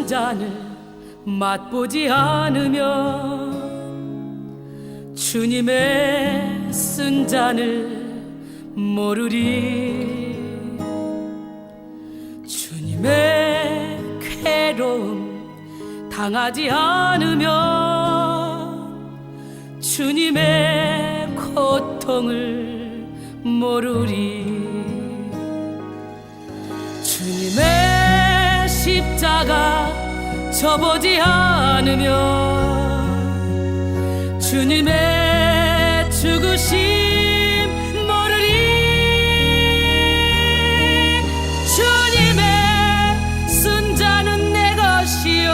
잔을 맛보지 않으면 주님의 쓴 잔을 모르리. 주님의 괴로움 당하지 않으면 주님의 고통을 모르리. 주님의 십자가 져보지 않으면 주님의 죽으심 모르리. 주님의 쓴 자는 내 것이요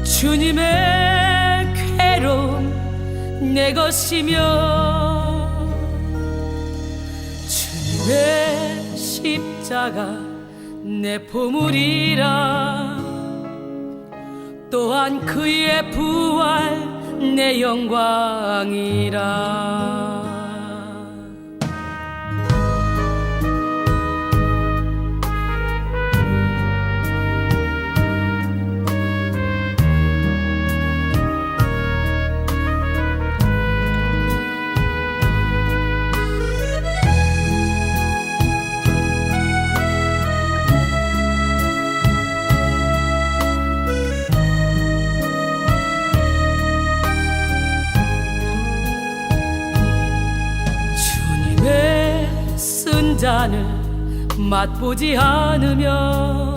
주님의 괴로움 내 것이며 주님의 십자가 내 보물이라. 또한 그의 부활 내 영광이라. 잔을 맛보지 않으면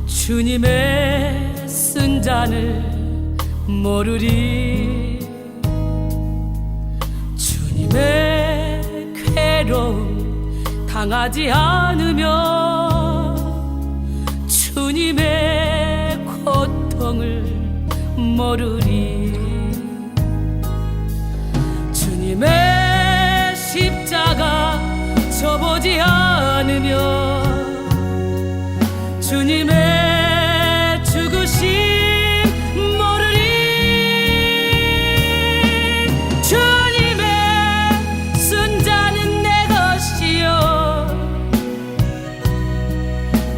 주님의 쓴 잔을 모르리. 주님의 괴로움 당하지 않으면 주님의 고통을 모르리. 주님의 십자가 져보지 않으면 주님의 죽으심 모르리. 주님의 쓴 자는 내 것이요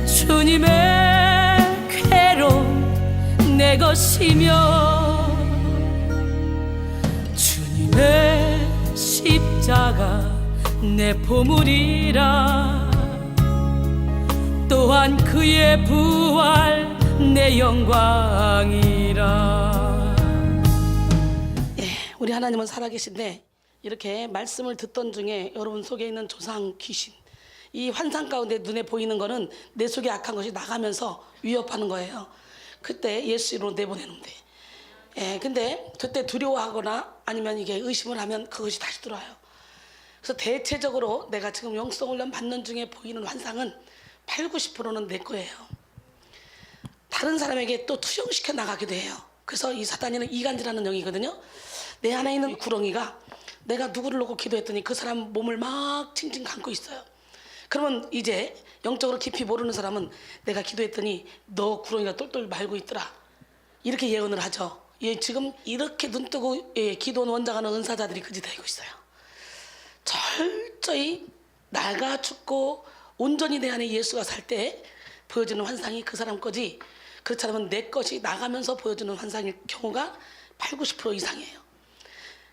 주님의 괴로움 내 것이며 주님의 십자가 내 보물이라. 또한 그의 부활 내 영광이라. 우리 하나님은 살아계신데 이렇게 말씀을 듣던 중에 여러분 속에 있는 조상 귀신, 이 환상 가운데 눈에 보이는 거는 내 속에 악한 것이 나가면서 위협하는 거예요. 그때 예수 이름으로 내보내는 돼. 근데 그때 두려워하거나 아니면 이게 의심을 하면 그것이 다시 들어와요. 그래서 대체적으로 내가 지금 영성 훈련 받는 중에 보이는 환상은 80~90%는 내 거예요. 다른 사람에게 또 투영시켜 나가기도 해요. 그래서 이 사단이는 이간질하는 영이거든요. 내 안에 있는 구렁이가 내가 누구를 놓고 기도했더니 그 사람 몸을 막 칭칭 감고 있어요. 그러면 이제 영적으로 깊이 모르는 사람은 내가 기도했더니 너 구렁이가 똘똘 말고 있더라, 이렇게 예언을 하죠. 지금 이렇게 눈 뜨고 기도원 원장하는 은사자들이 그 짓 하고 있어요. 철저히 나가 죽고 온전히 내 안에 예수가 살 때 보여지는 환상이 그 사람 거지, 그렇지 않으면 내 것이 나가면서 보여주는 환상일 경우가 80~90% 이상이에요.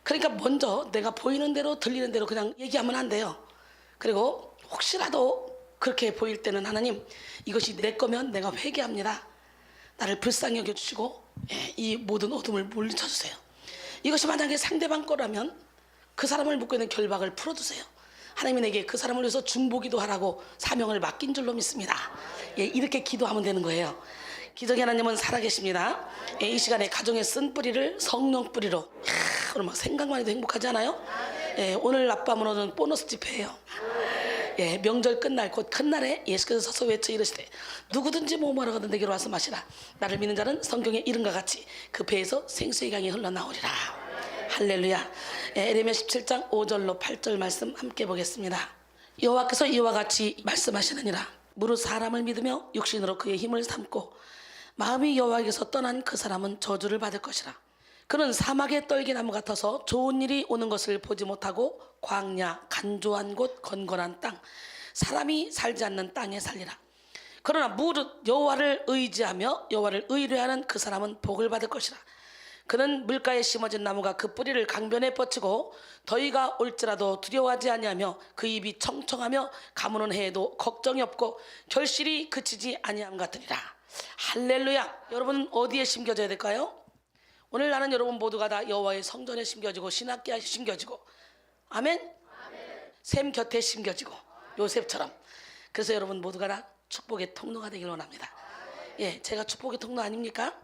그러니까 먼저 내가 보이는 대로 들리는 대로 그냥 얘기하면 안 돼요. 그리고 혹시라도 그렇게 보일 때는 하나님, 이것이 내 거면 내가 회개합니다, 나를 불쌍히 여겨주시고 이 모든 어둠을 물리쳐 주세요. 이것이 만약에 상대방 거라면 그 사람을 묶고 있는 결박을 풀어주세요. 하나님이 내게 그 사람을 위해서 중보기도 하라고 사명을 맡긴 줄로 믿습니다. 이렇게 기도하면 되는 거예요. 기적의 하나님은 살아계십니다. 이 시간에 가정에 쓴 뿌리를 성령 뿌리로, 오늘 막 생각만 해도 행복하지 않아요? 오늘 낮밤으로는 보너스 집회예요. 명절 끝날 곧 큰 날에 예수께서 서서 외쳐 이르시되 누구든지 목마르 거든 내게로 와서 마시라. 나를 믿는 자는 성경의 이름과 같이 그 배에서 생수의 강이 흘러나오리라. 할렐루야. 에레미야 17장 5절로 8절 말씀 함께 보겠습니다. 여호와께서 이와 같이 말씀하시느니라. 무릇 사람을 믿으며 육신으로 그의 힘을 삼고 마음이 여호와에게서 떠난 그 사람은 저주를 받을 것이라. 그는 사막의 떨기나무 같아서 좋은 일이 오는 것을 보지 못하고 광야, 간조한 곳, 건건한 땅, 사람이 살지 않는 땅에 살리라. 그러나 무릇 여호와를 의지하며 여호와를 의뢰하는 그 사람은 복을 받을 것이라. 그는 물가에 심어진 나무가 그 뿌리를 강변에 뻗치고 더위가 올지라도 두려워하지 아니하며 그 입이 청청하며 가무는 해에도 걱정이 없고 결실이 그치지 아니함 같으니라. 할렐루야. 여러분은 어디에 심겨져야 될까요? 오늘 나는 여러분 모두가 다 여호와의 성전에 심겨지고 신학교에 심겨지고, 아멘? 샘 곁에 심겨지고 요셉처럼. 그래서 여러분 모두가 다 축복의 통로가 되길 원합니다. 예, 제가 축복의 통로 아닙니까?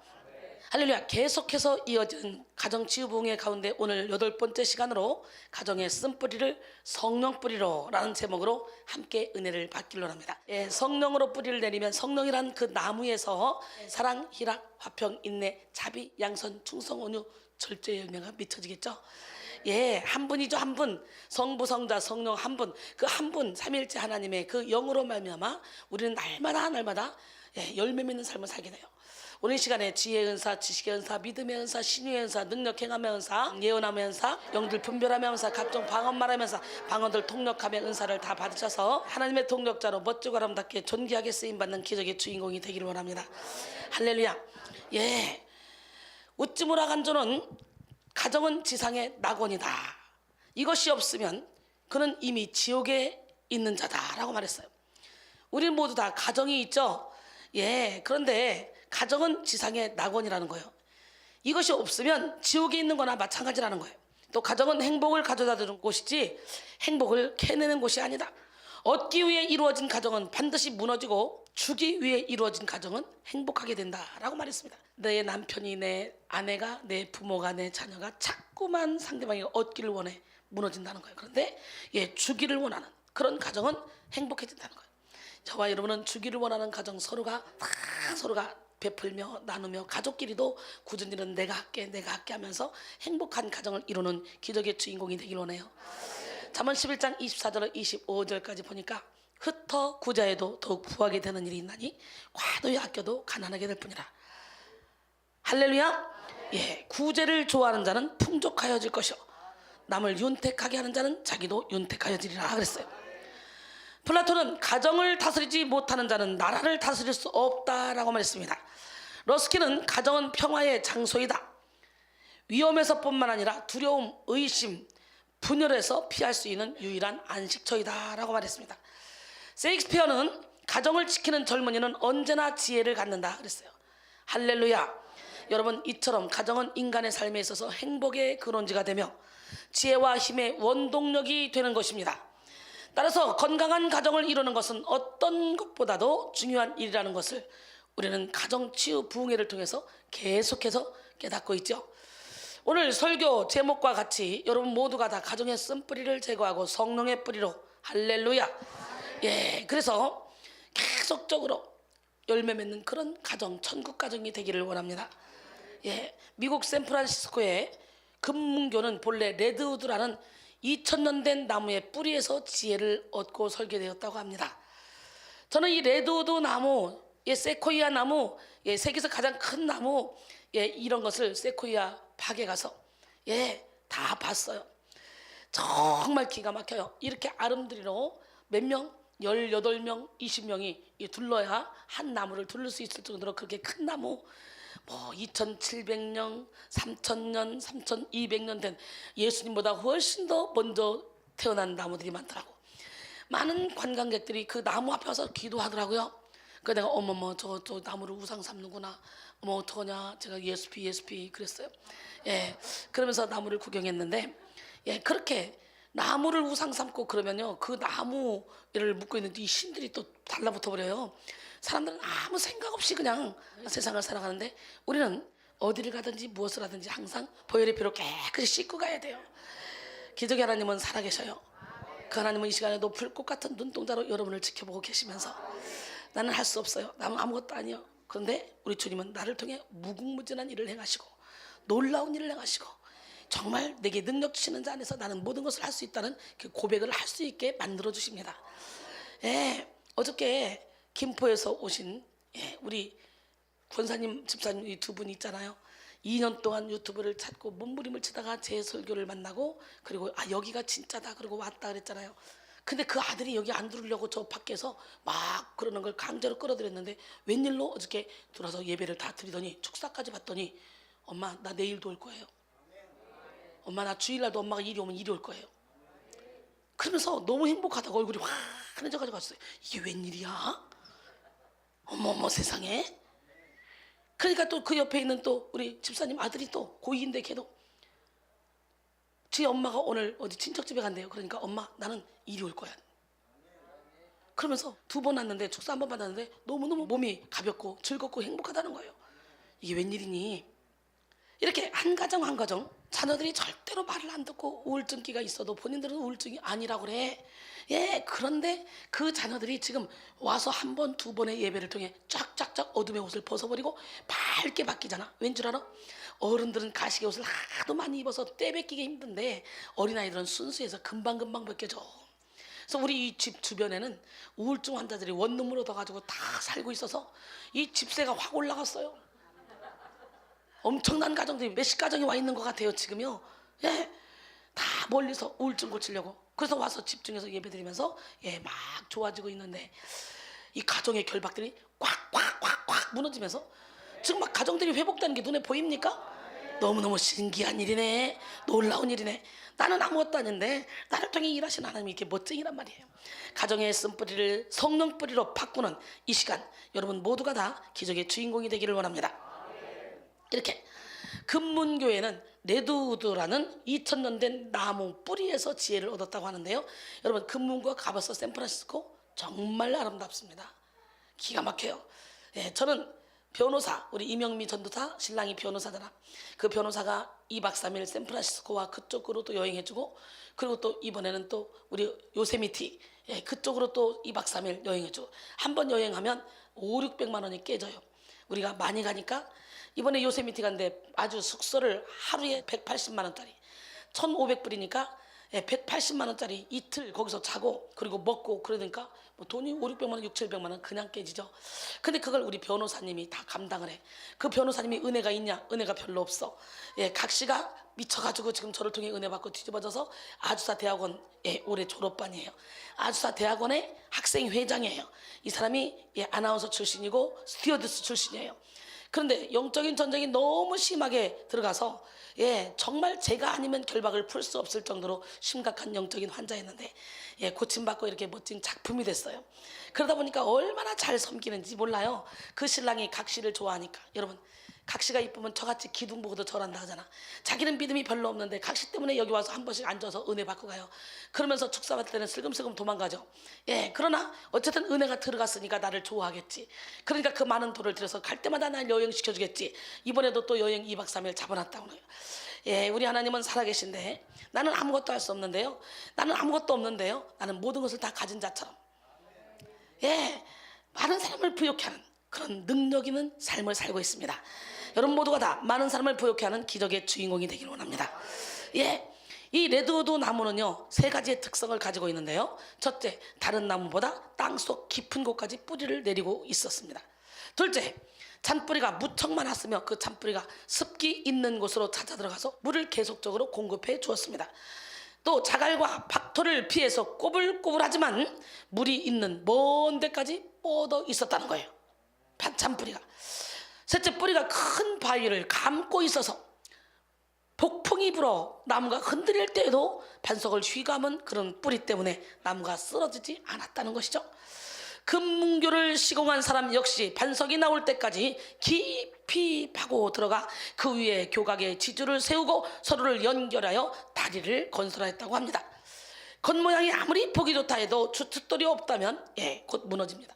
할렐루야. 계속해서 이어진 가정치유부흥회 가운데 오늘 8번째 시간으로 가정의 쓴뿌리를 성령뿌리로 라는 제목으로 함께 은혜를 받기로 합니다. 예, 성령으로 뿌리를 내리면 성령이란 그 나무에서 사랑, 희락, 화평, 인내, 자비, 양선, 충성, 온유, 절제의 열매가 미쳐지겠죠. 예, 한 분이죠. 한 분. 성부, 성자, 성령 한 분. 그 한 분 삼위일체 하나님의 그 영으로 말미암아 우리는 날마다 예, 열매 맺는 삶을 살게 돼요. 오늘 이 시간에 지혜의 은사, 지식의 은사, 믿음의 은사, 신유의 은사, 능력 행함의 은사, 예언함의 은사, 영들 분별함의 은사, 각종 방언 말함의 은사, 방언들 통역함의 은사를 다 받으셔서 하나님의 동력자로 멋지고 아름답게 존귀하게 쓰임받는 기적의 주인공이 되기를 원합니다. 할렐루야. 예, 웃지무라 간조는 가정은 지상의 낙원이다. 이것이 없으면 그는 이미 지옥에 있는 자다라고 말했어요. 우리는 모두 다 가정이 있죠. 예, 그런데 가정은 지상의 낙원이라는 거예요. 이것이 없으면 지옥에 있는 거나 마찬가지라는 거예요. 또 가정은 행복을 가져다 주는 곳이지 행복을 캐내는 곳이 아니다. 얻기 위해 이루어진 가정은 반드시 무너지고 주기 위해 이루어진 가정은 행복하게 된다라고 말했습니다. 내 남편이, 내 아내가, 내 부모가, 내 자녀가 자꾸만 상대방이 얻기를 원해 무너진다는 거예요. 그런데 예, 주기를 원하는 그런 가정은 행복해진다는 거예요. 저와 여러분은 주기를 원하는 가정, 서로가 베풀며 나누며 가족끼리도 굳은 일은 내가 할게 하면서 행복한 가정을 이루는 기적의 주인공이 되길 원해요. 잠언 11장 24절 25절까지 보니까 흩어 구자해도 더욱 부하게 되는 일이 있나니 과도히 아껴도 가난하게 될 뿐이라. 할렐루야. 예, 구제를 좋아하는 자는 풍족하여질 것이요 남을 윤택하게 하는 자는 자기도 윤택하여지리라 그랬어요. 플라톤은 가정을 다스리지 못하는 자는 나라를 다스릴 수 없다라고 말했습니다. 러스킨은 가정은 평화의 장소이다. 위험에서뿐만 아니라 두려움, 의심, 분열에서 피할 수 있는 유일한 안식처이다 라고 말했습니다. 세익스피어는 가정을 지키는 젊은이는 언제나 지혜를 갖는다 그랬어요. 할렐루야. 여러분, 이처럼 가정은 인간의 삶에 있어서 행복의 근원지가 되며 지혜와 힘의 원동력이 되는 것입니다. 따라서 건강한 가정을 이루는 것은 어떤 것보다도 중요한 일이라는 것을 우리는 가정치유부흥회를 통해서 계속해서 깨닫고 있죠. 오늘 설교 제목과 같이 여러분 모두가 다 가정의 쓴뿌리를 제거하고 성령의 뿌리로, 할렐루야. 예, 그래서 계속적으로 열매 맺는 그런 가정, 천국 가정이 되기를 원합니다. 예, 미국 샌프란시스코의 금문교는 본래 레드우드라는 2000년 된 나무의 뿌리에서 지혜를 얻고 설계되었다고 합니다. 저는 이 레드우드 나무, 예, 세코이아 나무, 예, 세계에서 가장 큰 나무, 예, 이런 것을 세코이아 팍에 가서 예, 다 봤어요. 정말 기가 막혀요. 이렇게 아름드리로 몇 명? 18명, 20명이 둘러야 한 나무를 둘릴 수 있을 정도로 그렇게 큰 나무, 뭐 2700년, 3000년, 3200년 된 예수님보다 훨씬 더 먼저 태어난 나무들이 많더라고. 많은 관광객들이 그 나무 앞에 와서 기도하더라고요. 그 내가 어머머 저 나무를 우상 삼는구나. 어머 어떡하냐. 제가 ESP 그랬어요. 예, 그러면서 나무를 구경했는데, 예, 그렇게 나무를 우상 삼고 그러면요, 그 나무를 묶고 있는 이 신들이 또 달라붙어 버려요. 사람들은 아무 생각 없이 그냥 세상을 살아가는데 우리는 어디를 가든지 무엇을 하든지 항상 보혈의 피로 깨끗이 씻고 가야 돼요. 기적의 하나님은 살아계셔요. 그 하나님은 이 시간에도 불꽃 같은 눈동자로 여러분을 지켜보고 계시면서 나는 할 수 없어요. 나는 아무것도 아니요. 그런데 우리 주님은 나를 통해 무궁무진한 일을 행하시고 놀라운 일을 행하시고 정말 내게 능력 주시는 자 안에서 나는 모든 것을 할 수 있다는 그 고백을 할 수 있게 만들어 주십니다. 예, 어저께 김포에서 오신, 예, 우리 권사님, 집사님 이 두 분 있잖아요. 2년 동안 유튜브를 찾고 몸부림을 치다가 제 설교를 만나고 그리고 아 여기가 진짜다 그러고 왔다 그랬잖아요. 근데 그 아들이 여기 안 들으려고 저 밖에서 막 그러는 걸 강제로 끌어들였는데 웬일로 어저께 들어와서 예배를 다 드리더니 축사까지 받더니 엄마 나 내일도 올 거예요. 엄마 나 주일날도 엄마가 이리 오면 이리 올 거예요. 그러면서 너무 행복하다고 얼굴이 환해져가지고 왔어요. 이게 웬일이야? 어머 세상에. 그러니까 또 그 옆에 있는 또 우리 집사님 아들이 또 고2인데 걔도 지 엄마가 오늘 어디 친척집에 간대요. 그러니까 엄마 나는 이리 올 거야. 그러면서 2번 왔는데 축사 1번 받았는데 너무너무 몸이 가볍고 즐겁고 행복하다는 거예요. 이게 웬일이니? 이렇게 한 가정 한 가정 자녀들이 절대로 말을 안 듣고 우울증기가 있어도 본인들은 우울증이 아니라고 그래. 예, 그런데 그 자녀들이 지금 와서 1번, 2번의 예배를 통해 쫙쫙쫙 어둠의 옷을 벗어버리고 밝게 바뀌잖아. 왠 줄 알아? 어른들은 가시게 옷을 하도 많이 입어서 떼뱉기가 힘든데 어린아이들은 순수해서 금방금방 벗겨져. 그래서 우리 이 집 주변에는 우울증 환자들이 원룸으로 더 가지고 다 살고 있어서 이 집세가 확 올라갔어요. 엄청난 가정들이 몇십 가정이 와 있는 것 같아요 지금요. 예, 다 멀리서 우울증 고치려고. 그래서 와서 집중해서 예배드리면서 예, 막 좋아지고 있는데 이 가정의 결박들이 꽉 무너지면서 지금 막 가정들이 회복되는 게 눈에 보입니까? 너무너무 신기한 일이네. 놀라운 일이네. 나는 아무것도 아닌데 나를 통해 일하신 하나님이 이렇게 멋쟁이란 말이에요. 가정의 쓴뿌리를 성령 뿌리로 바꾸는 이 시간 여러분 모두가 다 기적의 주인공이 되기를 원합니다. 이렇게 금문교회는 레드우드라는 2000년 된 나무 뿌리에서 지혜를 얻었다고 하는데요. 여러분 금문교회 가봤어? 샌프란시스코? 정말 아름답습니다. 기가 막혀요. 예, 저는 변호사, 우리 이명미 전도사 신랑이 변호사잖아. 그 변호사가 2박 3일 샌프란시스코와 그쪽으로 또 여행해주고 그리고 또 이번에는 또 우리 요세미티 예, 그쪽으로 또 2박 3일 여행해주고 한 번 여행하면 500~600만 원이 깨져요. 우리가 많이 가니까 이번에 요세미티 간데 아주 숙소를 하루에 180만 원짜리 1,500불이니까 180만 원짜리 이틀 거기서 자고 그리고 먹고 그러니까 뭐 돈이 500~600만 원, 600~700만 원 그냥 깨지죠. 근데 그걸 우리 변호사님이 다 감당을 해. 그 변호사님이 은혜가 있냐? 은혜가 별로 없어. 예, 각시가 미쳐가지고 지금 저를 통해 은혜 받고 뒤집어져서 아주사 대학원 올해 졸업반이에요. 아주사 대학원의 학생 회장이에요. 이 사람이 아나운서 출신이고 스튜어디스 출신이에요. 그런데 영적인 전쟁이 너무 심하게 들어가서 정말 제가 아니면 결박을 풀 수 없을 정도로 심각한 영적인 환자였는데 고침받고 이렇게 멋진 작품이 됐어요. 그러다 보니까 얼마나 잘 섬기는지 몰라요. 그 신랑이 각시를 좋아하니까. 여러분 각시가 이쁘면 저같이 기둥 보고도 절한다 하잖아. 자기는 믿음이 별로 없는데 각시 때문에 여기 와서 한 번씩 앉아서 은혜 받고 가요. 그러면서 축사 받을 때는 슬금슬금 도망가죠. 그러나 어쨌든 은혜가 들어갔으니까 나를 좋아하겠지. 그러니까 그 많은 돈을 들여서 갈 때마다 날 여행시켜주겠지. 이번에도 또 여행 2박 3일 잡아놨다고 해요. 우리 하나님은 살아계신데 나는 아무것도 할 수 없는데요. 나는 아무것도 없는데요. 나는 모든 것을 다 가진 자처럼 많은 사람을 부욕해 하는 그런 능력 있는 삶을 살고 있습니다. 여러분 모두가 다 많은 사람을 부욕해 하는 기적의 주인공이 되기를 원합니다. 이 레드우드 나무는요 3가지의 특성을 가지고 있는데요. 첫째, 다른 나무보다 땅속 깊은 곳까지 뿌리를 내리고 있었습니다. 둘째, 잔뿌리가 무척 많았으며 그 잔뿌리가 습기 있는 곳으로 찾아 들어가서 물을 계속적으로 공급해 주었습니다. 또 자갈과 박토를 피해서 꼬불꼬불하지만 물이 있는 먼 데까지 뻗어 있었다는 거예요. 잔뿌리가. 셋째, 뿌리가 큰 바위를 감고 있어서 폭풍이 불어 나무가 흔들릴 때에도 반석을 휘감은 그런 뿌리 때문에 나무가 쓰러지지 않았다는 것이죠. 금문교를 시공한 사람 역시 반석이 나올 때까지 깊이 파고 들어가 그 위에 교각의 지주를 세우고 서로를 연결하여 다리를 건설하였다고 합니다. 겉모양이 아무리 보기 좋다 해도 주춧돌이 없다면 곧 무너집니다.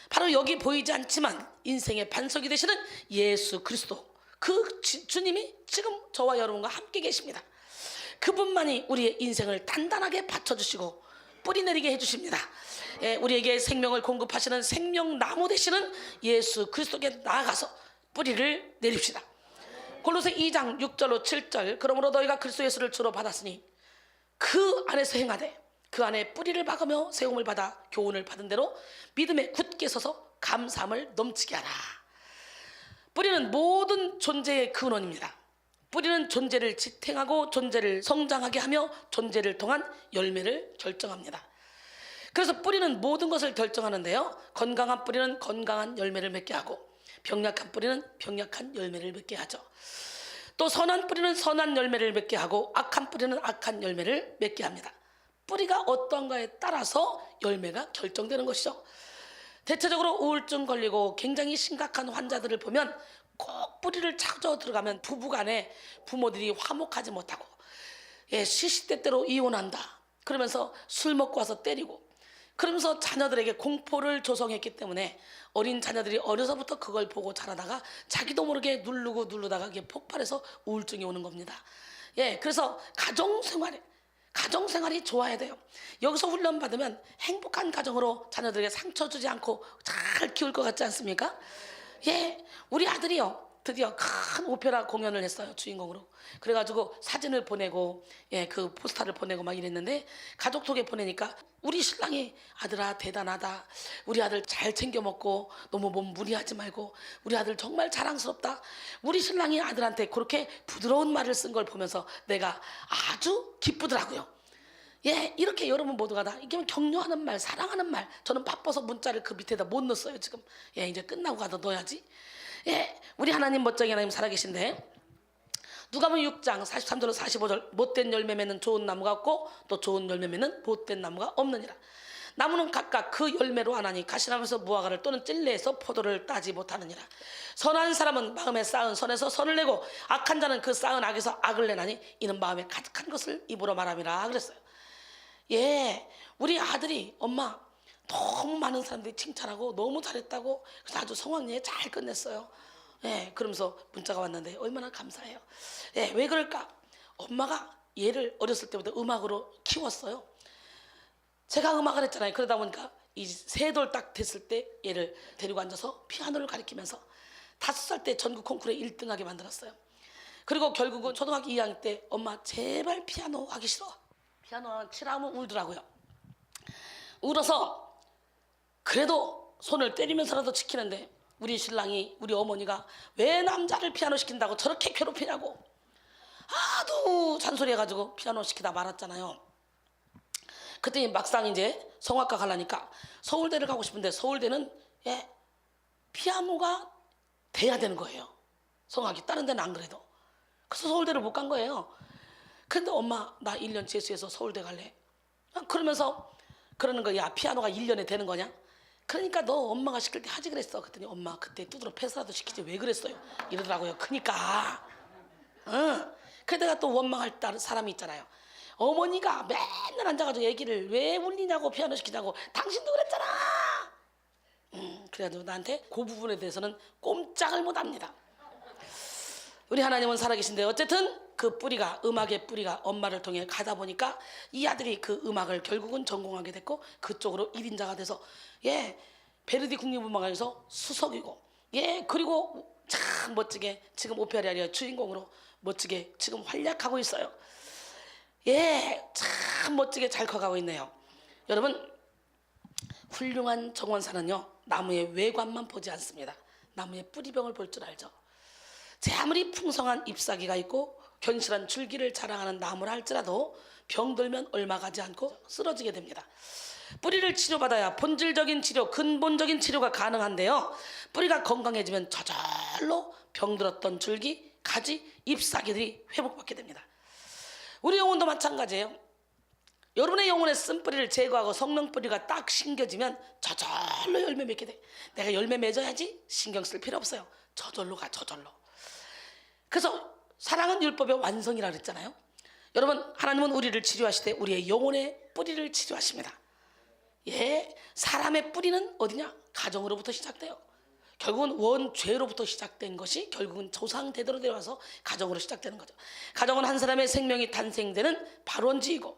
바로 여기 보이지 않지만 인생의 반석이 되시는 예수 그리스도 그 주님이 지금 저와 여러분과 함께 계십니다. 그분만이 우리의 인생을 단단하게 받쳐주시고 뿌리 내리게 해주십니다. 우리에게 생명을 공급하시는 생명나무 되시는 예수 그리스도께 나아가서 뿌리를 내립시다. 골로새 2장 6절로 7절 그러므로 너희가 그리스도 예수를 주로 받았으니 그 안에서 행하되 그 안에 뿌리를 박으며 세움을 받아 교훈을 받은 대로 믿음에 굳게 서서 감사함을 넘치게 하라. 뿌리는 모든 존재의 근원입니다. 뿌리는 존재를 지탱하고 존재를 성장하게 하며 존재를 통한 열매를 결정합니다. 그래서 뿌리는 모든 것을 결정하는데요. 건강한 뿌리는 건강한 열매를 맺게 하고 병약한 뿌리는 병약한 열매를 맺게 하죠. 또 선한 뿌리는 선한 열매를 맺게 하고 악한 뿌리는 악한 열매를 맺게 합니다. 뿌리가 어떤가에 따라서 열매가 결정되는 것이죠. 대체적으로 우울증 걸리고 굉장히 심각한 환자들을 보면 꼭 뿌리를 찾아 들어가면 부부간에 부모들이 화목하지 못하고 시시때때로 이혼한다 그러면서 술 먹고 와서 때리고 그러면서 자녀들에게 공포를 조성했기 때문에 어린 자녀들이 어려서부터 그걸 보고 자라다가 자기도 모르게 누르다가 이게 폭발해서 우울증이 오는 겁니다. 그래서 가정생활이 좋아야 돼요. 여기서 훈련받으면 행복한 가정으로 자녀들에게 상처 주지 않고 잘 키울 것 같지 않습니까? 우리 아들이요 드디어 큰 오페라 공연을 했어요. 주인공으로. 그래가지고 사진을 보내고 그 포스터를 보내고 막 이랬는데 가족톡에 보내니까 우리 신랑이 아들아 대단하다. 우리 아들 잘 챙겨 먹고 너무 몸 무리하지 말고 우리 아들 정말 자랑스럽다. 우리 신랑이 아들한테 그렇게 부드러운 말을 쓴 걸 보면서 내가 아주 기쁘더라고요. 이렇게 여러분 모두가 다 이게 격려하는 말, 사랑하는 말. 저는 바빠서 문자를 그 밑에다 못 넣었어요 지금. 이제 끝나고 가서 넣어야지. 우리 하나님 멋쟁이 하나님 살아계신데 누가복음 6장 43절로 45절 못된 열매 맺는 좋은 나무가 없고 또 좋은 열매 맺는 못된 나무가 없느니라. 나무는 각각 그 열매로 하나니 가시나무에서 무화과를 또는 찔레에서 포도를 따지 못하느니라. 선한 사람은 마음에 쌓은 선에서 선을 내고 악한 자는 그 쌓은 악에서 악을 내나니 이는 마음에 가득한 것을 입으로 말함이라 그랬어요. 우리 아들이 엄마 너무 많은 사람들이 칭찬하고 너무 잘했다고 그래서 아주 성황리에 잘 끝냈어요. 그러면서 문자가 왔는데 얼마나 감사해요. 왜 그럴까? 엄마가 얘를 어렸을 때부터 음악으로 키웠어요. 제가 음악을 했잖아요. 그러다 보니까 이 3돌 딱 됐을 때 얘를 데리고 앉아서 피아노를 가르치면서 5살 때 전국 콩쿠르에 1등하게 만들었어요. 그리고 결국은 초등학교 2학년 때 엄마 제발 피아노 하기 싫어. 피아노 치라면 울더라고요. 울어서 그래도 손을 때리면서라도 지키는데 우리 신랑이 우리 어머니가 왜 남자를 피아노 시킨다고 저렇게 괴롭히냐고 하도 잔소리해가지고 피아노 시키다 말았잖아요. 그때 막상 이제 성악과 가려니까 서울대를 가고 싶은데 서울대는 피아노가 돼야 되는 거예요. 성악이 다른 데는 안 그래도. 그래서 서울대를 못 간 거예요. 근데 엄마 나 1년 재수해서 서울대 갈래. 그러면서 그러는 거야. 피아노가 1년에 되는 거냐? 그러니까 너 엄마가 시킬 때 하지 그랬어. 그랬더니 엄마 그때 두드러 패스라도 시키지 왜 그랬어요? 이러더라고요. 그러니까 그래 내가 또 원망할 사람이 있잖아요. 어머니가 맨날 앉아가지고 얘기를 왜 울리냐고 피아노 시키자고 당신도 그랬잖아. 그래가지고 나한테 그 부분에 대해서는 꼼짝을 못합니다. 우리 하나님은 살아계신데 어쨌든 그 뿌리가 음악의 뿌리가 엄마를 통해 가다 보니까 이 아들이 그 음악을 결국은 전공하게 됐고 그쪽으로 1인자가 돼서 베르디 국립음악원에서 수석이고 그리고 참 멋지게 지금 오페라리아 주인공으로 멋지게 지금 활약하고 있어요. 참 멋지게 잘 커가고 있네요. 여러분 훌륭한 정원사는요 나무의 외관만 보지 않습니다. 나무의 뿌리병을 볼 줄 알죠. 제 아무리 풍성한 잎사귀가 있고 견실한 줄기를 자랑하는 나무라 할지라도 병들면 얼마 가지 않고 쓰러지게 됩니다. 뿌리를 치료받아야 본질적인 치료, 근본적인 치료가 가능한데요. 뿌리가 건강해지면 저절로 병들었던 줄기, 가지, 잎사귀들이 회복받게 됩니다. 우리 영혼도 마찬가지예요. 여러분의 영혼의 쓴뿌리를 제거하고 성령 뿌리가 딱 심겨지면 저절로 열매 맺게 돼. 내가 열매 맺어야지 신경 쓸 필요 없어요. 저절로 가, 저절로. 그래서 사랑은 율법의 완성이라 그랬잖아요. 여러분 하나님은 우리를 치료하실 때 우리의 영혼의 뿌리를 치료하십니다. 사람의 뿌리는 어디냐? 가정으로부터 시작돼요. 결국은 원죄로부터 시작된 것이 결국은 조상 대대로 내려와서 가정으로 시작되는 거죠. 가정은 한 사람의 생명이 탄생되는 발원지이고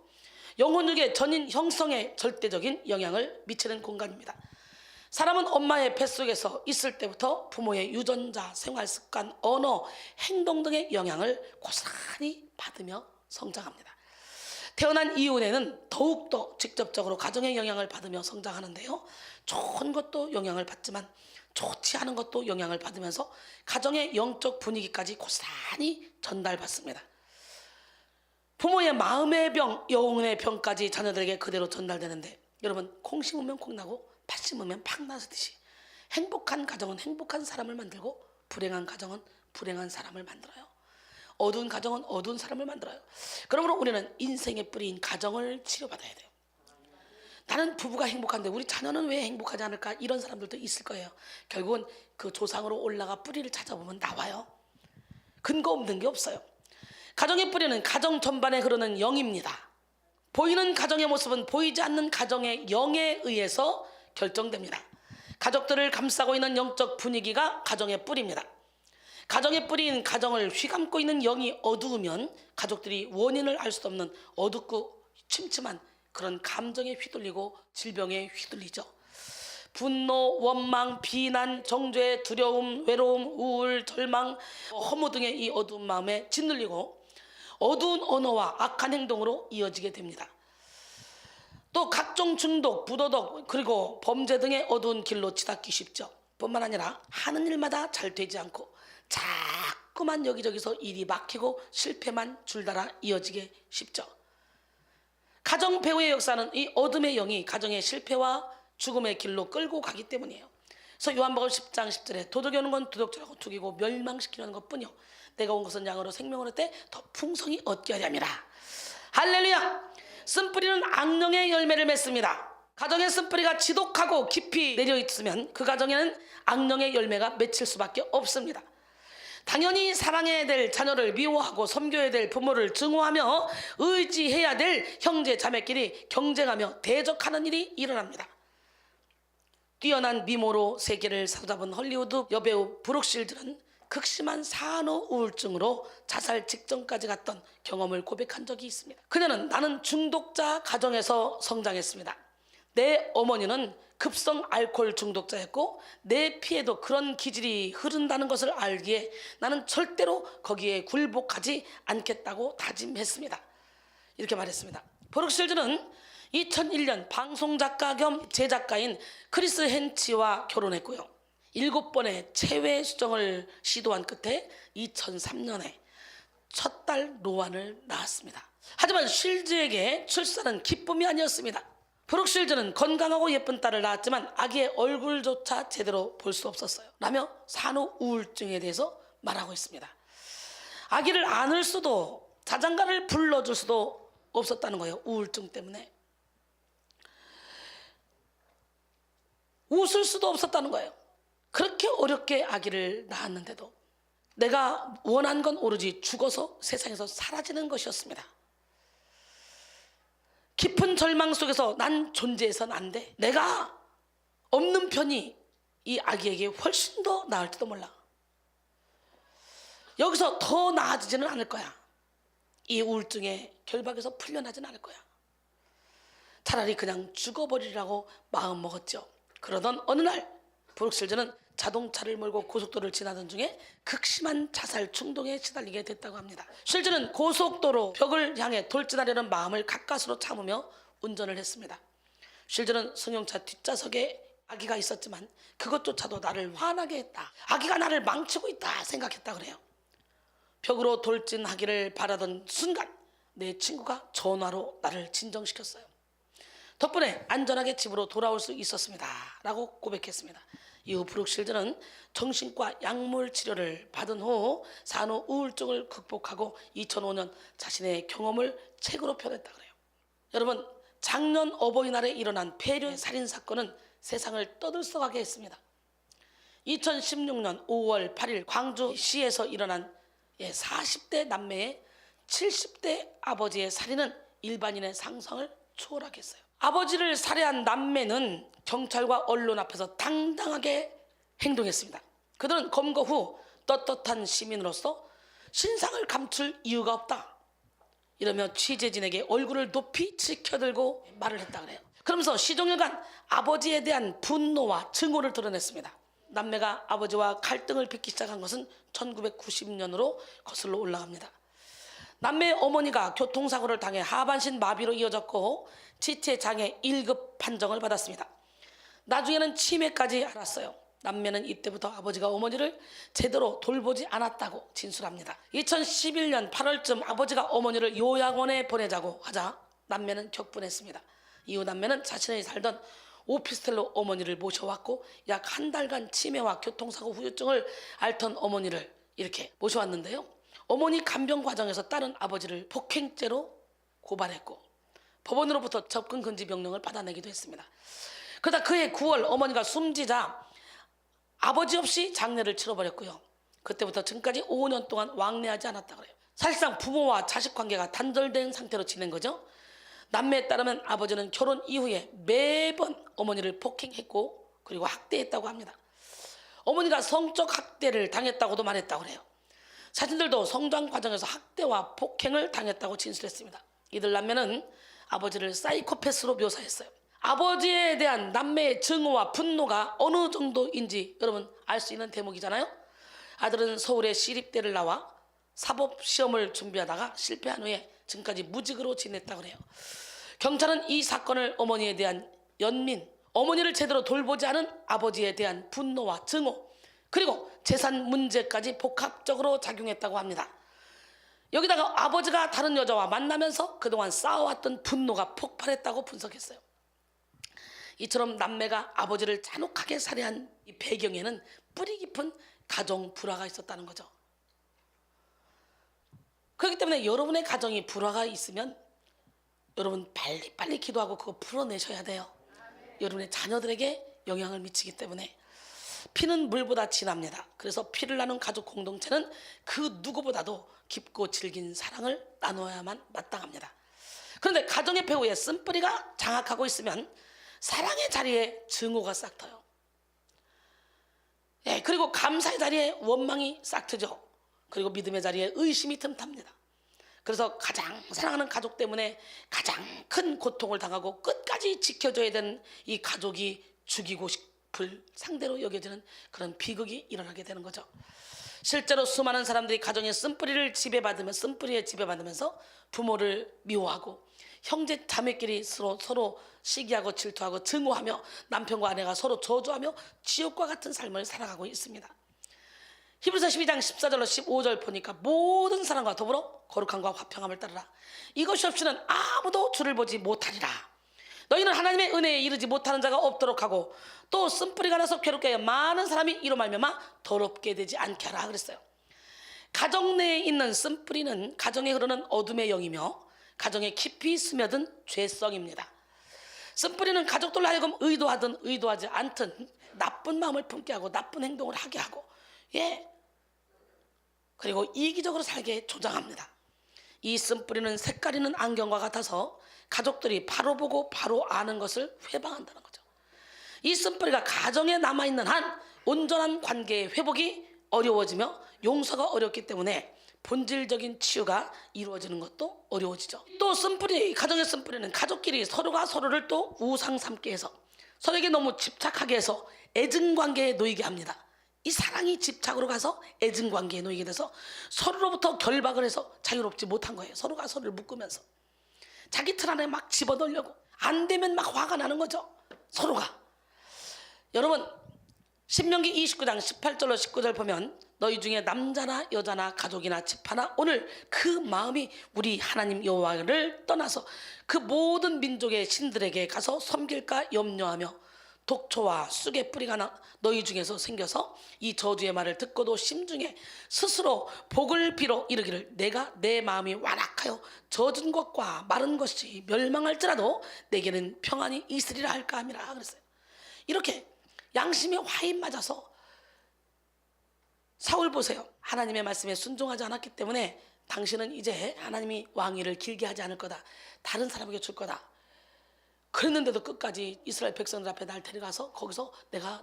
영혼육의 전인 형성에 절대적인 영향을 미치는 공간입니다. 사람은 엄마의 뱃속에서 있을 때부터 부모의 유전자, 생활습관, 언어, 행동 등의 영향을 고스란히 받으며 성장합니다. 태어난 이후에는 더욱더 직접적으로 가정의 영향을 받으며 성장하는데요. 좋은 것도 영향을 받지만 좋지 않은 것도 영향을 받으면서 가정의 영적 분위기까지 고스란히 전달받습니다. 부모의 마음의 병, 영혼의 병까지 자녀들에게 그대로 전달되는데 여러분, 콩 심으면 콩 나고 팥 심으면 팍 나듯이 행복한 가정은 행복한 사람을 만들고 불행한 가정은 불행한 사람을 만들어요. 어두운 가정은 어두운 사람을 만들어요. 그러므로 우리는 인생의 뿌리인 가정을 치료받아야 돼요. 나는 부부가 행복한데 우리 자녀는 왜 행복하지 않을까? 이런 사람들도 있을 거예요. 결국은 그 조상으로 올라가 뿌리를 찾아보면 나와요. 근거 없는 게 없어요. 가정의 뿌리는 가정 전반에 흐르는 영입니다. 보이는 가정의 모습은 보이지 않는 가정의 영에 의해서 결정됩니다. 가족들을 감싸고 있는 영적 분위기가 가정의 뿌리입니다. 가정의 뿌리인 가정을 휘감고 있는 영이 어두우면 가족들이 원인을 알 수 없는 어둡고 침침한 그런 감정에 휘둘리고 질병에 휘둘리죠. 분노, 원망, 비난, 정죄, 두려움, 외로움, 우울, 절망, 허무 등의 이 어두운 마음에 짓눌리고 어두운 언어와 악한 행동으로 이어지게 됩니다. 또 각종 중독, 부도덕, 그리고 범죄 등의 어두운 길로 치닫기 쉽죠. 뿐만 아니라 하는 일마다 잘 되지 않고 자꾸만 여기저기서 일이 막히고 실패만 줄달아 이어지게 쉽죠. 가정 배후의 역사는 이 어둠의 영이 가정의 실패와 죽음의 길로 끌고 가기 때문이에요. 그래서 요한복음 10장 10절에 도둑이 오는 건 도둑질하고 죽이고 멸망시키려는 것뿐이요 내가 온 것은 양으로 생명을 얻되 더 풍성히 얻게 하려니라. 할렐루야. 쓴뿌리는 악령의 열매를 맺습니다. 가정의 쓴뿌리가 지독하고 깊이 내려있으면 그 가정에는 악령의 열매가 맺힐 수밖에 없습니다. 당연히 사랑해야 될 자녀를 미워하고 섬겨야 될 부모를 증오하며 의지해야 될 형제 자매끼리 경쟁하며 대적하는 일이 일어납니다. 뛰어난 미모로 세계를 사로잡은 헐리우드 여배우 브룩실즈는 극심한 산후 우울증으로 자살 직전까지 갔던 경험을 고백한 적이 있습니다. 그녀는 나는 중독자 가정에서 성장했습니다. 내 어머니는 급성 알코올 중독자였고 내 피에도 그런 기질이 흐른다는 것을 알기에 나는 절대로 거기에 굴복하지 않겠다고 다짐했습니다. 이렇게 말했습니다. 브룩실즈는 2001년 방송작가 겸 제작가인 크리스 헨치와 결혼했고요. 7번의 체외 수정을 시도한 끝에 2003년에 첫 딸 로안을 낳았습니다. 하지만 쉴즈에게 출산은 기쁨이 아니었습니다. 브룩실즈는 건강하고 예쁜 딸을 낳았지만 아기의 얼굴조차 제대로 볼 수 없었어요. 라며 산후 우울증에 대해서 말하고 있습니다. 아기를 안을 수도 자장가를 불러줄 수도 없었다는 거예요. 우울증 때문에. 웃을 수도 없었다는 거예요. 그렇게 어렵게 아기를 낳았는데도 내가 원한 건 오로지 죽어서 세상에서 사라지는 것이었습니다. 깊은 절망 속에서 난 존재해서는 안 돼. 내가 없는 편이 이 아기에게 훨씬 더 나을지도 몰라. 여기서 더 나아지지는 않을 거야. 이 우울증의 결박에서 풀려나지는 않을 거야. 차라리 그냥 죽어버리라고 마음먹었죠. 그러던 어느 날 브룩실즈는 자동차를 몰고 고속도로를 지나던 중에 극심한 자살 충동에 시달리게 됐다고 합니다. 실즈는 고속도로 벽을 향해 돌진하려는 마음을 가까스로 참으며 운전을 했습니다. 실즈는 승용차 뒷좌석에 아기가 있었지만 그것조차도 나를 화나게 했다. 아기가 나를 망치고 있다 생각했다 그래요. 벽으로 돌진하기를 바라던 순간 내 친구가 전화로 나를 진정시켰어요. 덕분에 안전하게 집으로 돌아올 수 있었습니다. 라고 고백했습니다. 이후 브룩실즈는 정신과 약물 치료를 받은 후 산후 우울증을 극복하고 2005년 자신의 경험을 책으로 펴냈다 그래요. 여러분, 작년 어버이날에 일어난 폐륜 살인 사건은 세상을 떠들썩하게 했습니다. 2016년 5월 8일 광주시에서 일어난 40대 남매의 70대 아버지의 살인은 일반인의 상상을 초월하게 했어요. 아버지를 살해한 남매는 경찰과 언론 앞에서 당당하게 행동했습니다. 그들은 검거 후 떳떳한 시민으로서 신상을 감출 이유가 없다 이러며 취재진에게 얼굴을 높이 치켜들고 말을 했다 그래요. 그러면서 시종일관 아버지에 대한 분노와 증오를 드러냈습니다. 남매가 아버지와 갈등을 빚기 시작한 것은 1990년으로 거슬러 올라갑니다. 남매의 어머니가 교통사고를 당해 하반신 마비로 이어졌고 지체장애 1급 판정을 받았습니다. 나중에는 치매까지 앓았어요. 남매는 이때부터 아버지가 어머니를 제대로 돌보지 않았다고 진술합니다. 2011년 8월쯤 아버지가 어머니를 요양원에 보내자고 하자 남매는 격분했습니다. 이후 남매는 자신이 살던 오피스텔로 어머니를 모셔왔고 약 한 달간 치매와 교통사고 후유증을 앓던 어머니를 이렇게 모셔왔는데요. 어머니 간병 과정에서 딸은 아버지를 폭행죄로 고발했고 법원으로부터 접근 금지 명령을 받아내기도 했습니다. 그러다 그해 9월 어머니가 숨지자 아버지 없이 장례를 치러버렸고요. 그때부터 지금까지 5년 동안 왕래하지 않았다 그래요. 사실상 부모와 자식 관계가 단절된 상태로 지낸 거죠. 남매에 따르면 아버지는 결혼 이후에 매번 어머니를 폭행했고 그리고 학대했다고 합니다. 어머니가 성적 학대를 당했다고도 말했다고 그래요. 자신들도 성장 과정에서 학대와 폭행을 당했다고 진술했습니다. 이들 남매는 아버지를 사이코패스로 묘사했어요. 아버지에 대한 남매의 증오와 분노가 어느 정도인지 여러분 알 수 있는 대목이잖아요. 아들은 서울의 시립대를 나와 사법시험을 준비하다가 실패한 후에 지금까지 무직으로 지냈다고 그래요. 경찰은 이 사건을 어머니에 대한 연민, 어머니를 제대로 돌보지 않은 아버지에 대한 분노와 증오, 그리고 재산 문제까지 복합적으로 작용했다고 합니다. 여기다가 아버지가 다른 여자와 만나면서 그동안 쌓아왔던 분노가 폭발했다고 분석했어요. 이처럼 남매가 아버지를 잔혹하게 살해한 이 배경에는 뿌리 깊은 가정 불화가 있었다는 거죠. 그렇기 때문에 여러분의 가정이 불화가 있으면 여러분 빨리 기도하고 그거 풀어내셔야 돼요. 여러분의 자녀들에게 영향을 미치기 때문에 피는 물보다 진합니다. 그래서 피를 나눈 가족 공동체는 그 누구보다도 깊고 질긴 사랑을 나눠야만 마땅합니다. 그런데 가정의 배후에 쓴뿌리가 장악하고 있으면 사랑의 자리에 증오가 싹터요. 그리고 감사의 자리에 원망이 싹트죠. 그리고 믿음의 자리에 의심이 틈탑니다. 그래서 가장 사랑하는 가족 때문에 가장 큰 고통을 당하고 끝까지 지켜줘야 되는 이 가족이 죽이고 싶을 상대로 여겨지는 그런 비극이 일어나게 되는 거죠. 실제로 수많은 사람들이 가정의 쓴뿌리에 지배받으면서 부모를 미워하고 형제 자매끼리 서로 시기하고 질투하고 증오하며 남편과 아내가 서로 저주하며 지옥과 같은 삶을 살아가고 있습니다. 히브리서 12장 14절로 15절 보니까 모든 사람과 더불어 거룩함과 화평함을 따르라. 이것이 없이는 아무도 주를 보지 못하리라. 너희는 하나님의 은혜에 이르지 못하는 자가 없도록 하고 또 쓴뿌리가 나서 괴롭게 하여 많은 사람이 이로 말미암아 더럽게 되지 않게 하라 그랬어요. 가정 내에 있는 쓴뿌리는 가정에 흐르는 어둠의 영이며 가정에 깊이 스며든 죄성입니다. 쓴뿌리는 가족들로 하여금 의도하든 의도하지 않든 나쁜 마음을 품게 하고 나쁜 행동을 하게 하고 그리고 이기적으로 살게 조장합니다. 이 쓴뿌리는 색깔 있는 안경과 같아서 가족들이 바로 보고 바로 아는 것을 회방한다는 거죠. 이 쓴뿌리가 가정에 남아있는 한 온전한 관계의 회복이 어려워지며 용서가 어렵기 때문에 본질적인 치유가 이루어지는 것도 어려워지죠. 또 가정의 쓴뿌리는 가족끼리 서로가 서로를 또 우상 삼게 해서 서로에게 너무 집착하게 해서 애증관계에 놓이게 합니다. 이 사랑이 집착으로 가서 애증관계에 놓이게 돼서 서로로부터 결박을 해서 자유롭지 못한 거예요. 서로가 서로를 묶으면서 자기 틀 안에 막 집어넣으려고 안 되면 막 화가 나는 거죠. 서로가. 여러분 신명기 29장 18절로 19절 보면 너희 중에 남자나 여자나 가족이나 집하나 오늘 그 마음이 우리 하나님 여호와를 떠나서 그 모든 민족의 신들에게 가서 섬길까 염려하며 독초와 쑥의 뿌리가 너희 중에서 생겨서 이 저주의 말을 듣고도 심중에 스스로 복을 빌어 이르기를 내가 내 마음이 완악하여 젖은 것과 마른 것이 멸망할지라도 내게는 평안이 있으리라 할까 함이라 그랬어요. 이렇게 양심의 화인 맞아서 사울 보세요. 하나님의 말씀에 순종하지 않았기 때문에 당신은 이제 하나님이 왕위를 길게 하지 않을 거다. 다른 사람에게 줄 거다. 그랬는데도 끝까지 이스라엘 백성들 앞에 날 데려가서 거기서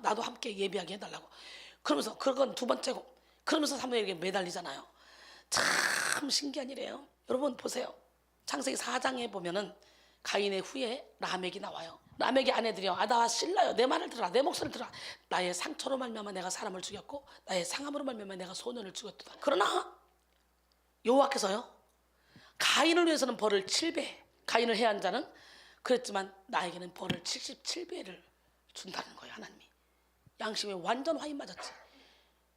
나도 함께 예비하게 해달라고. 그러면서 그건 두 번째고 그러면서 사무엘에게 매달리잖아요. 참 신기한 일이에요. 여러분 보세요. 창세기 4장에 보면은 가인의 후에 라멕이 나와요. 라멕의 아내들이요. 나 신라요. 내 말을 들어라. 내 목소리를 들어라. 나의 상처로 말미암아 내가 사람을 죽였고 나의 상함으로 말미암아 내가 소년을 죽였다. 그러나 여호와께서요. 가인을 위해서는 벌을 7배. 가인을 해한 자는 그랬지만 나에게는 벌을 77배를 준다는 거예요. 하나님이. 양심에 완전 화인 맞았지.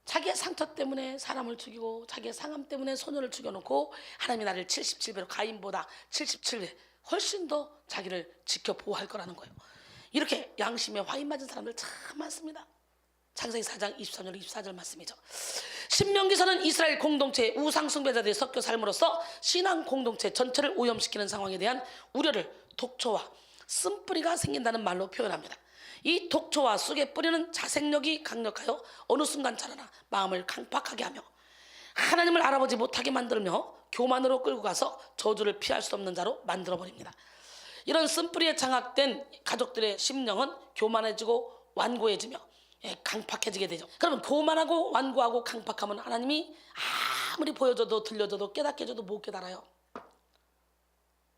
자기의 상처 때문에 사람을 죽이고 자기의 상함 때문에 소년을 죽여놓고 하나님이 나를 77배로 가인보다 77배 훨씬 더 자기를 지켜 보호할 거라는 거예요. 이렇게 양심에 화인 맞은 사람들 참 많습니다. 창세기 4장 23절 24절 말씀이죠. 신명기서는 이스라엘 공동체의 우상 숭배자들이 섞여 삶으로써 신앙 공동체 전체를 오염시키는 상황에 대한 우려를 독초와 쓴뿌리가 생긴다는 말로 표현합니다. 이 독초와 쑥의 뿌리는 자생력이 강력하여 어느 순간 자라나 마음을 강팍하게 하며 하나님을 알아보지 못하게 만들며 교만으로 끌고 가서 저주를 피할 수 없는 자로 만들어버립니다. 이런 쓴뿌리에 장악된 가족들의 심령은 교만해지고 완고해지며 강팍해지게 되죠. 그러면 교만하고 완고하고 강팍하면 하나님이 아무리 보여줘도 들려줘도 깨닫게 해줘도 못 깨달아요.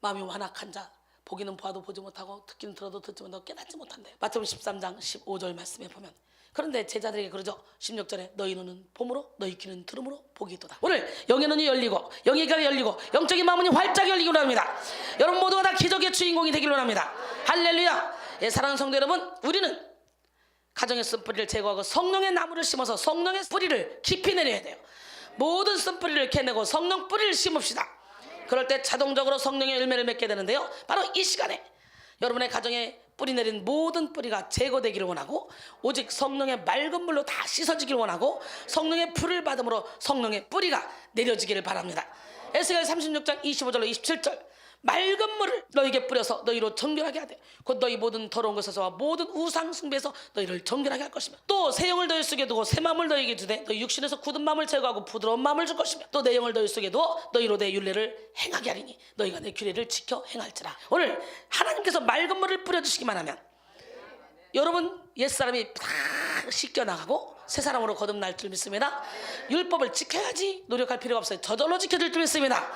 마음이 완악한 자, 보기는 보아도 보지 못하고 듣기는 들어도 듣지 못하고 깨닫지 못한대. 마태복음 13장 15절 말씀에 보면, 그런데 제자들에게 그러죠. 16절에 너희 눈은 봄으로 너희 귀는 들음으로 복이 있도다. 오늘 영의 눈이 열리고 영의 귀가 열리고 영적인 마음이 활짝 열리기 원합니다. 여러분 모두가 다 기적의 주인공이 되길 원합니다. 할렐루야. 사랑하는 성도 여러분, 우리는 가정의 쓴뿌리를 제거하고 성령의 나무를 심어서 성령의 뿌리를 깊이 내려야 돼요. 모든 쓴뿌리를 캐내고 성령 뿌리를 심읍시다. 그럴 때 자동적으로 성령의 열매를 맺게 되는데요, 바로 이 시간에 여러분의 가정에 뿌리 내린 모든 뿌리가 제거되기를 원하고 오직 성령의 맑은 물로 다 씻어지기를 원하고 성령의 불을 받음으로 성령의 뿌리가 내려지기를 바랍니다. 에스겔 36장 25절로 27절, 맑은 물을 너희에게 뿌려서 너희로 정결하게 하되 곧 너희 모든 더러운 것에서와 모든 우상 숭배에서 너희를 정결하게 할 것이며 또 새 영을 너희 속에 두고 새 마음을 너희에게 주되 너희 육신에서 굳은 마음을 제거하고 부드러운 마음을 줄 것이며 또 내 영을 너희 속에 두어 너희로 내 율례를 행하게 하리니 너희가 내 규례를 지켜 행할지라. 오늘 하나님께서 맑은 물을 뿌려주시기만 하면 여러분 옛사람이 다 씻겨나가고 새 사람으로 거듭날 줄 믿습니다. 율법을 지켜야지 노력할 필요가 없어요. 저절로 지켜질 줄 믿습니다.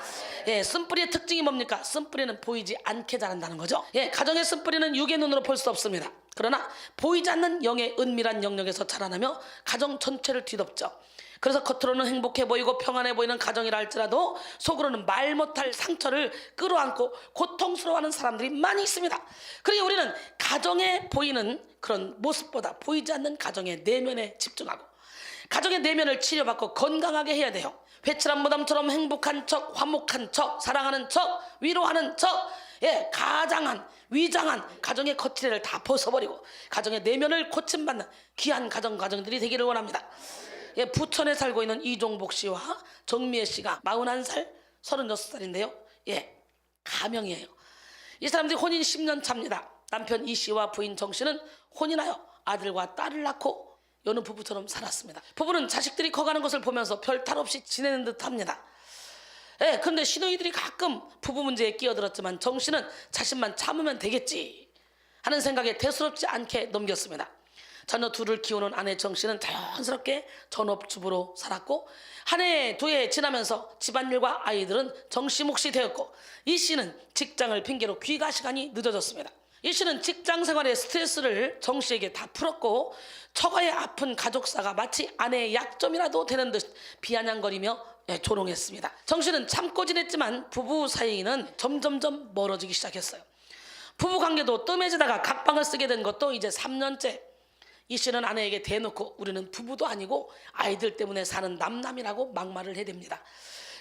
쓴뿌리의 특징이 뭡니까? 쓴뿌리는 보이지 않게 자란다는 거죠. 가정의 쓴뿌리는 육의 눈으로 볼 수 없습니다. 그러나 보이지 않는 영의 은밀한 영역에서 자라나며 가정 전체를 뒤덮죠. 그래서 겉으로는 행복해 보이고 평안해 보이는 가정이라 할지라도 속으로는 말 못할 상처를 끌어안고 고통스러워하는 사람들이 많이 있습니다. 그러니 우리는 가정에 보이는 그런 모습보다 보이지 않는 가정의 내면에 집중하고 가정의 내면을 치료받고 건강하게 해야 돼요. 회칠한 무덤처럼 행복한 척, 화목한 척, 사랑하는 척, 위로하는 척, 가장한, 위장한 가정의 겉티를 다 벗어버리고 가정의 내면을 고침받는 귀한 가정들이 되기를 원합니다. 부천에 살고 있는 이종복 씨와 정미애 씨가 41살, 36살인데요. 가명이에요. 이 사람들이 혼인 10년 차입니다. 남편 이 씨와 부인 정 씨는 혼인하여 아들과 딸을 낳고 여느 부부처럼 살았습니다. 부부는 자식들이 커가는 것을 보면서 별 탈 없이 지내는 듯 합니다. 그런데 시누이들이 가끔 부부 문제에 끼어들었지만 정 씨는 자신만 참으면 되겠지 하는 생각에 대수롭지 않게 넘겼습니다. 자녀 둘을 키우는 아내 정 씨는 자연스럽게 전업주부로 살았고 한 해, 두 해 지나면서 집안일과 아이들은 정 씨 몫이 되었고 이 씨는 직장을 핑계로 귀가 시간이 늦어졌습니다. 이 씨는 직장 생활의 스트레스를 정 씨에게 다 풀었고 처가에 아픈 가족사가 마치 아내의 약점이라도 되는 듯 비아냥거리며 조롱했습니다. 정 씨는 참고 지냈지만 부부 사이는 점점점 멀어지기 시작했어요. 부부관계도 뜸해지다가 각방을 쓰게 된 것도 이제 3년째. 이 씨는 아내에게 대놓고 우리는 부부도 아니고 아이들 때문에 사는 남남이라고 막말을 해댑니다.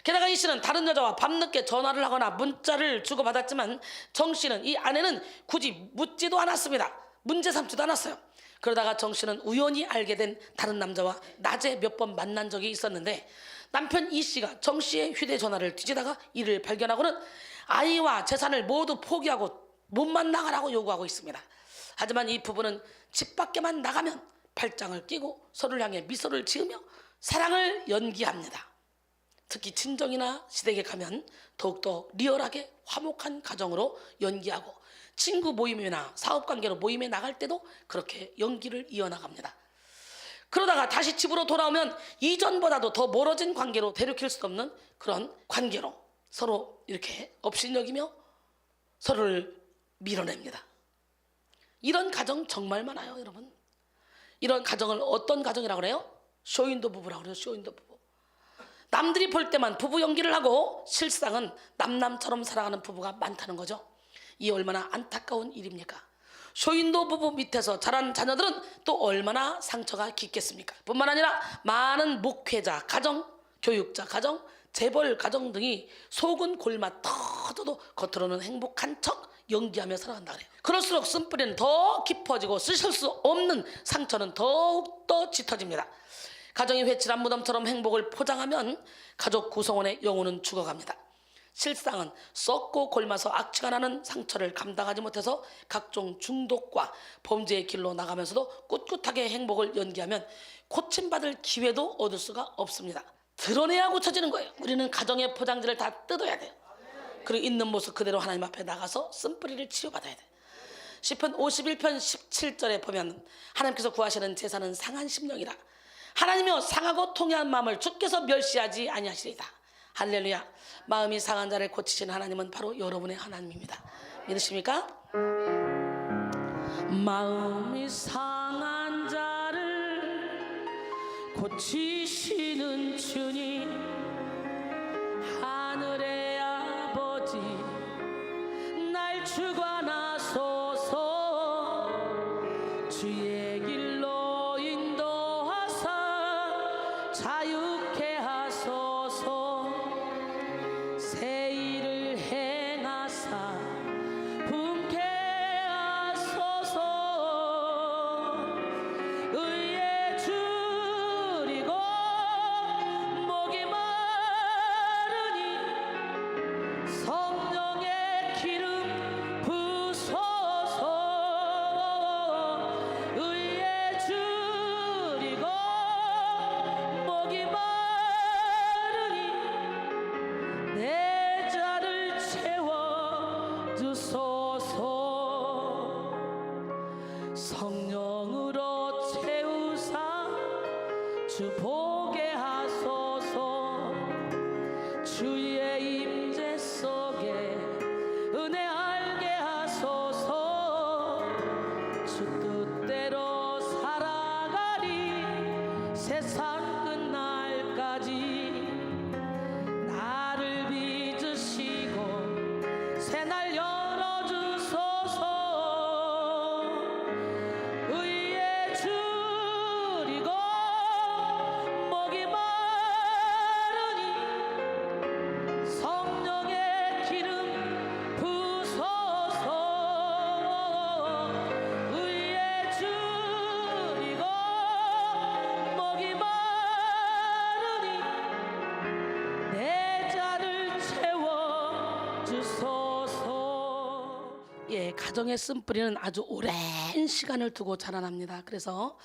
게다가 이 씨는 다른 여자와 밤늦게 전화를 하거나 문자를 주고받았지만 정 씨는 이 아내는 굳이 묻지도 않았습니다. 문제 삼지도 않았어요. 그러다가 정 씨는 우연히 알게 된 다른 남자와 낮에 몇 번 만난 적이 있었는데 남편 이 씨가 정 씨의 휴대전화를 뒤지다가 이를 발견하고는 아이와 재산을 모두 포기하고 몸만 나가라고 요구하고 있습니다. 하지만 이 부부는 집 밖에만 나가면 팔짱을 끼고 서로를 향해 미소를 지으며 사랑을 연기합니다. 특히 친정이나 시댁에 가면 더욱더 리얼하게 화목한 가정으로 연기하고 친구 모임이나 사업관계로 모임에 나갈 때도 그렇게 연기를 이어나갑니다. 그러다가 다시 집으로 돌아오면 이전보다도 더 멀어진 관계로 되돌릴 수 없는 그런 관계로 서로 이렇게 업신여기며 서로를 밀어냅니다. 이런 가정 정말 많아요, 여러분. 이런 가정을 어떤 가정이라고 그래요? 쇼윈도 부부라고 그래요. 쇼윈도 부부. 남들이 볼 때만 부부 연기를 하고 실상은 남남처럼 살아가는 부부가 많다는 거죠. 이 얼마나 안타까운 일입니까? 쇼윈도 부부 밑에서 자란 자녀들은 또 얼마나 상처가 깊겠습니까? 뿐만 아니라 많은 목회자, 가정, 교육자, 가정, 재벌 가정 등이 속은 골마 터져도 겉으로는 행복한 척 연기하며 살아간다 그래요. 그럴수록 쓴뿌리는 더 깊어지고 쓰실 수 없는 상처는 더욱더 짙어집니다. 가정이 회칠한 무덤처럼 행복을 포장하면 가족 구성원의 영혼은 죽어갑니다. 실상은 썩고 골마서 악취가 나는 상처를 감당하지 못해서 각종 중독과 범죄의 길로 나가면서도 꿋꿋하게 행복을 연기하면 고침받을 기회도 얻을 수가 없습니다. 드러내야 고쳐지는 거예요. 우리는 가정의 포장지를 다 뜯어야 돼요. 그리고 있는 모습 그대로 하나님 앞에 나가서 쓴뿌리를 치유받아야 돼요. 시편 51편 17절에 보면 하나님께서 구하시는 제사는 상한 심령이라. 하나님이여 상하고 통해한 마음을 주께서 멸시하지 아니하시리다. 할렐루야. 마음이 상한 자를 고치시는 하나님은 바로 여러분의 하나님입니다. 믿으십니까? 마음이 상한 자를 고치시는 주님, 하늘의 아버지 날 주관하소서. 주의 길로 인도하사 자유케 하소서. 새 일을 행하사 품게 하소서. 의에 줄이고 목이 마르니 성령의 기름 부소서. 의에 줄이고 목이 마르니 내 자를 채워 주소서. 성령으로 채우사 주 보게 하소서. 주의 임재 속에 은혜 알게 하소서. 주 뜻대로 살아가리 세상 끝날까지. 나를 빚으시고 새날 열어주소서. 의에 줄이고 목이 마르니 성령의 기름 부소서. 의에 줄이고 목이 마르니 내 자를 채워 주소서. 예, 가정의 쓴뿌리는 아주 오랜 시간을 두고 자라납니다. 그래서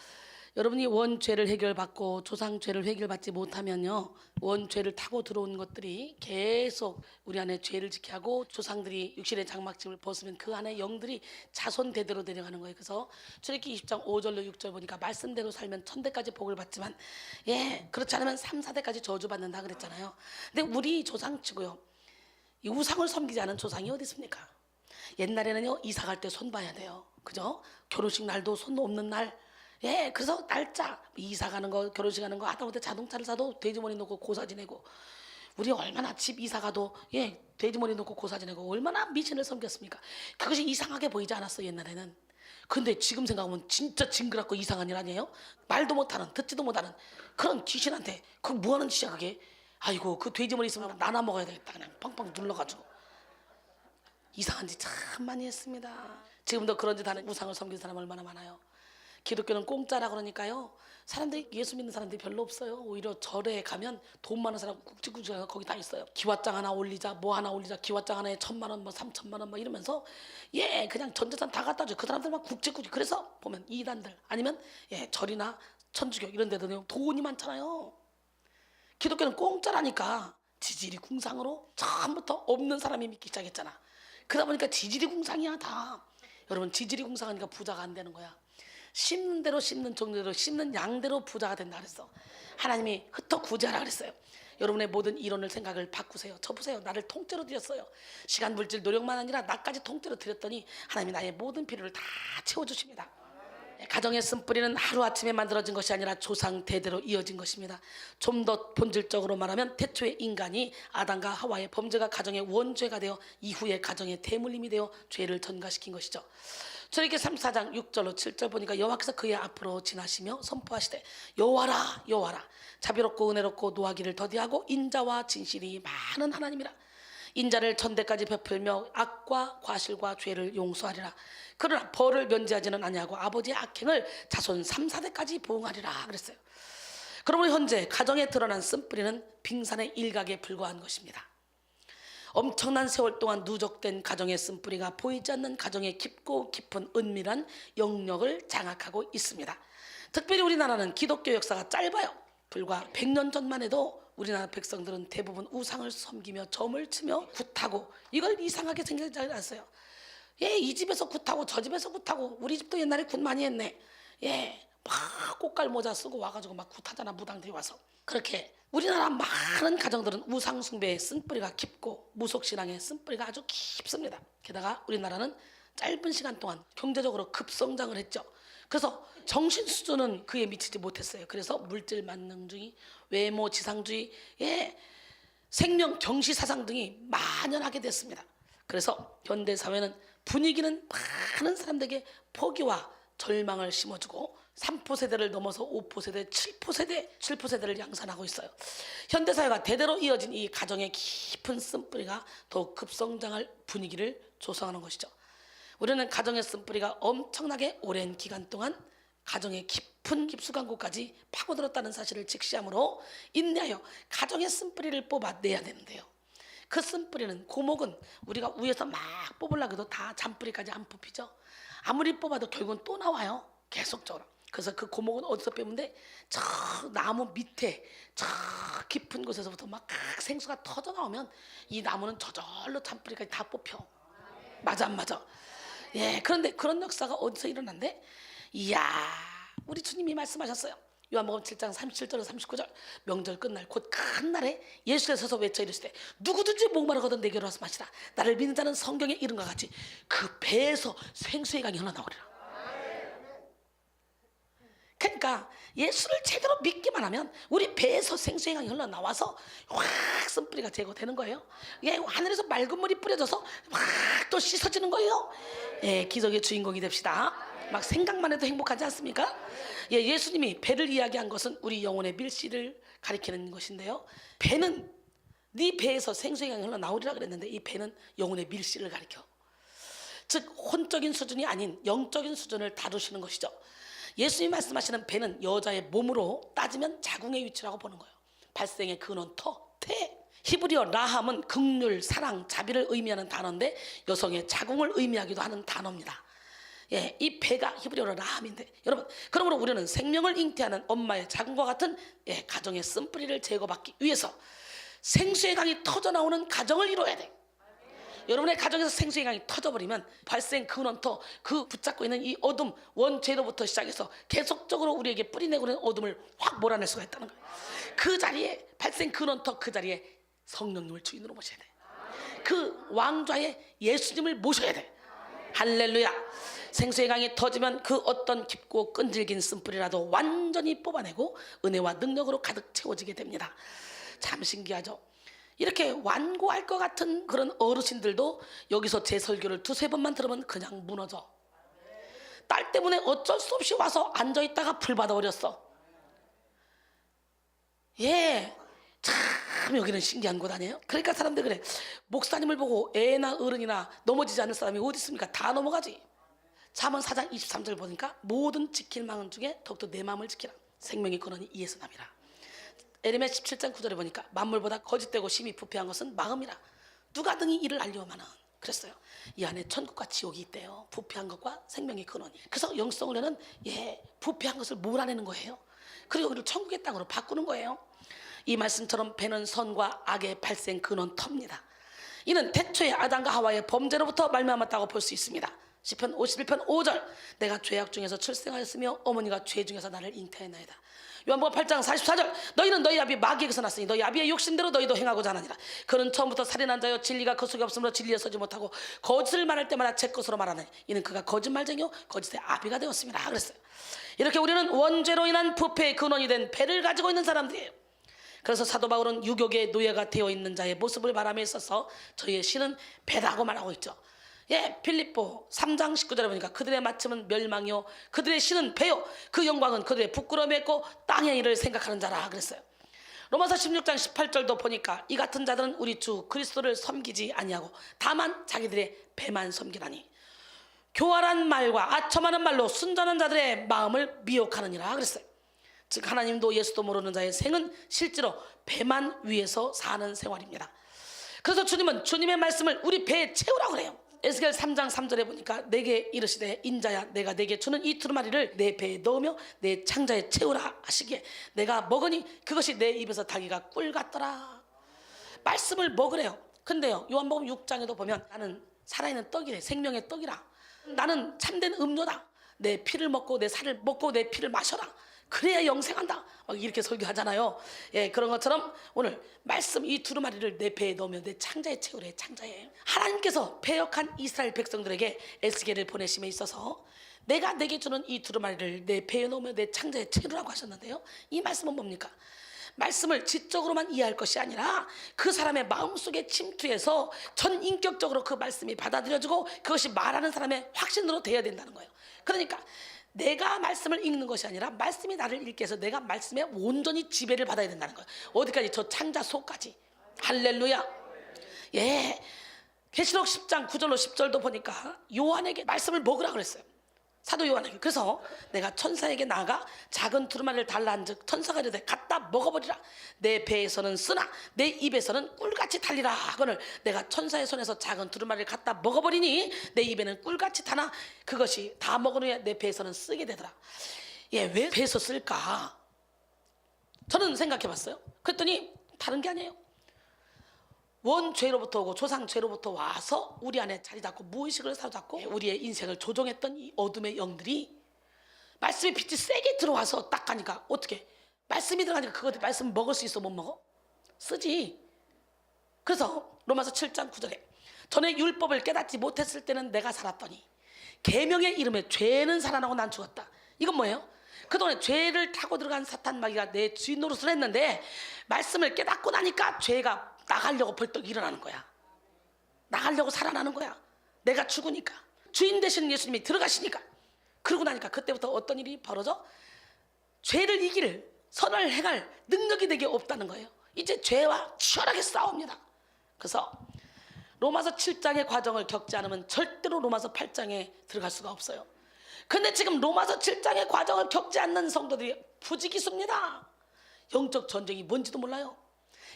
여러분이 원죄를 해결받고 조상죄를 해결받지 못하면요, 원죄를 타고 들어온 것들이 계속 우리 안에 죄를 지게 하고 조상들이 육신의 장막집을 벗으면 그 안에 영들이 자손 대대로 내려가는 거예요. 그래서 출애굽기 20장 5절로 6절 보니까 말씀대로 살면 1000대까지 복을 받지만, 예, 그렇지 않으면 3, 4대까지 저주받는다 그랬잖아요. 근데 우리 조상치고요, 이 우상을 섬기지 않은 조상이 어디 있습니까? 옛날에는요, 이사 갈 때 손 봐야 돼요. 그죠? 결혼식 날도 손 없는 날. 예, 그래서 날짜 이사 가는 거, 결혼식 가는 거 하다못해 자동차를 사도 돼지머리 놓고 고사 지내고, 우리 얼마나 집 이사 가도 예, 돼지머리 놓고 고사 지내고 얼마나 미신을 섬겼습니까? 그것이 이상하게 보이지 않았어 옛날에는. 근데 지금 생각하면 진짜 징그럽고 이상한 일 아니에요? 말도 못하는, 듣지도 못하는 그런 귀신한테 그 뭐하는 짓이야 그게. 아이고, 그 돼지머리 있으면 나눠 먹어야 되겠다. 그냥 빵빵 눌러가지고. 이상한 짓 참 많이 했습니다. 지금도 그런 짓 하는 우상을 섬기는 사람 얼마나 많아요. 기독교는 공짜라 그러니까요, 사람들이, 예수 믿는 사람들이 별로 없어요. 오히려 절에 가면 돈 많은 사람 굵직굵직하게 거기 다 있어요. 기와장 하나 올리자, 뭐 하나 올리자, 기와장 하나에 1000만 원, 뭐 3000만 원, 뭐 이러면서 예, 그냥 전재산 다 갖다 줘. 그 사람들만 굵직굵직. 그래서 보면 이단들 아니면 예, 절이나 천주교 이런 데도 돈이 많잖아요. 기독교는 공짜라니까. 지지리 궁상으로 처음부터 없는 사람이 믿기 시작했잖아. 그러다 보니까 지지리 궁상이야 다. 여러분, 지지리 궁상하니까 부자가 안 되는 거야. 심는 대로 심는 종대로 심는 양대로 부자가 된다 그랬어. 하나님이 흩어 구제하라 그랬어요. 여러분의 모든 이론을 생각을 바꾸세요. 저 보세요. 나를 통째로 드렸어요. 시간, 물질, 노력만 아니라 나까지 통째로 드렸더니 하나님이 나의 모든 필요를 다 채워주십니다. 가정의 쓴뿌리는 하루아침에 만들어진 것이 아니라 조상 대대로 이어진 것입니다. 좀 더 본질적으로 말하면 태초의 인간이 아담과 하와의 범죄가 가정의 원죄가 되어 이후에 가정의 대물림이 되어 죄를 전가시킨 것이죠. 출애굽기 34장 6절로 7절 보니까 여호와께서 그의 앞으로 지나시며 선포하시되 여호와라 여호와라 자비롭고 은혜롭고 노하기를 더디하고 인자와 진실이 많은 하나님이라. 인자를 천대까지 베풀며 악과 과실과 죄를 용서하리라. 그러나 벌을 면제하지는 아니하고 아버지의 악행을 자손 3, 4대까지 보응하리라 그랬어요. 그러므로 현재 가정에 드러난 쓴뿌리는 빙산의 일각에 불과한 것입니다. 엄청난 세월 동안 누적된 가정의 쓴뿌리가 보이지 않는 가정의 깊고 깊은 은밀한 영역을 장악하고 있습니다. 특별히 우리나라는 기독교 역사가 짧아요. 불과 100년 전만 해도 우리나라 백성들은 대부분 우상을 섬기며 점을 치며 굿하고, 이걸 이상하게 생각하지 않았어요. 예, 이 집에서 굿하고 저 집에서 굿하고, 우리 집도 옛날에 굿 많이 했네. 예, 막 꽃갈 모자 쓰고 와가지고 막 굿하잖아, 무당들이 와서. 그렇게 우리나라 많은 가정들은 우상 숭배의 쓴뿌리가 깊고 무속신앙의 쓴뿌리가 아주 깊습니다. 게다가 우리나라는 짧은 시간 동안 경제적으로 급성장을 했죠. 그래서 정신 수준은 그에 미치지 못했어요. 그래서 물질 만능주의, 외모 지상주의, 예, 생명 경시 사상 등이 만연하게 됐습니다. 그래서 현대 사회는 분위기는 많은 사람들에게 포기와 절망을 심어주고 3포 세대를 넘어서 5포 세대, 7포 세대, 7포 세대를 양산하고 있어요. 현대 사회가 대대로 이어진 이 가정의 깊은 쓴뿌리가 더욱 급성장할 분위기를 조성하는 것이죠. 우리는 가정의 쓴뿌리가 엄청나게 오랜 기간 동안 가정의 깊은 깊숙한 곳까지 파고들었다는 사실을 직시함으로 인내하여 가정의 쓴뿌리를 뽑아내야 되는데요. 그 쓴뿌리는, 고목은 우리가 위에서 막 뽑으려고 해도 다 잔뿌리까지 안 뽑히죠. 아무리 뽑아도 결국은 또 나와요, 계속적으로. 그래서 그 고목은 어디서 빼면 저 나무 밑에 저 깊은 곳에서부터 막 생수가 터져 나오면 이 나무는 저절로 잔뿌리까지 다 뽑혀. 맞아 안 맞아? 예, 그런데 그런 역사가 어디서 일어난대? 이야, 우리 주님이 말씀하셨어요. 요한복음 7장 37절에서 39절, 명절 끝날 곧 큰 날에 예수께서 서서 외쳐 이르시되 누구든지 목마르거든 내게로 와서 마시라. 나를 믿는 자는 성경에 이른 것 같이 그 배에서 생수의 강이 흘러나오리라. 그러니까 예수를 제대로 믿기만 하면 우리 배에서 생수의 강이 흘러나와서 확 쓴뿌리가 제거되는 거예요. 예, 하늘에서 맑은 물이 뿌려져서 확 또 씻어지는 거예요. 예, 기적의 주인공이 됩시다. 막 생각만 해도 행복하지 않습니까? 예, 예수님이 배를 이야기한 것은 우리 영혼의 밀실을 가리키는 것인데요. 배는 네 배에서 생수의 강이 흘러나오리라 그랬는데 이 배는 영혼의 밀실을 가리켜. 즉 혼적인 수준이 아닌 영적인 수준을 다루시는 것이죠. 예수님이 말씀하시는 배는 여자의 몸으로 따지면 자궁의 위치라고 보는 거예요. 발생의 근원 태. 히브리어 라함은 긍휼, 사랑, 자비를 의미하는 단어인데 여성의 자궁을 의미하기도 하는 단어입니다. 예, 이 배가 히브리어로 라함인데, 여러분, 그러므로 우리는 생명을 잉태하는 엄마의 자궁과 같은, 예, 가정의 쓴뿌리를 제거받기 위해서 생수의 강이 터져 나오는 가정을 이루어야 돼. 여러분의 가정에서 생수의 강이 터져버리면 발생 근원터, 그 붙잡고 있는 이 어둠, 원죄로부터 시작해서 계속적으로 우리에게 뿌리내고 있는 어둠을 확 몰아낼 수가 있다는 거예요. 그 자리에 발생 근원터, 그 자리에 성령님을 주인으로 모셔야 돼. 그 왕좌에 예수님을 모셔야 돼. 할렐루야. 생수의 강이 터지면 그 어떤 깊고 끈질긴 쓴뿌리라도 완전히 뽑아내고 은혜와 능력으로 가득 채워지게 됩니다. 참 신기하죠. 이렇게 완고할 것 같은 그런 어르신들도 여기서 제 설교를 2-3번만 들으면 그냥 무너져. 딸 때문에 어쩔 수 없이 와서 앉아있다가 불 받아버렸어. 예, 참 여기는 신기한 곳 아니에요? 그러니까 사람들 그래, 목사님을 보고 애나 어른이나 넘어지지 않을 사람이 어디 있습니까? 다 넘어가지. 잠언 4장 23절 보니까 모든 지킬 망언 중에 더욱더 내 마음을 지키라. 생명의 근원이 이에서 남이라. 에레미야 17장 9절에 보니까 만물보다 거짓되고 심히 부패한 것은 마음이라. 누가 등이 이를 알려마는. 그랬어요. 이 안에 천국과 지옥이 있대요. 부패한 것과 생명의 근원이. 그래서 영성을 내는, 예, 부패한 것을 몰아내는 거예요. 그리고 이를 천국의 땅으로 바꾸는 거예요. 이 말씀처럼 배는 선과 악의 발생 근원 터입니다. 이는 태초에 아담과 하와의 범죄로부터 말미암았다고 볼 수 있습니다. 시편 51편 5절, 내가 죄악 중에서 출생하였으며 어머니가 죄 중에서 나를 잉태했나이다. 요한복음 8장 44절, 너희는 너희 아비 마귀에게서 났으니 너희 아비의 욕심대로 너희도 행하고자 하느니라. 그는 처음부터 살인한 자여 진리가 그 속에 없으므로 진리에 서지 못하고 거짓을 말할 때마다 제 것으로 말하느니 이는 그가 거짓말쟁이요 거짓의 아비가 되었습니다. 그랬어요. 이렇게 우리는 원죄로 인한 부패의 근원이 된 배를 가지고 있는 사람들이에요. 그래서 사도 바울은 유교계의 노예가 되어 있는 자의 모습을 말함에 있어서 저희의 신은 배다고 말하고 있죠. 예, 필립보 3장 19절에 보니까 그들의 마침은 멸망이요 그들의 신은 배요 그 영광은 그들의 부끄러움에 있고 땅의 일을 생각하는 자라 그랬어요. 로마서 16장 18절도 보니까 이 같은 자들은 우리 주 그리스도를 섬기지 아니하고 다만 자기들의 배만 섬기라니 교활한 말과 아첨하는 말로 순전한 자들의 마음을 미혹하느니라 그랬어요. 즉 하나님도 예수도 모르는 자의 생은 실제로 배만 위해서 사는 생활입니다. 그래서 주님은 주님의 말씀을 우리 배에 채우라고 그래요. 에스겔 3장 3절에 보니까 내게 이르시되 인자야 내가 내게 주는 이 두루마리를 내 배에 넣으며 내 창자에 채우라 하시기에 내가 먹으니 그것이 내 입에서 달기가 꿀 같더라. 말씀을 먹으래요. 근데요 요한복음 6장에도 보면 나는 살아있는 떡이래. 생명의 떡이라. 나는 참된 음료다. 내 피를 먹고 내 살을 먹고 내 피를 마셔라. 그래야 영생한다. 막 이렇게 설교하잖아요. 예, 그런 것처럼 오늘 말씀 이 두루마리를 내 배에 넣으면 내 창자에 채우래. 창자에. 하나님께서 패역한 이스라엘 백성들에게 에스겔을 보내심에 있어서 내가 내게 주는 이 두루마리를 내 배에 넣으면 내 창자에 채우라고 하셨는데요. 이 말씀은 뭡니까? 말씀을 지적으로만 이해할 것이 아니라 그 사람의 마음속에 침투해서 전인격적으로 그 말씀이 받아들여지고 그것이 말하는 사람의 확신으로 돼야 된다는 거예요. 그러니까 내가 말씀을 읽는 것이 아니라 말씀이 나를 읽게 해서 내가 말씀에 온전히 지배를 받아야 된다는 거예요. 어디까지? 저 창자 속까지. 할렐루야. 예, 계시록 10장 9절로 10절도 보니까 요한에게 말씀을 먹으라 그랬어요. 사도 요한에게. 그래서 내가 천사에게 나아가 작은 두루마리를 달라 한즉 천사가 이르되 갖다 먹어버리라. 내 배에서는 쓰나 내 입에서는 꿀같이 달리라 하거늘 내가 천사의 손에서 작은 두루마리를 갖다 먹어버리니 내 입에는 꿀같이 타나 그것이 다 먹은 후에 내 배에서는 쓰게 되더라. 예, 왜 배에서 쓸까? 저는 생각해봤어요. 그랬더니 다른 게 아니에요. 원죄로부터 오고 조상죄로부터 와서 우리 안에 자리 잡고 무의식을 사로잡고 우리의 인생을 조종했던 이 어둠의 영들이 말씀의 빛이 세게 들어와서 딱 가니까 어떻게 말씀이 들어가니까 그것들 말씀 먹을 수 있어 못 먹어? 쓰지. 그래서 로마서 7장 9절에 전에 율법을 깨닫지 못했을 때는 내가 살았더니 계명의 이름에 죄는 살아나고 난 죽었다. 이건 뭐예요? 그동안에 죄를 타고 들어간 사탄 마귀가 내 주인 노릇을 했는데 말씀을 깨닫고 나니까 죄가 나가려고 벌떡 일어나는 거야. 나가려고 살아나는 거야. 내가 죽으니까. 주인 되시는 예수님이 들어가시니까. 그러고 나니까 그때부터 어떤 일이 벌어져? 죄를 이길 선을 행할 능력이 내게 없다는 거예요. 이제 죄와 치열하게 싸웁니다. 그래서 로마서 7장의 과정을 겪지 않으면 절대로 로마서 8장에 들어갈 수가 없어요. 근데 지금 로마서 7장의 과정을 겪지 않는 성도들이 부지기수입니다. 영적 전쟁이 뭔지도 몰라요.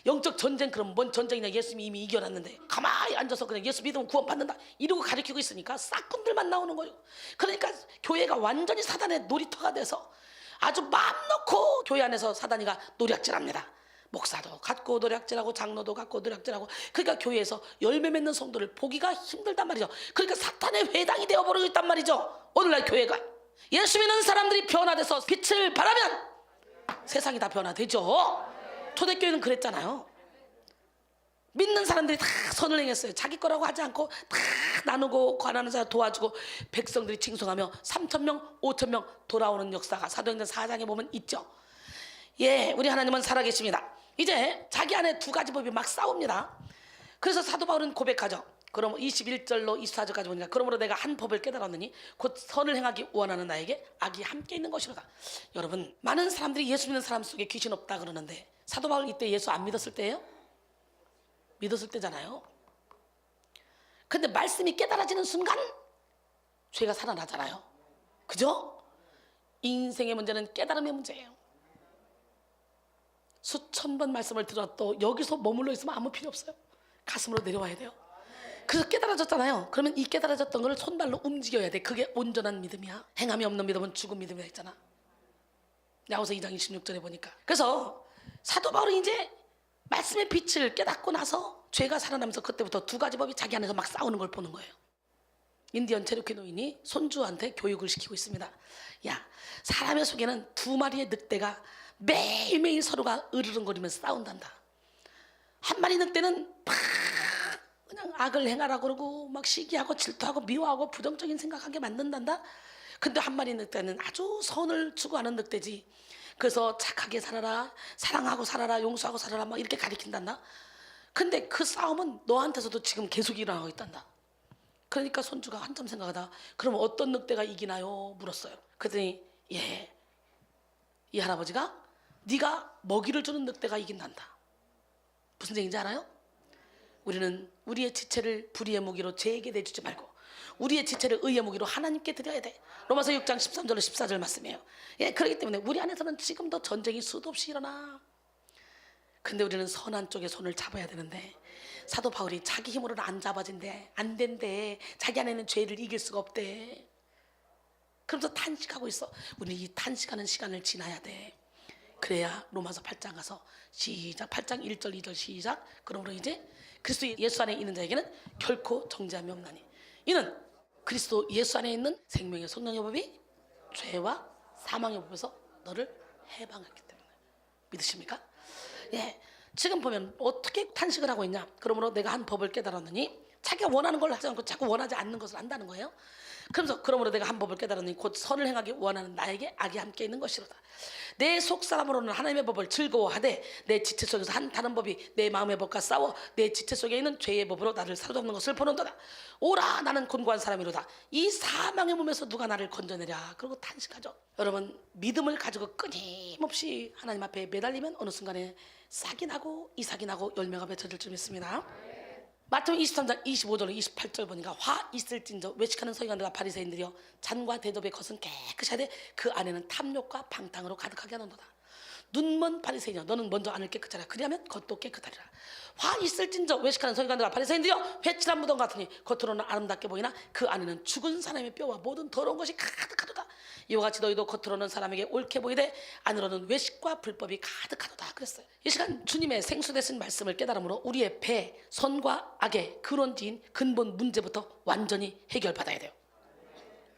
영적 전쟁 그럼 뭔 전쟁이냐. 예수님이 이미 이겨놨는데 가만히 앉아서 그냥 예수 믿으면 구원받는다 이러고 가르치고 있으니까 싹꾼들만 나오는 거예요. 그러니까 교회가 완전히 사단의 놀이터가 돼서 아주 마음 놓고 교회 안에서 사단이가 노략질합니다. 목사도 갖고 노략질하고 장로도 갖고 노략질하고. 그러니까 교회에서 열매 맺는 성도를 보기가 힘들단 말이죠. 그러니까 사탄의 회당이 되어버리고 있단 말이죠. 오늘날 교회가. 예수 믿는 사람들이 변화돼서 빛을 발하면 세상이 다 변화되죠. 초대교회는 그랬잖아요. 믿는 사람들이 다 선을 행했어요. 자기 거라고 하지 않고 다 나누고 가난한 자를 도와주고 백성들이 칭송하며 3,000명 5,000명 돌아오는 역사가 사도행전 4장에 보면 있죠. 예, 우리 하나님은 살아계십니다. 이제 자기 안에 두 가지 법이 막 싸웁니다. 그래서 사도 바울은 고백하죠. 그럼 21절로 24절까지 보니까 그러므로 내가 한 법을 깨달았느니 곧 선을 행하기 원하는 나에게 악이 함께 있는 것이로다. 여러분, 많은 사람들이 예수 믿는 사람 속에 귀신 없다 그러는데 사도 바울 이때 예수 안 믿었을 때예요? 믿었을 때잖아요. 근데 말씀이 깨달아지는 순간 죄가 살아나잖아요. 그죠? 인생의 문제는 깨달음의 문제예요. 수천 번 말씀을 들어도 여기서 머물러 있으면 아무 필요 없어요. 가슴으로 내려와야 돼요. 그래서 깨달아졌잖아요. 그러면 이 깨달아졌던 걸 손발로 움직여야 돼. 그게 온전한 믿음이야. 행함이 없는 믿음은 죽은 믿음이라 했잖아. 야고보서 2장 26절에 보니까. 그래서 사도 바울이 이제 말씀의 빛을 깨닫고 나서 죄가 살아나면서 그때부터 두 가지 법이 자기 안에서 막 싸우는 걸 보는 거예요. 인디언 체로키 노인이 손주한테 교육을 시키고 있습니다. 야, 사람의 속에는 두 마리의 늑대가 매일매일 서로가 으르렁거리면서 싸운단다. 한 마리 늑대는 막 그냥 악을 행하라고 그러고 막 시기하고 질투하고 미워하고 부정적인 생각하게 만든단다. 근데 한 마리 늑대는 아주 선을 추구하는 늑대지. 그래서 착하게 살아라, 사랑하고 살아라, 용서하고 살아라 막 이렇게 가리킨단다. 근데 그 싸움은 너한테서도 지금 계속 일어나고 있단다. 그러니까 손주가 한참 생각하다 그럼 어떤 늑대가 이기나요? 물었어요. 그랬더니 이 할아버지가 네가 먹이를 주는 늑대가 이긴단다. 무슨 얘기인지 알아요? 우리는 우리의 지체를 불의의 무기로 죄에게 내주지 말고 우리의 지체를 의의 무기로 하나님께 드려야 돼. 로마서 6장 13절로 14절 말씀이에요. 그렇기 때문에 우리 안에서는 지금도 전쟁이 수도 없이 일어나. 근데 우리는 선한 쪽에 손을 잡아야 되는데 사도 바울이 자기 힘으로는 안 잡아진대. 안 된대. 자기 안에는 죄를 이길 수가 없대. 그러면서 탄식하고 있어. 우리는 이 탄식하는 시간을 지나야 돼. 그래야 로마서 8장 가서 시작. 8장 1절 2절 시작. 그러므로 이제 그리스도 예수 안에 있는 자에게는 결코 정죄함이 없나니 이는 그리스도 예수 안에 있는 생명의 성령의 법이 죄와 사망의 법에서 너를 해방했기 때문에. 믿으십니까? 지금 보면 어떻게 탄식을 하고 있냐. 그러므로 내가 한 법을 깨달았느니 자기가 원하는 걸 하지 않고 자꾸 원하지 않는 것을 한다는 거예요. 그러므로 내가 한 법을 깨달았느니 곧 선을 행하기 원하는 나에게 악이 함께 있는 것이로다. 내 속사람으로는 하나님의 법을 즐거워하되 내 지체 속에서 한 다른 법이 내 마음의 법과 싸워 내 지체 속에 있는 죄의 법으로 나를 사로잡는 것을 보는도다. 오라 나는 곤고한 사람이로다. 이 사망의 몸에서 누가 나를 건져내랴. 그리고 탄식하죠. 여러분 믿음을 가지고 끊임없이 하나님 앞에 매달리면 어느 순간에 싹이 나고 이삭이 나고 열매가 맺혀질 줄 믿습니다. 마태복음 23장 25절로 28절 보니까 화 있을진저 외식하는 서기관들과 바리새인들이여 잔과 대접의 것은 깨끗이 하되 그 안에는 탐욕과 방탕으로 가득하게 하는도다. 눈먼 바리새인이여 너는 먼저 안을 깨끗하라. 그리하면 겉도 깨끗하리라. 화 있을진저 외식하는 서기관들과 바리새인들이여 회칠한 무덤 같으니 겉으로는 아름답게 보이나 그 안에는 죽은 사람의 뼈와 모든 더러운 것이 가득하도다. 이와 같이 너희도 겉으로는 사람에게 옳게 보이되 안으로는 외식과 불법이 가득하도다. 그랬어요. 이 시간 주님의 생수되신 말씀을 깨달음으로 우리의 배, 선과 악의 근원지인 근본 문제부터 완전히 해결받아야 돼요.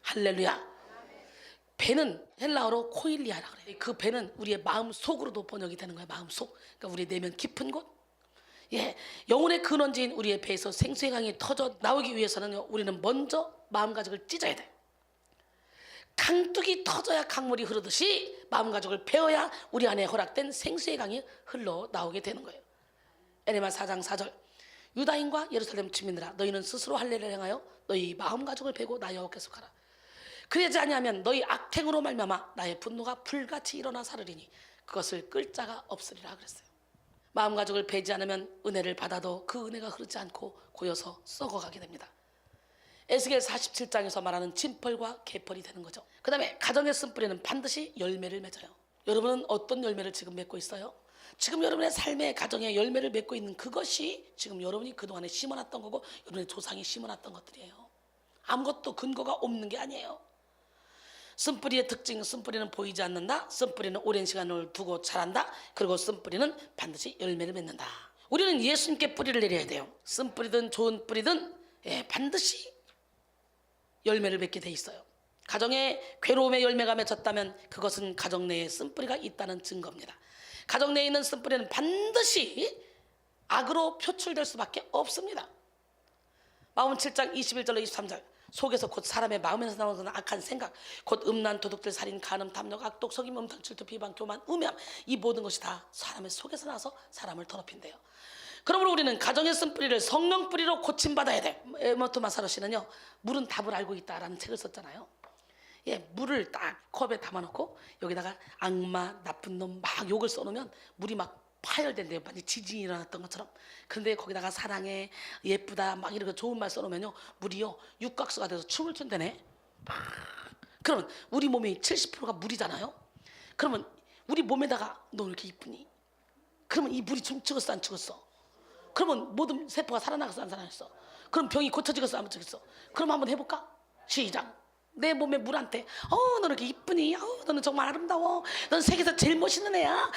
할렐루야. 배는 헬라어로 코일리아라 그래요. 그 배는 우리의 마음 속으로도 번역이 되는 거예요. 마음 속. 그러니까 우리의 내면 깊은 곳. 영혼의 근원지인 우리의 배에서 생수의 강이 터져 나오기 위해서는 우리는 먼저 마음가짐을 찢어야 돼요. 강둑이 터져야 강물이 흐르듯이 마음가짐을 베어야 우리 안에 허락된 생수의 강이 흘러나오게 되는 거예요. 에레미야 4장 4절 유다인과 예루살렘 주민들아 너희는 스스로 할례를 행하여 너희 마음가짐을 베고 나 여호와께서 가라. 그러지 아니하면 너희 악행으로 말미암아 나의 분노가 불같이 일어나 사르리니 그것을 끌 자가 없으리라 그랬어요. 마음가짐을 베지 않으면 은혜를 받아도 그 은혜가 흐르지 않고 고여서 썩어가게 됩니다. 에스겔 47장에서 말하는 진펄과 개펄이 되는 거죠. 그 다음에 가정의 쓴뿌리는 반드시 열매를 맺어요. 여러분은 어떤 열매를 지금 맺고 있어요? 지금 여러분의 삶의 가정에 열매를 맺고 있는 그것이 지금 여러분이 그동안에 심어놨던 거고 여러분의 조상이 심어놨던 것들이에요. 아무것도 근거가 없는 게 아니에요. 쓴뿌리의 특징은 쓴뿌리는 보이지 않는다. 쓴뿌리는 오랜 시간을 두고 자란다. 그리고 쓴뿌리는 반드시 열매를 맺는다. 우리는 예수님께 뿌리를 내려야 돼요. 쓴뿌리든 좋은 뿌리든 반드시 열매를 맺게 돼 있어요. 가정에 괴로움의 열매가 맺혔다면 그것은 가정 내에 쓴뿌리가 있다는 증거입니다. 가정 내에 있는 쓴뿌리는 반드시 악으로 표출될 수밖에 없습니다. 마음 7장 21절로 23절 속에서 곧 사람의 마음에서 나오는 악한 생각 곧 음란, 도둑질, 살인, 간음, 탐욕, 악독, 속임, 음탕, 질투, 비방, 교만, 음양 이 모든 것이 다 사람의 속에서 나서 사람을 더럽힌대요. 그러므로 우리는 가정의 쓴뿌리를 성령 뿌리로 고침받아야 돼. 에머토 마사로 씨는요 물은 답을 알고 있다라는 책을 썼잖아요. 물을 딱 컵에 담아놓고 여기다가 악마, 나쁜 놈 막 욕을 써놓으면 물이 막 파열된대요. 많이 지진이 일어났던 것처럼. 그런데 거기다가 사랑해, 예쁘다 막 이렇게 좋은 말 써놓으면요 물이요 육각수가 돼서 춤을 춘다네. 그러면 우리 몸이 70%가 물이잖아요. 그러면 우리 몸에다가 너 왜 이렇게 이쁘니? 그러면 이 물이 좀 죽었어 안 죽었어? 그러면 모든 세포가 살아나갔어 안 살아났어? 그럼 병이 고쳐지겠어 안 고쳐지겠어? 그럼 한번 해볼까? 시작. 내 몸에 물한테 너는 이렇게 이쁘니? 너는 정말 아름다워. 넌 세계에서 제일 멋있는 애야.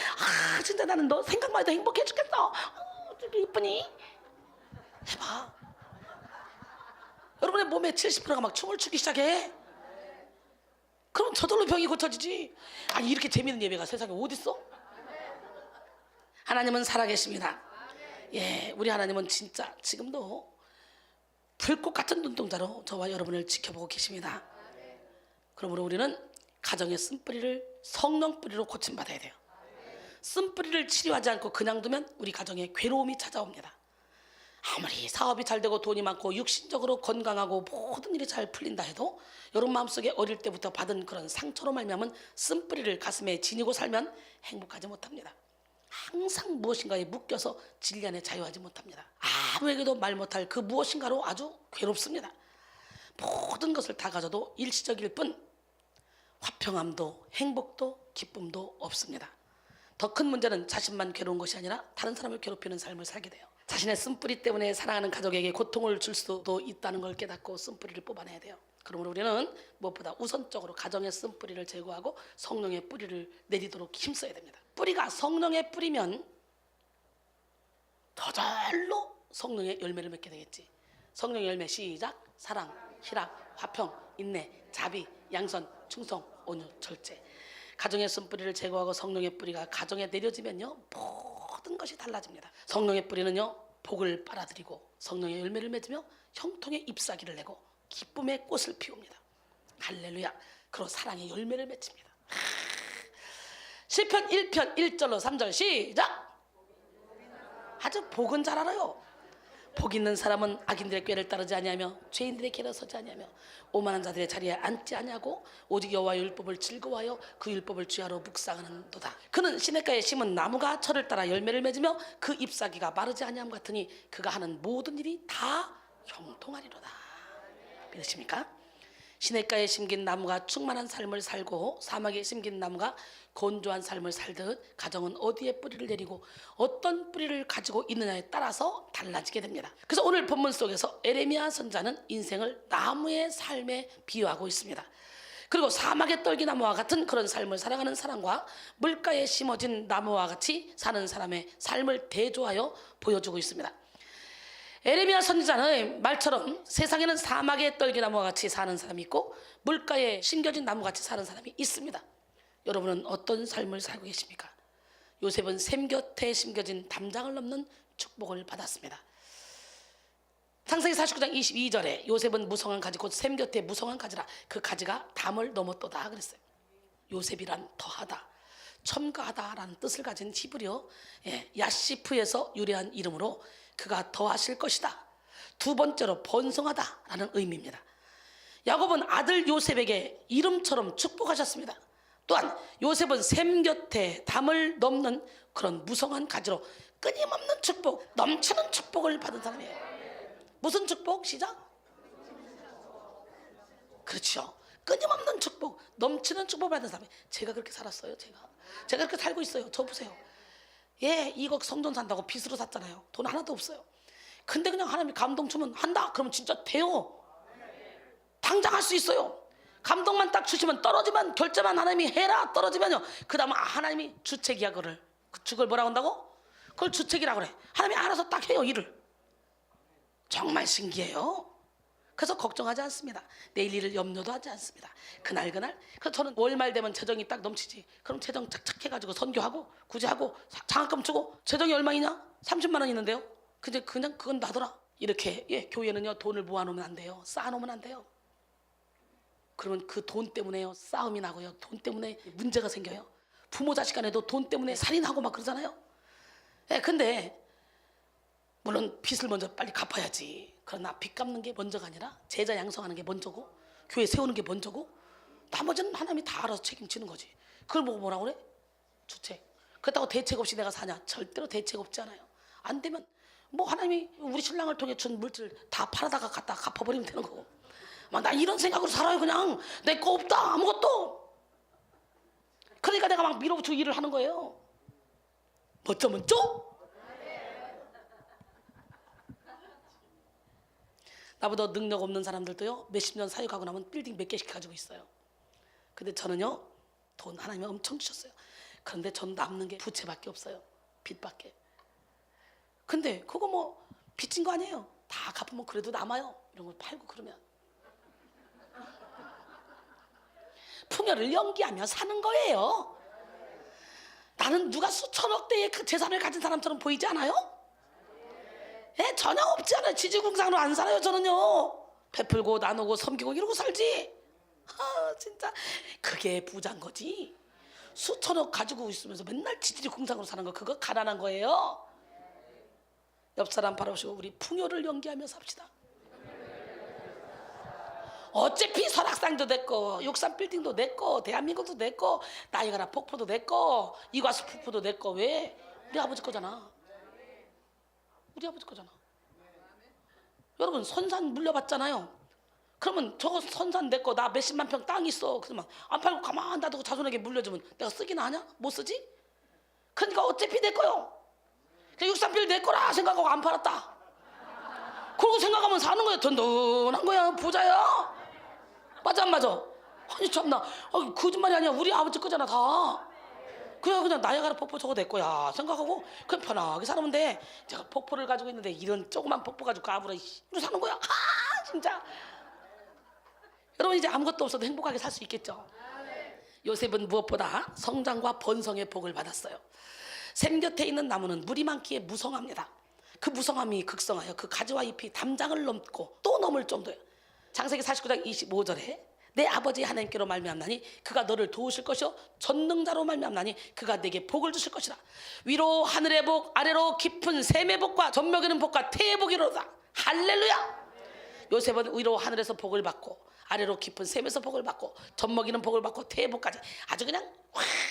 진짜 나는 너 생각만 해도 행복해 죽겠어. 어떻게 이쁘니? 해봐. 여러분의 몸에 70%가 막 춤을 추기 시작해. 그럼 저절로 병이 고쳐지지. 아니 이렇게 재밌는 예배가 세상에 어딨어? 하나님은 살아계십니다. 우리 하나님은 진짜 지금도 불꽃 같은 눈동자로 저와 여러분을 지켜보고 계십니다. 그러므로 우리는 가정의 쓴뿌리를 성령 뿌리로 고침받아야 돼요. 쓴뿌리를 치료하지 않고 그냥 두면 우리 가정에 괴로움이 찾아옵니다. 아무리 사업이 잘 되고 돈이 많고 육신적으로 건강하고 모든 일이 잘 풀린다 해도 여러분 마음속에 어릴 때부터 받은 그런 상처로 말미암은 쓴뿌리를 가슴에 지니고 살면 행복하지 못합니다. 항상 무엇인가에 묶여서 진리 안에 자유하지 못합니다. 아무에게도 말 못할 그 무엇인가로 아주 괴롭습니다. 모든 것을 다 가져도 일시적일 뿐 화평함도 행복도 기쁨도 없습니다. 더 큰 문제는 자신만 괴로운 것이 아니라 다른 사람을 괴롭히는 삶을 살게 돼요. 자신의 쓴뿌리 때문에 사랑하는 가족에게 고통을 줄 수도 있다는 걸 깨닫고 쓴뿌리를 뽑아내야 돼요. 그러므로 우리는 무엇보다 우선적으로 가정의 쓴뿌리를 제거하고 성령의 뿌리를 내리도록 힘써야 됩니다. 뿌리가 성령의 뿌리면 저절로 성령의 열매를 맺게 되겠지. 성령의 열매 시작. 사랑, 희락, 화평, 인내, 자비, 양선, 충성, 온유, 절제. 가정의 쓴뿌리를 제거하고 성령의 뿌리가 가정에 내려지면요 모든 것이 달라집니다. 성령의 뿌리는요 복을 빨아들이고 성령의 열매를 맺으며 형통의 잎사귀를 내고 기쁨의 꽃을 피웁니다. 할렐루야. 그로 사랑의 열매를 맺습니다. 시편 1편 1절로 3절 시작. 아주 복은 잘 알아요. 복 있는 사람은 악인들의 꾀를 따르지 아니하며 죄인들의 길에 서지 아니하며 오만한 자들의 자리에 앉지 아니하고 오직 여호와의 율법을 즐거워하여 그 율법을 주야로 묵상하는도다. 그는 시냇가에 심은 나무가 철을 따라 열매를 맺으며 그 잎사귀가 마르지 아니함 같으니 그가 하는 모든 일이 다 형통하리로다. 믿으십니까? 시냇가에 심긴 나무가 충만한 삶을 살고 사막에 심긴 나무가 건조한 삶을 살듯 가정은 어디에 뿌리를 내리고 어떤 뿌리를 가지고 있느냐에 따라서 달라지게 됩니다. 그래서 오늘 본문 속에서 에레미야 선자는 인생을 나무의 삶에 비유하고 있습니다. 그리고 사막의 떨기나무와 같은 그런 삶을 살아가는 사람과 물가에 심어진 나무와 같이 사는 사람의 삶을 대조하여 보여주고 있습니다. 에레미야 선지자의 말처럼 세상에는 사막의 떨기나무와 같이 사는 사람이 있고 물가에 심겨진 나무같이 사는 사람이 있습니다. 여러분은 어떤 삶을 살고 계십니까? 요셉은 샘 곁에 심겨진 담장을 넘는 축복을 받았습니다. 창세기 49장 22절에 요셉은 무성한 가지 곧 샘 곁에 무성한 가지라 그 가지가 담을 넘었도다 그랬어요. 요셉이란 더하다, 첨가하다라는 뜻을 가진 히브리어 야시프에서 유래한 이름으로 그가 더하실 것이다. 두 번째로 번성하다라는 의미입니다. 야곱은 아들 요셉에게 이름처럼 축복하셨습니다. 또한 요셉은 샘 곁에 담을 넘는 그런 무성한 가지로 끊임없는 축복, 넘치는 축복을 받은 사람이에요. 무슨 축복? 시작. 그렇죠. 끊임없는 축복, 넘치는 축복 받은 사람이. 제가 그렇게 살았어요. 제가 그렇게 살고 있어요. 저 보세요. 2억 성전 산다고 빚으로 샀잖아요. 돈 하나도 없어요. 근데 그냥 하나님이 감동 주면 한다 그러면 진짜 돼요. 당장 할 수 있어요. 감동만 딱 주시면, 떨어지면 결제만 하나님이 해라 떨어지면요 그 다음에 하나님이 주책이야. 그걸 뭐라고 한다고? 그걸 주책이라고 그래. 하나님이 알아서 딱 해요. 일을. 정말 신기해요. 그래서 걱정하지 않습니다. 내일 일을 염려도 하지 않습니다. 그날 그래서 저는 월말 되면 재정이 딱 넘치지. 그럼 재정 착착 해가지고 선교하고 구제하고 장학금 주고. 재정이 얼마이냐? 30만 원 있는데요. 근데 그냥 그건 나더라. 이렇게 교회는요 돈을 모아놓으면 안 돼요. 쌓아놓으면 안 돼요. 그러면 그 돈 때문에요 싸움이 나고요, 돈 때문에 문제가 생겨요. 부모 자식 간에도 돈 때문에 살인하고 막 그러잖아요. 근데 물론 빚을 먼저 빨리 갚아야지. 그러나 빚 갚는 게 먼저가 아니라 제자 양성하는 게 먼저고 교회 세우는 게 먼저고 나머지는 하나님이 다 알아서 책임지는 거지. 그걸 보고 뭐라고 그래? 주책. 그렇다고 대책 없이 내가 사냐? 절대로 대책 없지 않아요. 안 되면 뭐 하나님이 우리 신랑을 통해 준 물질 다 팔아다가 갖다 갚아버리면 되는 거고. 막 나 이런 생각으로 살아요. 그냥 내 거 없다 아무것도. 그러니까 내가 막 밀어붙이고 일을 하는 거예요. 어쩌면 쪼? 나보다 능력 없는 사람들도요 몇십 년 사역하고 나면 빌딩 몇 개씩 가지고 있어요. 근데 저는요 돈 하나님이 엄청 주셨어요. 그런데 전 남는 게 부채밖에 없어요. 빚밖에. 근데 그거 뭐 빚진 거 아니에요. 다 갚으면 그래도 남아요. 이런 걸 팔고 그러면 풍요를 연기하며 사는 거예요. 나는 누가 수천억 대의 그 재산을 가진 사람처럼 보이지 않아요? 전혀 없지 않아요. 지지공상으로 안 살아요. 저는요 베풀고 나누고 섬기고 이러고 살지. 진짜 그게 부자인 거지. 수천억 가지고 있으면서 맨날 지지공상으로 사는 거 그거 가난한 거예요. 옆 사람 바라보시고 우리 풍요를 연기하며 삽시다. 어차피 설악산도 내꺼, 63빌딩도 내꺼, 대한민국도 내꺼, 나이가라 폭포도 내꺼, 이과수 폭포도 내꺼. 왜? 우리 아버지 거잖아. 우리 아버지 거잖아. 여러분 선산 물려봤잖아요. 그러면 저거 선산 내꺼, 나 몇십만 평 땅 있어. 그러면 안 팔고 가만 놔두고 자손에게 물려주면 내가 쓰기나 하냐? 못 쓰지? 그러니까 어차피 내 거요. 63빌 내 거라 생각하고 안 팔았다. 그러고 생각하면 사는 거야. 든든한 거야. 부자야. 맞아 안 맞아? 아니 참나, 거짓말이 아니야. 우리 아버지 거잖아 다. 그냥 나야가라 폭포 저거 내 거야 생각하고 그냥 편하게 살면 돼. 제가 폭포를 가지고 있는데 이런 조그만 폭포 가지고 까불어 이로 사는 거야. 진짜. 여러분 이제 아무것도 없어도 행복하게 살 수 있겠죠. 요셉은 무엇보다 성장과 번성의 복을 받았어요. 샘 곁에 있는 나무는 물이 많기에 무성합니다. 그 무성함이 극성하여 그 가지와 잎이 담장을 넘고 또 넘을 정도예요. 창세기 49장 25절에 내 아버지 하나님께로 말미암나니 그가 너를 도우실 것이요 전능자로 말미암나니 그가 내게 복을 주실 것이라. 위로 하늘의 복, 아래로 깊은 샘의 복과 젖먹이는 복과 태의 복이로다. 할렐루야. 요셉은 위로 하늘에서 복을 받고 아래로 깊은 샘에서 복을 받고 젖먹이는 복을 받고 태의 복까지 아주 그냥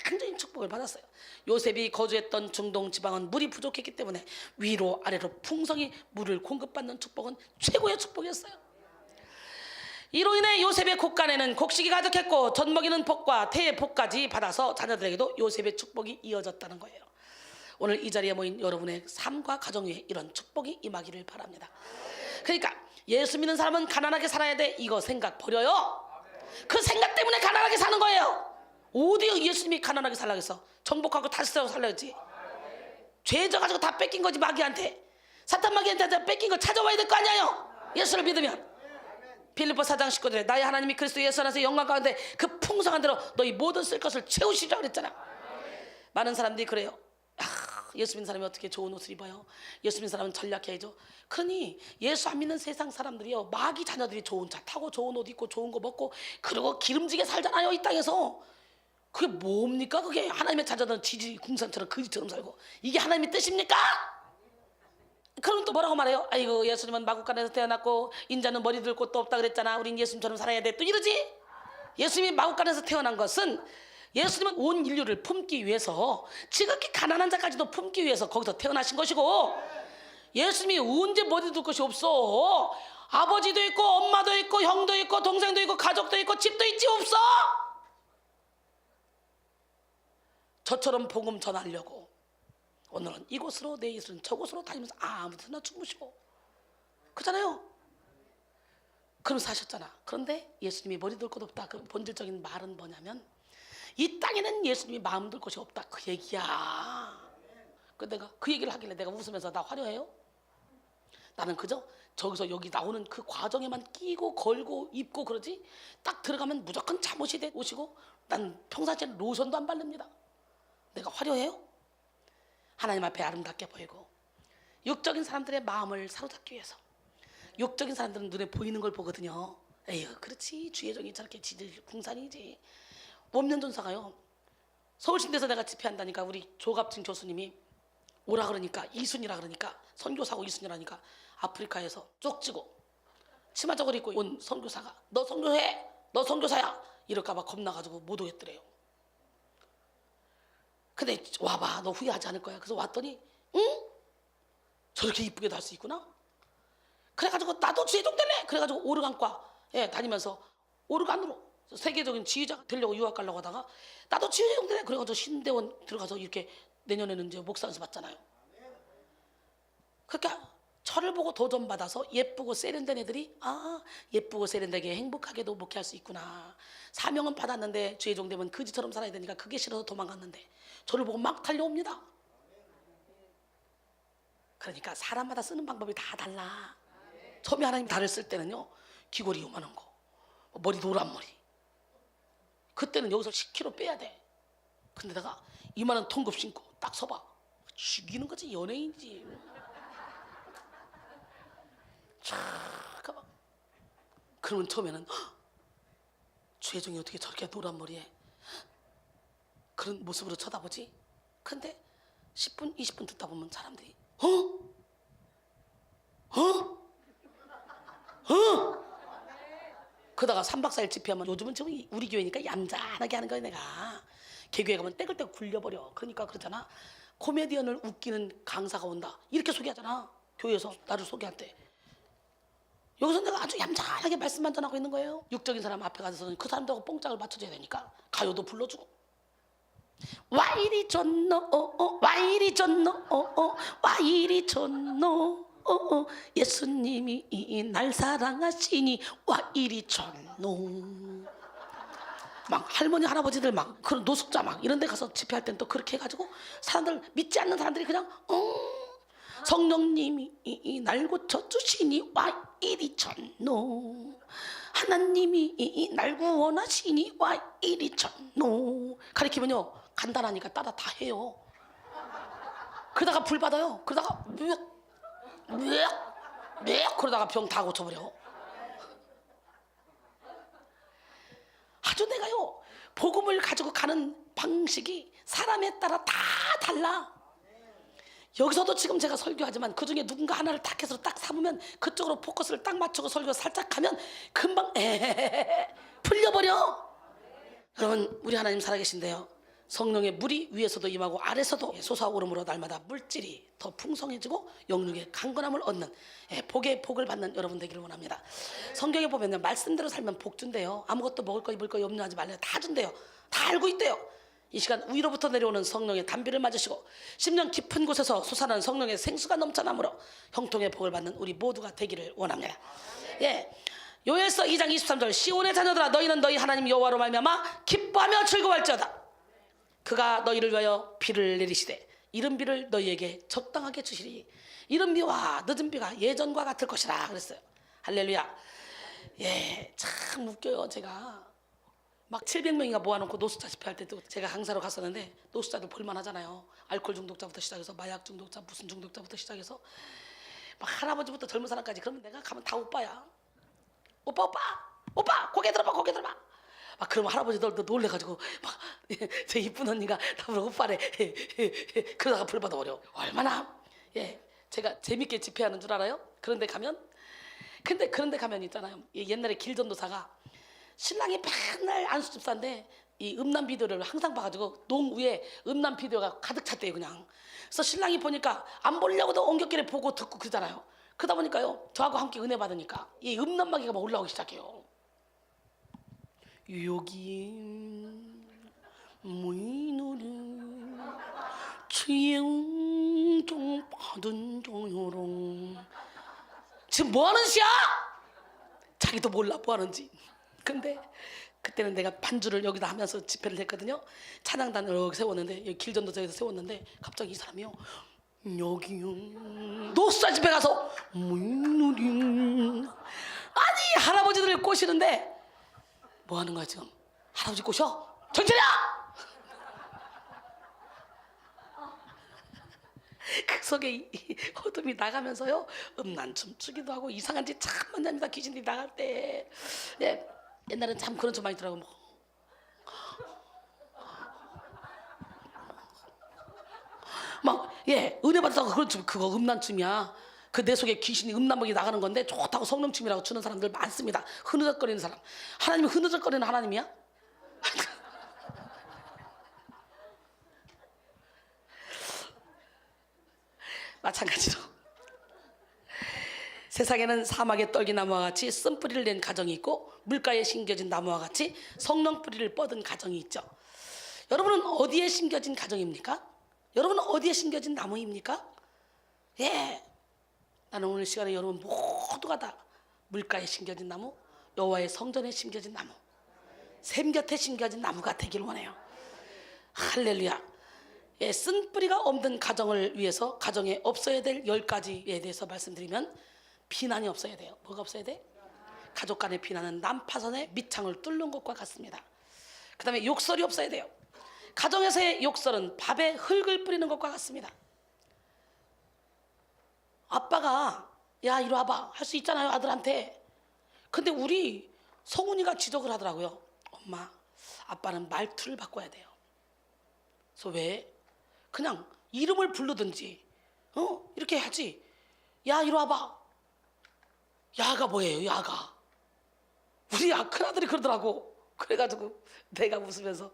완전히 축복을 받았어요. 요셉이 거주했던 중동 지방은 물이 부족했기 때문에 위로 아래로 풍성히 물을 공급받는 축복은 최고의 축복이었어요. 이로 인해 요셉의 곡간에는 곡식이 가득했고 젖먹이는 복과 태의 복까지 받아서 자녀들에게도 요셉의 축복이 이어졌다는 거예요. 오늘 이 자리에 모인 여러분의 삶과 가정 위에 이런 축복이 임하기를 바랍니다. 그러니까 예수 믿는 사람은 가난하게 살아야 돼. 이거 생각 버려요. 그 생각 때문에 가난하게 사는 거예요. 어디 예수님이 가난하게 살라겠어? 정복하고 다시 살려야지. 죄 져가지고 다 뺏긴 거지. 마귀한테, 사탄 마귀한테 다 뺏긴 거 찾아와야 될 거 아니에요. 예수를 믿으면. 빌립보 4장 19절에 나의 하나님이 그리스도 예수 안에서 영광 가운데 그 풍성한 대로 너희 모든 쓸 것을 채우시라고 그랬잖아. 많은 사람들이 그래요. 예수 믿는 사람이 어떻게 좋은 옷을 입어요? 예수 믿는 사람은 전략해야죠. 그러니 예수 안 믿는 세상 사람들이요, 마귀 자녀들이 좋은 차 타고 좋은 옷 입고 좋은 거 먹고 그리고 기름지게 살잖아요. 이 땅에서. 그게 뭡니까? 그게 하나님의 자녀들은 지지 궁산처럼 거지처럼 살고 이게 하나님의 뜻입니까? 그럼 또 뭐라고 말해요? 아이고 예수님은 마구간에서 태어났고 인자는 머리 들 곳도 없다 그랬잖아. 우린 예수님처럼 살아야 돼. 또 이러지? 예수님이 마구간에서 태어난 것은 예수님은 온 인류를 품기 위해서, 지극히 가난한 자까지도 품기 위해서 거기서 태어나신 것이고, 예수님이 언제 머리 둘 것이 없어. 아버지도 있고 엄마도 있고 형도 있고 동생도 있고 가족도 있고 집도 있지 없어? 저처럼 복음 전하려고 오늘은 이곳으로 내일은 저곳으로 다니면서 아무 데나 주무시고 그렇잖아요. 그럼 사셨잖아. 그런데 예수님이 머리 둘 곳 없다. 그 본질적인 말은 뭐냐면 이 땅에는 예수님이 마음 둘 곳이 없다. 그 얘기야. 그 내가 그 얘기를 하길래 내가 웃으면서 나 화려해요? 나는 그저 저기서 여기 나오는 그 과정에만 끼고 걸고 입고 그러지, 딱 들어가면 무조건 잠옷이 돼 오시고 난 평상시에 로션도 안 바릅니다. 내가 화려해요? 하나님 앞에 아름답게 보이고 육적인 사람들의 마음을 사로잡기 위해서. 육적인 사람들은 눈에 보이는 걸 보거든요. 에휴 그렇지, 주의 종이 저렇게 지질 궁산이지. 원면전사가요, 서울신대에서 내가 집회한다니까 우리 조갑진 교수님이 오라 그러니까, 이순이라 그러니까, 선교사고 이순이라니까 아프리카에서 쪽지고 치마 저고리 입고 온 선교사가 너 선교해, 너 선교사야 이럴까봐 겁나가지고 못 오겠더래요. 근데 와봐, 너 후회하지 않을 거야. 그래서 왔더니 응? 저렇게 이쁘게도 할 수 있구나. 그래가지고 나도 주의종 될래. 그래가지고 오르간과에 다니면서 오르간으로 세계적인 지휘자가 되려고 유학 가려고 하다가 나도 지휘종 될래. 그래가지고 신대원 들어가서 이렇게 내년에는 이제 목사 연수 받잖아요. 그러니까 저를 보고 도전받아서 예쁘고 세련된 애들이 예쁘고 세련되게 행복하게도 목회할 수 있구나. 사명은 받았는데 주의종 되면 거지처럼 살아야 되니까 그게 싫어서 도망갔는데 저를 보고 막 달려옵니다. 그러니까 사람마다 쓰는 방법이 다 달라. 처음에 하나님 나를 쓸 때는요, 귀걸이 요만한 거, 머리 노란 머리, 그때는 여기서 10kg 빼야 돼. 근데 내가 이만한 통급 신고 딱 서봐. 죽이는 거지. 연예인이지. 잠깐만. 그러면 처음에는 주혜정이 어떻게 저렇게 노란 머리에 그런 모습으로 쳐다보지? 근데 10분 20분 듣다 보면 사람들이 그러다가 3박 4일 집회하면 요즘은 지금 우리 교회니까 얌전하게 하는 거야. 내가 개교회 가면 떼글떼글 굴려버려. 그러니까 그러잖아. 코미디언을 웃기는 강사가 온다 이렇게 소개하잖아. 교회에서 나를 소개할 때. 여기서 내가 아주 얌전하게 말씀만 전하고 있는 거예요. 육적인 사람 앞에 가서는 그 사람들하고 뽕짝을 맞춰줘야 되니까 가요도 불러주고. 와 이리 좋노 와 이리 좋노 와 이리 좋노 예수님이 날 사랑하시니 와 이리 좋노. 막 할머니 할아버지들 막 그런 노숙자 막 이런 데 가서 집회할 땐 또 그렇게 해가지고 사람들 믿지 않는 사람들이 그냥 성령님이 날 고쳐주시니 와 이리 좋노. 하나님이 날 구원하시니 와 이리 좋노. 가리키면요 간단하니까 따라 다 해요. 그러다가 불 받아요. 그러다가 그러다가 병 다 고쳐버려. 아주 내가요 복음을 가지고 가는 방식이 사람에 따라 다 달라. 여기서도 지금 제가 설교하지만 그중에 누군가 하나를 딱 해서 딱 삼으면 그쪽으로 포커스를 딱 맞추고 설교 살짝 하면 금방 풀려버려. 여러분 우리 하나님 살아계신데요 성령의 물이 위에서도 임하고 아래서도 솟아오름으로 날마다 물질이 더 풍성해지고 영육의 강건함을 얻는 복의 복을 받는 여러분 되기를 원합니다. 성경에 보면 말씀대로 살면 복 준대요. 아무것도 먹을 거 입을 거 염려하지 말래요. 다 준대요. 다 알고 있대요. 이 시간 위로부터 내려오는 성령의 단비를 맞으시고 심령 깊은 곳에서 솟아나는 성령의 생수가 넘쳐나므로 형통의 복을 받는 우리 모두가 되기를 원합니다. 예, 요엘서 2장 23절 시온의 자녀들아 너희는 너희 하나님 여호와로 말미암아 기뻐하며 즐거워할지어다. 그가 너희를 위하여 비를 내리시되 이른 비를 너희에게 적당하게 주시리. 이른 비와 늦은 비가 예전과 같을 것이라 그랬어요. 할렐루야. 예, 참 웃겨요. 제가 막 700명인가 모아놓고 노숙자 집회할 때도 제가 강사로 갔었는데 노숙자들 볼만하잖아요. 알코올 중독자부터 시작해서 마약 중독자 무슨 중독자부터 시작해서 막 할아버지부터 젊은 사람까지. 그러면 내가 가면 다 오빠야. 오빠 고개 들어봐 고개 들어봐. 막 그러면 할아버지들도 놀래가지고 막 제 이쁜 언니가 나보고 오빠래. 그러다가 불 받아버려. 얼마나 제가 재밌게 집회하는 줄 알아요? 그런데 가면 있잖아요. 옛날에 길전도사가 신랑이 맨날 안수집사인데 이 음란 비디오를 항상 봐가지고 농 위에 음란 비디오가 가득 찼대요 그냥. 그래서 신랑이 보니까 안 보려고도 엉겹길에 보고 듣고 그러잖아요. 그러다 보니까요 저하고 함께 은혜 받으니까 이 음란 마귀가 막 올라오기 시작해요. 여기 무인으로 주의 웅종 받은 종요롱. 지금 뭐하는 시야? 자기도 몰라 뭐하는지. 근데 그때는 내가 반주를 여기다 하면서 집회를 했거든요. 찬양단을 여기 세웠는데 여기 길전도서에서 세웠는데 갑자기 이 사람이요 여기요 노숙자 집회 가서 무인으로 아니 할아버지들을 꼬시는데 뭐 하는 거야 지금? 할아버지 꼬셔? 정신이야! 그 속에 이 어둠이 나가면서요 음란 춤추기도 하고 이상한 짓 참 많이 합니다. 귀신들이 나갈 때. 옛날엔 참 그런 춤 많이 들어가고 은혜 받았다고 그런 춤 그거 음란 춤이야. 그 내 속에 귀신이 음란막이 나가는 건데 좋다고 성령춤이라고 추는 사람들 많습니다. 흐느적거리는 사람. 하나님은 흐느적거리는 하나님이야? 마찬가지로 세상에는 사막의 떨기나무와 같이 쓴뿌리를 낸 가정이 있고 물가에 심겨진 나무와 같이 성령 뿌리를 뻗은 가정이 있죠. 여러분은 어디에 심겨진 가정입니까? 여러분은 어디에 심겨진 나무입니까? 나는 오늘 시간에 여러분 모두가 다 물가에 심겨진 나무, 여호와의 성전에 심겨진 나무, 샘 곁에 심겨진 나무가 되기를 원해요. 할렐루야. 쓴 뿌리가 없는 가정을 위해서 가정에 없어야 될 10가지에 대해서 말씀드리면 비난이 없어야 돼요. 뭐가 없어야 돼? 가족 간의 비난은 난파선에 밑창을 뚫는 것과 같습니다. 그 다음에 욕설이 없어야 돼요. 가정에서의 욕설은 밥에 흙을 뿌리는 것과 같습니다. 아빠가 야 이리 와봐 할 수 있잖아요 아들한테. 근데 우리 성훈이가 지적을 하더라고요. 엄마 아빠는 말투를 바꿔야 돼요. 그래서 왜? 그냥 이름을 부르든지 이렇게 해야지. 야 이리 와봐 야가 뭐예요, 야가? 우리 큰아들이 그러더라고. 그래가지고 내가 웃으면서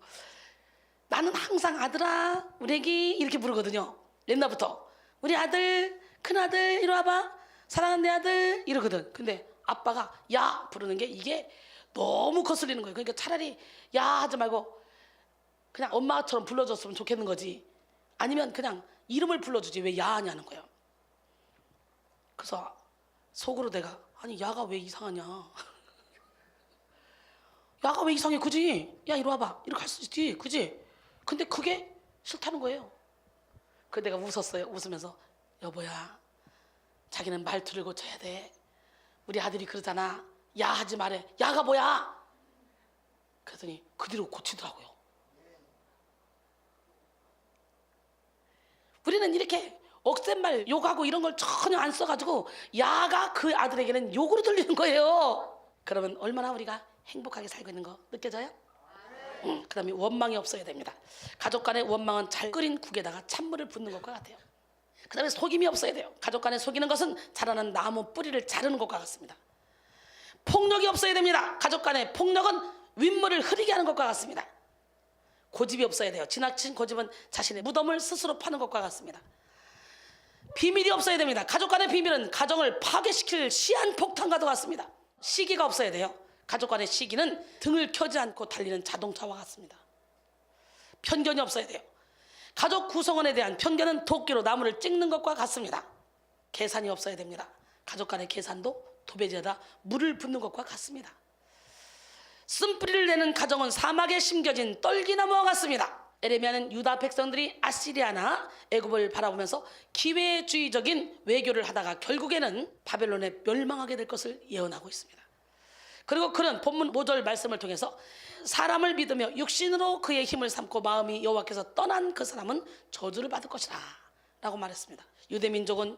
나는 항상 아들아, 우리 애기 이렇게 부르거든요. 옛날부터. 우리 아들, 큰아들, 이리 와봐. 사랑하는 내 아들 이러거든. 근데 아빠가 야 부르는 게 이게 너무 거슬리는 거예요. 그러니까 차라리 야 하지 말고 그냥 엄마처럼 불러줬으면 좋겠는 거지. 아니면 그냥 이름을 불러주지 왜 야 하냐는 거예요. 그래서 속으로 내가 아니 야가 왜 이상하냐. 야가 왜 이상해, 그지? 야 이리 와봐 이렇게 할 수 있지, 그지? 근데 그게 싫다는 거예요. 그 내가 웃었어요. 웃으면서 여보야, 자기는 말투를 고쳐야 돼. 우리 아들이 그러잖아. 야 하지 말해. 야가 뭐야? 그랬더니 그 뒤로 고치더라고요. 우리는 이렇게 억센말 욕하고 이런 걸 전혀 안 써가지고 야가 그 아들에게는 욕으로 들리는 거예요. 그러면 얼마나 우리가 행복하게 살고 있는 거 느껴져요? 그 다음에 원망이 없어야 됩니다. 가족 간의 원망은 잘 끓인 국에다가 찬물을 붓는 것과 같아요. 그 다음에 속임이 없어야 돼요. 가족 간에 속이는 것은 자라는 나무 뿌리를 자르는 것과 같습니다. 폭력이 없어야 됩니다. 가족 간의 폭력은 윗물을 흐리게 하는 것과 같습니다. 고집이 없어야 돼요. 지나친 고집은 자신의 무덤을 스스로 파는 것과 같습니다. 비밀이 없어야 됩니다. 가족 간의 비밀은 가정을 파괴시킬 시한폭탄과도 같습니다. 시기가 없어야 돼요. 가족 간의 시기는 등을 켜지 않고 달리는 자동차와 같습니다. 편견이 없어야 돼요. 가족 구성원에 대한 편견은 도끼로 나무를 찍는 것과 같습니다. 계산이 없어야 됩니다. 가족 간의 계산도 도배지에다 물을 붓는 것과 같습니다. 쓴뿌리를 내는 가정은 사막에 심겨진 떨기나무와 같습니다. 에레미야는 유다 백성들이 아시리아나 애굽을 바라보면서 기회주의적인 외교를 하다가 결국에는 바벨론에 멸망하게 될 것을 예언하고 있습니다. 그리고 그는 본문 5절 말씀을 통해서 사람을 믿으며 육신으로 그의 힘을 삼고 마음이 여호와께서 떠난 그 사람은 저주를 받을 것이라 라고 말했습니다. 유대민족은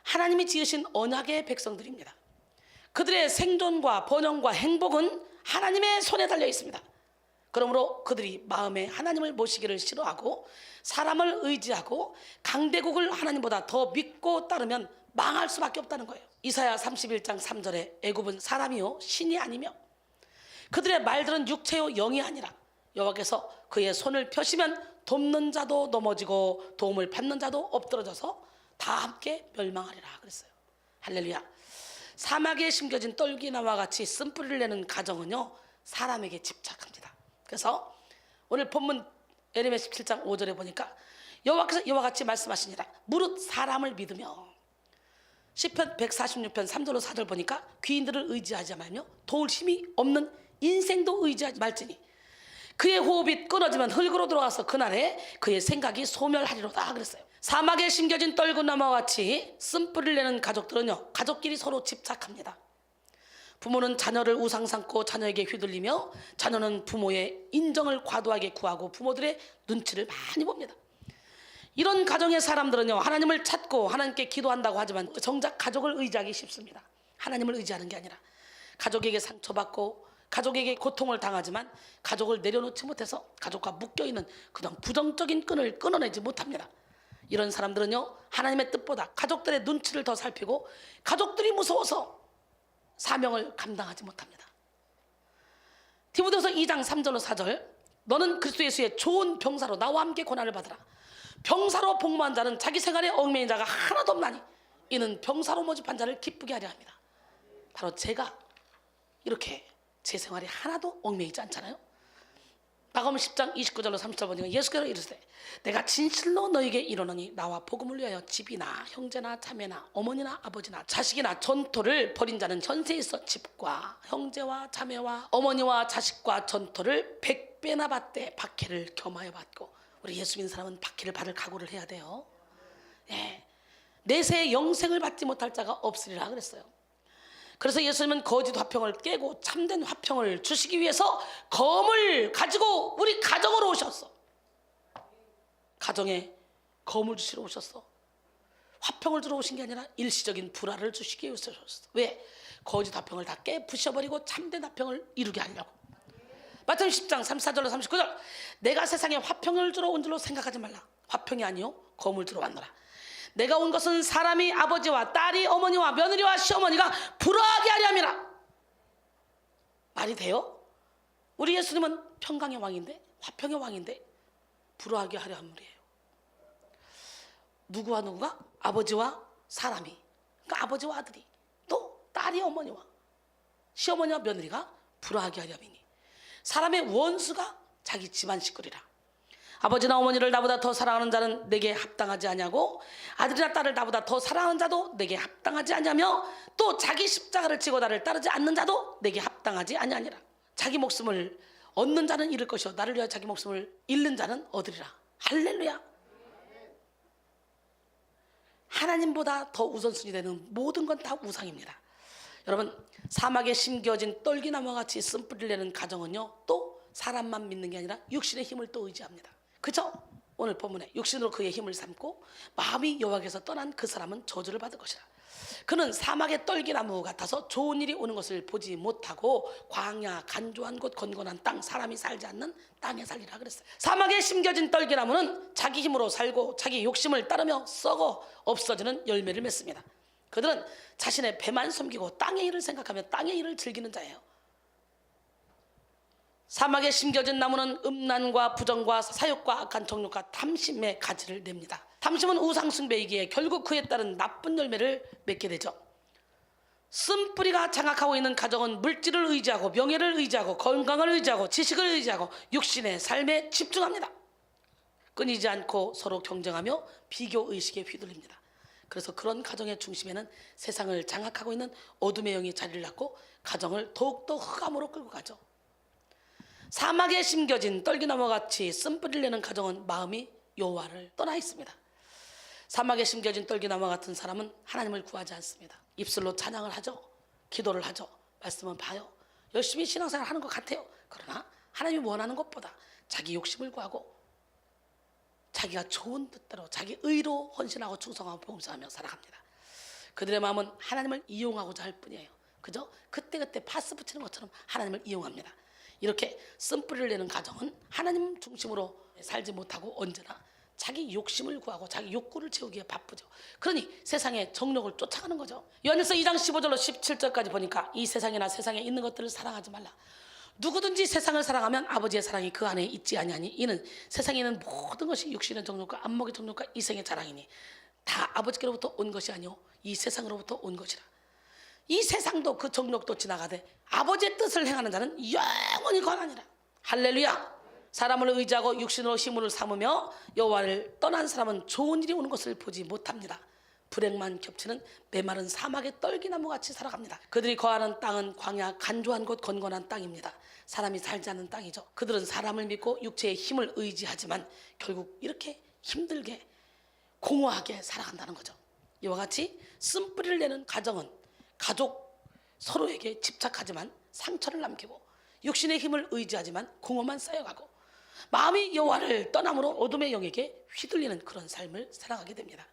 하나님이 지으신 언약의 백성들입니다. 그들의 생존과 번영과 행복은 하나님의 손에 달려 있습니다. 그러므로 그들이 마음에 하나님을 모시기를 싫어하고 사람을 의지하고 강대국을 하나님보다 더 믿고 따르면 망할 수밖에 없다는 거예요. 이사야 31장 3절에 애굽은 사람이요 신이 아니며 그들의 말들은 육체요 영이 아니라 여호와께서 그의 손을 펴시면 돕는 자도 넘어지고 도움을 받는 자도 엎드러져서 다 함께 멸망하리라 그랬어요. 할렐루야. 사막에 심겨진 떨기나무와 같이 쓴뿌리를 내는 가정은요 사람에게 집착합니다. 그래서 오늘 본문 에레미야 17장 5절에 보니까 여호와께서 이와 같이 말씀하시니라 무릇 사람을 믿으며 시편 146편 3절로 4절 보니까 귀인들을 의지하지 말며 도울 힘이 없는 인생도 의지하지 말지니 그의 호흡이 끊어지면 흙으로 들어가서 그날에 그의 생각이 소멸하리로다 그랬어요. 사막에 심겨진 떨구나무와 같이 쓴뿌리를 내는 가족들은요 가족끼리 서로 집착합니다. 부모는 자녀를 우상 삼고 자녀에게 휘둘리며 자녀는 부모의 인정을 과도하게 구하고 부모들의 눈치를 많이 봅니다. 이런 가정의 사람들은요 하나님을 찾고 하나님께 기도한다고 하지만 정작 가족을 의지하기 쉽습니다. 하나님을 의지하는 게 아니라 가족에게 상처받고 가족에게 고통을 당하지만 가족을 내려놓지 못해서 가족과 묶여있는 그냥 부정적인 끈을 끊어내지 못합니다. 이런 사람들은요 하나님의 뜻보다 가족들의 눈치를 더 살피고 가족들이 무서워서 사명을 감당하지 못합니다. 디모데후서 2장 3절로 4절 너는 그리스도 예수의 좋은 병사로 나와 함께 고난을 받으라. 병사로 복무한 자는 자기 생활에 얽매인 자가 하나도 없나니 이는 병사로 모집한 자를 기쁘게 하려 합니다. 바로 제가 이렇게 제 생활에 하나도 얽매이지 않잖아요. 마가복음 10장 29절로 30절 보니까 예수께서 이르시되 내가 진실로 너에게 이르노니 나와 복음을 위하여 집이나 형제나 자매나 어머니나 아버지나 자식이나 전토를 벌인 자는 현세에 있어 집과 형제와 자매와 어머니와 자식과 전토를 100배나 받되 박해를 겸하여 받고 우리 예수 믿는 사람은 박해를 받을 각오를 해야 돼요. 예. 내세의 영생을 받지 못할 자가 없으리라 그랬어요. 그래서 예수님은 거짓 화평을 깨고 참된 화평을 주시기 위해서 검을 가지고 우리 가정으로 오셨어. 가정에 검을 주시러 오셨어. 화평을 주러 오신 게 아니라 일시적인 불화를 주시기 위해서 오셨어. 왜? 거짓 화평을 다 깨 부셔버리고 참된 화평을 이루게 하려고. 마태복음 10장 34절로 39절 내가 세상에 화평을 주러 온 줄로 생각하지 말라. 화평이 아니요 검을 주러 왔노라. 내가 온 것은 사람이 아버지와 딸이 어머니와 며느리와 시어머니가 불화하게 하려 함이라. 말이 돼요? 우리 예수님은 평강의 왕인데, 화평의 왕인데 불화하게 하려 함이에요. 누구와 누구가? 아버지와 사람이, 그러니까 아버지와 아들이, 또 딸이 어머니와 시어머니와 며느리가 불화하게 하려 함이니 사람의 원수가 자기 집안 식구리라. 아버지나 어머니를 나보다 더 사랑하는 자는 내게 합당하지 아니하고 아들이나 딸을 나보다 더 사랑하는 자도 내게 합당하지 아니하며 또 자기 십자가를 지고 나를 따르지 않는 자도 내게 합당하지 아니하니라. 자기 목숨을 얻는 자는 잃을 것이요 나를 위하여 자기 목숨을 잃는 자는 얻으리라. 할렐루야. 하나님보다 더 우선순위 되는 모든 건 다 우상입니다. 여러분, 사막에 심겨진 떨기나무와 같이 쓴뿌리를 내는 가정은요, 또 사람만 믿는 게 아니라 육신의 힘을 또 의지합니다. 그죠? 오늘 본문에 육신으로 그의 힘을 삼고 마음이 여호와께서 떠난 그 사람은 저주를 받을 것이라. 그는 사막의 떨기나무 같아서 좋은 일이 오는 것을 보지 못하고 광야, 간조한 곳, 건건한 땅, 사람이 살지 않는 땅에 살리라 그랬어요. 사막에 심겨진 떨기나무는 자기 힘으로 살고 자기 욕심을 따르며 썩어 없어지는 열매를 맺습니다. 그들은 자신의 배만 섬기고 땅의 일을 생각하며 땅의 일을 즐기는 자예요. 사막에 심겨진 나무는 음란과 부정과 사욕과 악한 정욕과 탐심의 가지를 냅니다. 탐심은 우상 숭배이기에 결국 그에 따른 나쁜 열매를 맺게 되죠. 쓴뿌리가 장악하고 있는 가정은 물질을 의지하고 명예를 의지하고 건강을 의지하고 지식을 의지하고 육신의 삶에 집중합니다. 끊이지 않고 서로 경쟁하며 비교의식에 휘둘립니다. 그래서 그런 가정의 중심에는 세상을 장악하고 있는 어둠의 영이 자리를 잡고 가정을 더욱더 흑암으로 끌고 가죠. 사막에 심겨진 떨기나무같이 쓴뿌리를 내는 가정은 마음이 여호와를 떠나 있습니다. 사막에 심겨진 떨기나무 같은 사람은 하나님을 구하지 않습니다. 입술로 찬양을 하죠. 기도를 하죠. 말씀은 봐요. 열심히 신앙생활 하는 것 같아요. 그러나 하나님이 원하는 것보다 자기 욕심을 구하고 자기가 좋은 뜻대로 자기 의로 헌신하고 충성하고 봉사하며 살아갑니다. 그들의 마음은 하나님을 이용하고자 할 뿐이에요. 그죠? 그때그때 파스 붙이는 것처럼 하나님을 이용합니다. 이렇게 쓴뿌리를 내는 가정은 하나님 중심으로 살지 못하고 언제나 자기 욕심을 구하고 자기 욕구를 채우기에 바쁘죠. 그러니 세상의 정욕을 쫓아가는 거죠. 요한일서 2장 15절로 17절까지 보니까 이 세상이나 세상에 있는 것들을 사랑하지 말라. 누구든지 세상을 사랑하면 아버지의 사랑이 그 안에 있지 아니하니 이는 세상에 있는 모든 것이 육신의 정욕과 안목의 정욕과 이생의 자랑이니 다 아버지께로부터 온 것이 아니오 이 세상으로부터 온 것이라. 이 세상도 그 정욕도 지나가되 아버지의 뜻을 행하는 자는 영원히 거하니라. 할렐루야. 사람을 의지하고 육신으로 힘을 삼으며 여호와를 떠난 사람은 좋은 일이 오는 것을 보지 못합니다. 불행만 겹치는 메마른 사막의 떨기나무 같이 살아갑니다. 그들이 거하는 땅은 광야 간조한 곳 건건한 땅입니다. 사람이 살지 않는 땅이죠. 그들은 사람을 믿고 육체의 힘을 의지하지만 결국 이렇게 힘들게 공허하게 살아간다는 거죠. 이와 같이 쓴뿌리를 내는 가정은 가족 서로에게 집착하지만 상처를 남기고 육신의 힘을 의지하지만 공허만 쌓여가고 마음이 여호와를 떠남으로 어둠의 영에게 휘둘리는 그런 삶을 살아가게 됩니다.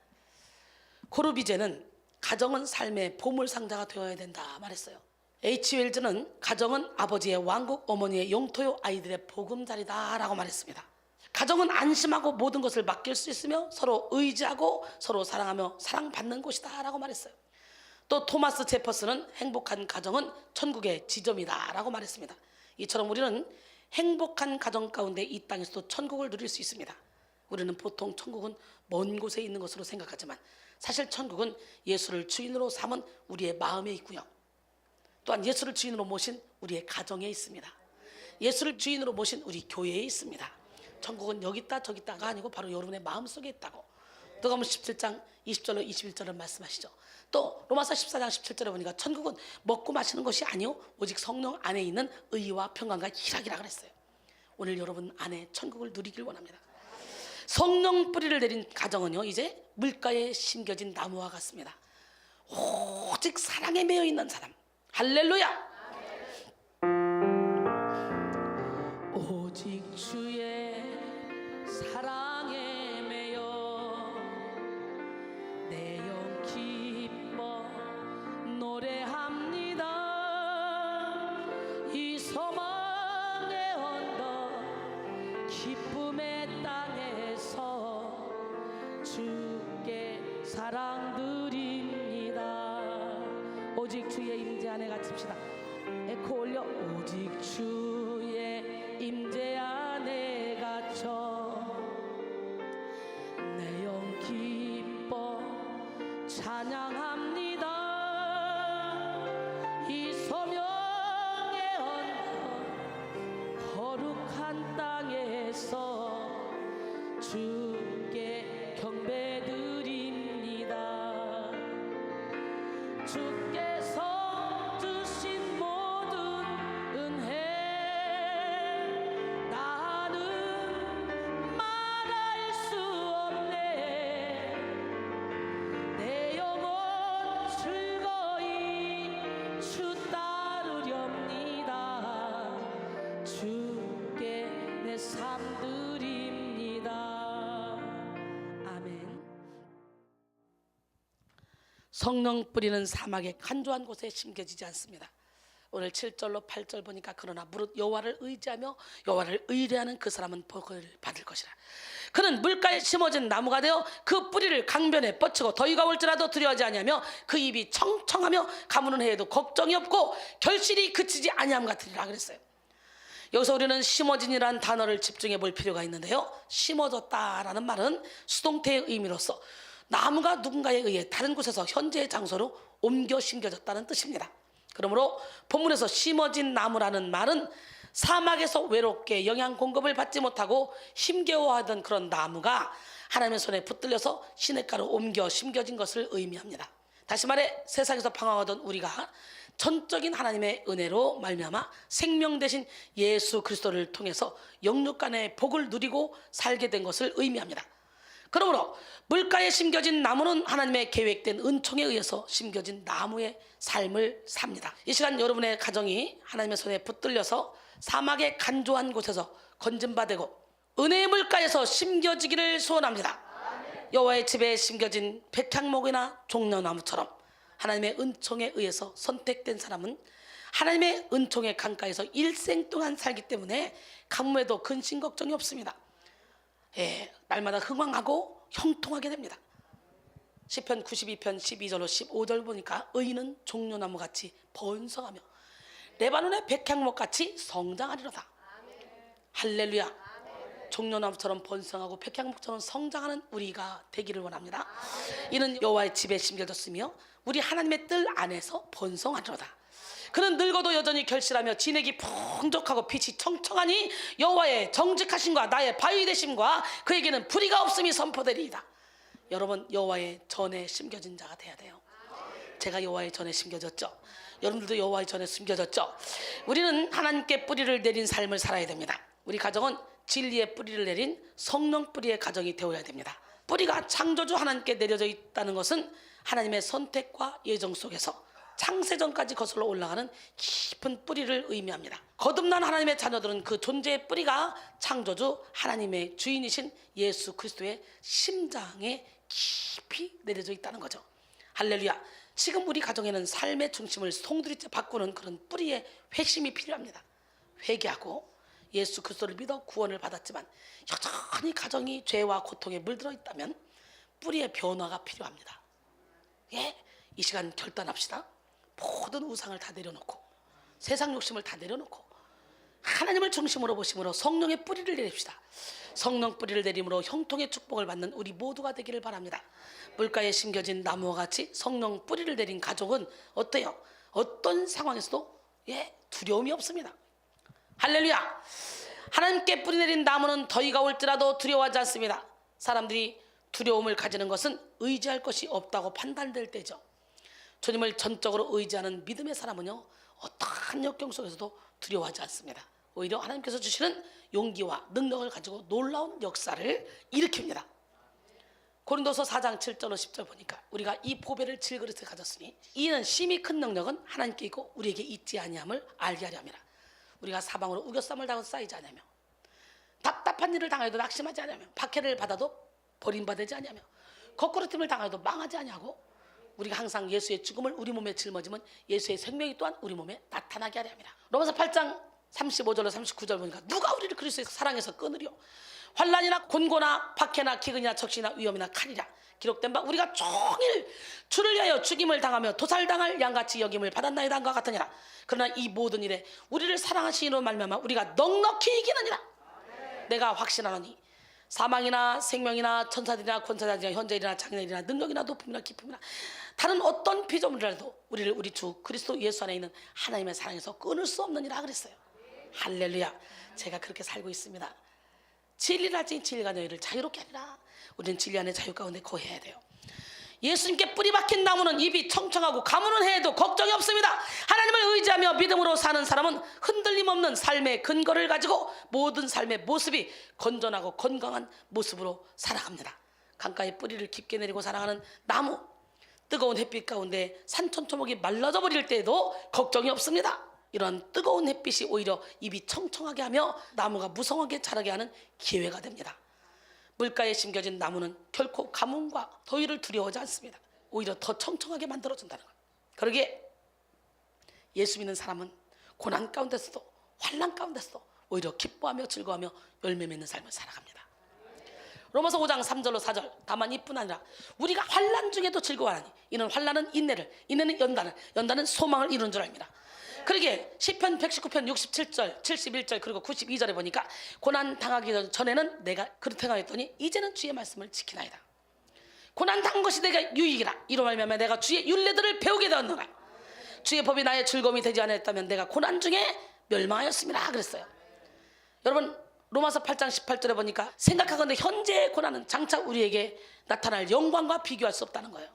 코르비제는 가정은 삶의 보물상자가 되어야 된다 말했어요. H. 웰즈는 가정은 아버지의 왕국, 어머니의 영토요, 아이들의 보금자리다 라고 말했습니다. 가정은 안심하고 모든 것을 맡길 수 있으며 서로 의지하고 서로 사랑하며 사랑받는 곳이다 라고 말했어요. 또 토마스 제퍼슨은 행복한 가정은 천국의 지점이다 라고 말했습니다. 이처럼 우리는 행복한 가정 가운데 이 땅에서도 천국을 누릴 수 있습니다. 우리는 보통 천국은 먼 곳에 있는 것으로 생각하지만 사실 천국은 예수를 주인으로 삼은 우리의 마음에 있고요. 또한 예수를 주인으로 모신 우리의 가정에 있습니다. 예수를 주인으로 모신 우리 교회에 있습니다. 천국은 여기 있다 저기 있다가 아니고 바로 여러분의 마음속에 있다고 누가복음 17장 20절로 21절을 말씀하시죠. 또 로마서 14장 17절에 보니까 천국은 먹고 마시는 것이 아니요 오직 성령 안에 있는 의와 평강과 희락이라 그랬어요. 오늘 여러분 안에 천국을 누리길 원합니다. 성령 뿌리를 내린 가정은요 이제 물가에 심겨진 나무와 같습니다. 오직 사랑에 매여 있는 사람. 할렐루야. 오직 주의 사랑에 매여 내 영 기뻐 노래합니다. 이 소망의 언덕 기쁨의 땅에서 주께 사랑 드립니다. 오직 주의 임재 안에 갇힙시다. 에코 올려. 오직 주의 임재 안에 갇혀 내 영 기뻐 찬양합니다. 이 소명의 언덕 거룩한 땅에서 주께 경배드립니다. 주께서 주신 모든 은혜 나는 말할 수 없네. 내 영혼 즐거이 주 따르렵니다. 주께 내 삶 드립니다. 아멘. 성령 뿌리는 사막의 간조한 곳에 심겨지지 않습니다. 오늘 7절로 8절 보니까 그러나 무릇 여호와를 의지하며 여호와를 의뢰하는 그 사람은 복을 받을 것이라. 그는 물가에 심어진 나무가 되어 그 뿌리를 강변에 뻗치고 더위가 올지라도 두려워하지 아니하며 그 입이 청청하며 가무는 해에도 걱정이 없고 결실이 그치지 아니함 같으리라 그랬어요. 여기서 우리는 심어진이라는 단어를 집중해 볼 필요가 있는데요, 심어졌다라는 말은 수동태의 의미로서 나무가 누군가에 의해 다른 곳에서 현재의 장소로 옮겨 심겨졌다는 뜻입니다. 그러므로 본문에서 심어진 나무라는 말은 사막에서 외롭게 영양 공급을 받지 못하고 힘겨워하던 그런 나무가 하나님의 손에 붙들려서 시냇가로 옮겨 심겨진 것을 의미합니다. 다시 말해 세상에서 방황하던 우리가 전적인 하나님의 은혜로 말미암아 생명 되신 예수 그리스도를 통해서 영육간의 복을 누리고 살게 된 것을 의미합니다. 그러므로 물가에 심겨진 나무는 하나님의 계획된 은총에 의해서 심겨진 나무의 삶을 삽니다. 이 시간 여러분의 가정이 하나님의 손에 붙들려서 사막의 간조한 곳에서 건진받고 은혜의 물가에서 심겨지기를 소원합니다. 여호와의 집에 심겨진 백향목이나 종려나무처럼 하나님의 은총에 의해서 선택된 사람은 하나님의 은총의 강가에서 일생 동안 살기 때문에 가뭄에도 근심 걱정이 없습니다. 날마다 흥왕하고 형통하게 됩니다. 시편 92편 12절로 15절 보니까 의인은 종려나무같이 번성하며 레바논의 백향목같이 성장하리로다. 할렐루야. 종려나무처럼 번성하고 백향목처럼 성장하는 우리가 되기를 원합니다. 이는 여호와의 집에 심겨졌으며 우리 하나님의 뜰 안에서 번성하리로다. 그는 늙어도 여전히 결실하며 진액이 풍족하고 빛이 청청하니 여호와의 정직하심과 나의 바위 되심과 그에게는 불의가 없음이 선포되리이다. 여러분, 여호와의 전에 심겨진 자가 돼야 돼요. 제가 여호와의 전에 심겨졌죠. 여러분들도 여호와의 전에 심겨졌죠. 우리는 하나님께 뿌리를 내린 삶을 살아야 됩니다. 우리 가정은 진리의 뿌리를 내린 성령 뿌리의 가정이 되어야 됩니다. 뿌리가 창조주 하나님께 내려져 있다는 것은 하나님의 선택과 예정 속에서 창세전까지 거슬러 올라가는 깊은 뿌리를 의미합니다. 거듭난 하나님의 자녀들은 그 존재의 뿌리가 창조주 하나님의 주인이신 예수 그리스도의 심장에 깊이 내려져 있다는 거죠. 할렐루야. 지금 우리 가정에는 삶의 중심을 송두리째 바꾸는 그런 뿌리의 회심이 필요합니다. 회개하고 예수 그리스도를 믿어 구원을 받았지만 여전히 가정이 죄와 고통에 물들어 있다면 뿌리의 변화가 필요합니다. 이 시간 결단합시다. 모든 우상을 다 내려놓고 세상 욕심을 다 내려놓고 하나님을 중심으로 보심으로 성령의 뿌리를 내립시다. 성령 뿌리를 내림으로 형통의 축복을 받는 우리 모두가 되기를 바랍니다. 물가에 심겨진 나무와 같이 성령 뿌리를 내린 가족은 어때요? 어떤 상황에서도 두려움이 없습니다. 할렐루야. 하나님께 뿌리 내린 나무는 더위가 올지라도 두려워하지 않습니다. 사람들이 두려움을 가지는 것은 의지할 것이 없다고 판단될 때죠. 주님을 전적으로 의지하는 믿음의 사람은요, 어떠한 역경 속에서도 두려워하지 않습니다. 오히려 하나님께서 주시는 용기와 능력을 가지고 놀라운 역사를 일으킵니다. 고린도서 4장 7절로 10절 보니까 우리가 이 보배를 질그릇에 가졌으니 이는 심히 큰 능력은 하나님께 있고 우리에게 있지 아니함을 알게 하려 함이라. 우리가 사방으로 우겨쌈을 당해도 쌓이지 아니하며 답답한 일을 당해도 낙심하지 아니하며 박해를 받아도 버림받지 아니하며 거꾸로짐을 당해도 망하지 아니하고 우리가 항상 예수의 죽음을 우리 몸에 짊어지면 예수의 생명이 또한 우리 몸에 나타나게 하려 함이라. 로마서 8장 35절로 39절 보니까 누가 우리를 그리스도의 사랑에서 끊으려? 환난이나 곤고나 박해나 기근이나 적신이나 위험이나 칼이라 기록된 바 우리가 종일 주를 위하여 죽임을 당하며 도살당할 양같이 여김을 받았나이다 한과 같으니라. 그러나 이 모든 일에 우리를 사랑하시니로 말미암아 우리가 넉넉히 이기느니라. 내가 확신하노니 사망이나 생명이나 천사들이나 권사들이나 현재일이나 장래일이나 능력이나 높음이나 깊음이나 다른 어떤 피조물이라도 우리를 우리 주 그리스도 예수 안에 있는 하나님의 사랑에서 끊을 수 없느니라 그랬어요. 할렐루야. 제가 그렇게 살고 있습니다. 진리를 할지 진리가 너희를 자유롭게 하리라. 우리는 진리 안에 자유 가운데 거해야 돼요. 예수님께 뿌리 박힌 나무는 입이 청청하고 가무는 해도 걱정이 없습니다. 하나님을 의지하며 믿음으로 사는 사람은 흔들림 없는 삶의 근거를 가지고 모든 삶의 모습이 건전하고 건강한 모습으로 살아갑니다. 강가에 뿌리를 깊게 내리고 살아가는 나무, 뜨거운 햇빛 가운데 산천초목이 말라져 버릴 때에도 걱정이 없습니다. 이런 뜨거운 햇빛이 오히려 입이 청청하게 하며 나무가 무성하게 자라게 하는 기회가 됩니다. 물가에 심겨진 나무는 결코 가뭄과 더위를 두려워하지 않습니다. 오히려 더 청청하게 만들어준다는 거예요. 그러기에 예수 믿는 사람은 고난 가운데서도 환난 가운데서도 오히려 기뻐하며 즐거워하며 열매 맺는 삶을 살아갑니다. 로마서 5장 3절로 4절 다만 이뿐 아니라 우리가 환난 중에도 즐거워하니 이는 환난은 인내를, 인내는 연단을, 연단은 소망을 이루는 줄 압니다. 그러기에 시편 119편 67절 71절 그리고 92절에 보니까 고난 당하기 전에는 내가 그렇게 생각했더니 이제는 주의 말씀을 지키나이다. 고난 당한 것이 내가 유익이라. 이로 말미암아 내가 주의 율례들을 배우게 되었노라. 주의 법이 나의 즐거움이 되지 않았다면 내가 고난 중에 멸망하였습니다 그랬어요. 여러분 로마서 8장 18절에 보니까 생각하건대 현재의 고난은 장차 우리에게 나타날 영광과 비교할 수 없다는 거예요.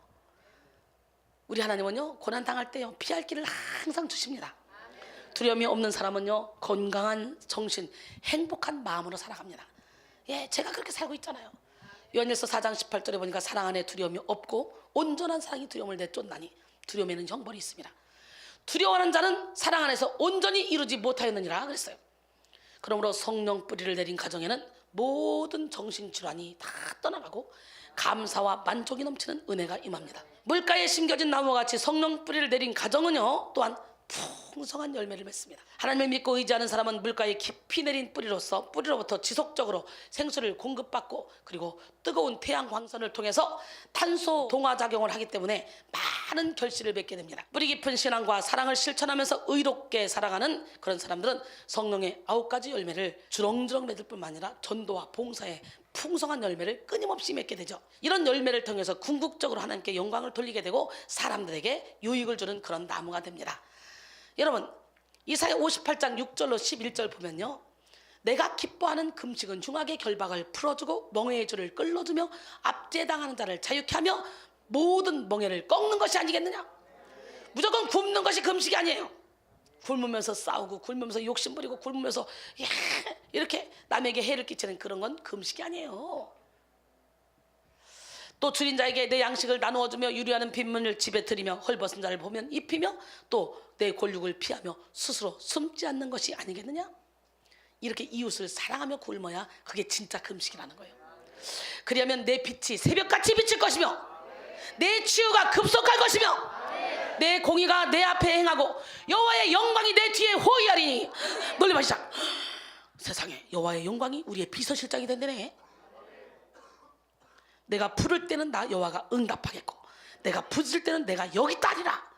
우리 하나님은요 고난 당할 때요 피할 길을 항상 주십니다. 두려움이 없는 사람은요 건강한 정신, 행복한 마음으로 살아갑니다. 예, 제가 그렇게 살고 있잖아요. 요한일서 4장 18절에 보니까 사랑 안에 두려움이 없고 온전한 사랑이 두려움을 내쫓나니 두려움에는 형벌이 있습니다. 두려워하는 자는 사랑 안에서 온전히 이루지 못하였느니라 그랬어요. 그러므로 성령 뿌리를 내린 가정에는 모든 정신질환이 다 떠나가고 감사와 만족이 넘치는 은혜가 임합니다. 물가에 심겨진 나무같이 성령 뿌리를 내린 가정은요 또한 풍성한 열매를 맺습니다. 하나님을 믿고 의지하는 사람은 물가에 깊이 내린 뿌리로서 뿌리로부터 지속적으로 생수를 공급받고 그리고 뜨거운 태양 광선을 통해서 탄소 동화 작용을 하기 때문에 많은 결실을 맺게 됩니다. 뿌리 깊은 신앙과 사랑을 실천하면서 의롭게 살아가는 그런 사람들은 성령의 9가지 열매를 주렁주렁 맺을 뿐만 아니라 전도와 봉사에 풍성한 열매를 끊임없이 맺게 되죠. 이런 열매를 통해서 궁극적으로 하나님께 영광을 돌리게 되고 사람들에게 유익을 주는 그런 나무가 됩니다. 여러분 이사야 58장 6절로 11절 보면요 내가 기뻐하는 금식은 흉악의 결박을 풀어주고 멍에의 줄을 끌어주며 압제당하는 자를 자유케 하며 모든 멍에를 꺾는 것이 아니겠느냐. 무조건 굶는 것이 금식이 아니에요. 굶으면서 싸우고 굶으면서 욕심부리고 굶으면서 이렇게 남에게 해를 끼치는 그런 건 금식이 아니에요. 또 줄인 자에게 내 양식을 나누어주며 유리하는 빈문을 집에 들이며 헐벗은 자를 보면 입히며 또 내 골육을 피하며 스스로 숨지 않는 것이 아니겠느냐. 이렇게 이웃을 사랑하며 굶어야 그게 진짜 금식이라는 거예요. 그리하면 내 빛이 새벽같이 비칠 것이며 내 치유가 급속할 것이며 내 공의가 내 앞에 행하고 여호와의 영광이 내 뒤에 호위하리니. 놀라마 시작. 세상에 여호와의 영광이 우리의 비서실장이 된다네. 내가 부를 때는 나 여호와가 응답하겠고 내가 부질 때는 내가 여기 있다리라.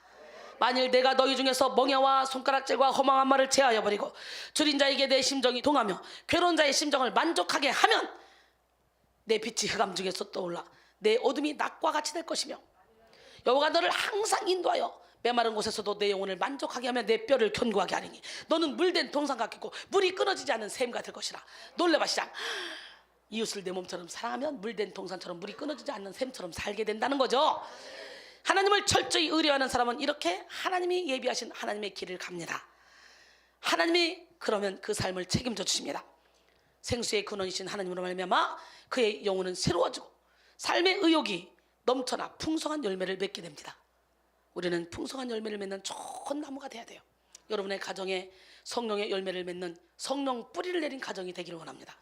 만일 내가 너희 중에서 멍에와 손가락질과 허망한 말을 제하여 버리고 줄인 자에게 내 심정이 동하며 괴로운 자의 심정을 만족하게 하면 내 빛이 흑암 중에서 떠올라 내 어둠이 낮과 같이 될 것이며 여호와가 너를 항상 인도하여 메마른 곳에서도 내 영혼을 만족하게 하며 내 뼈를 견고하게 하리니 너는 물된 동산 같겠고 물이 끊어지지 않는 샘 같을 것이라. 놀라봐 시작. 이웃을 내 몸처럼 사랑하면 물된 동산처럼 물이 끊어지지 않는 샘처럼 살게 된다는 거죠. 하나님을 철저히 의뢰하는 사람은 이렇게 하나님이 예비하신 하나님의 길을 갑니다. 하나님이 그러면 그 삶을 책임져 주십니다. 생수의 근원이신 하나님으로 말미암아 그의 영혼은 새로워지고 삶의 의욕이 넘쳐나 풍성한 열매를 맺게 됩니다. 우리는 풍성한 열매를 맺는 좋은 나무가 돼야 돼요. 여러분의 가정에 성령의 열매를 맺는 성령 뿌리를 내린 가정이 되기를 원합니다.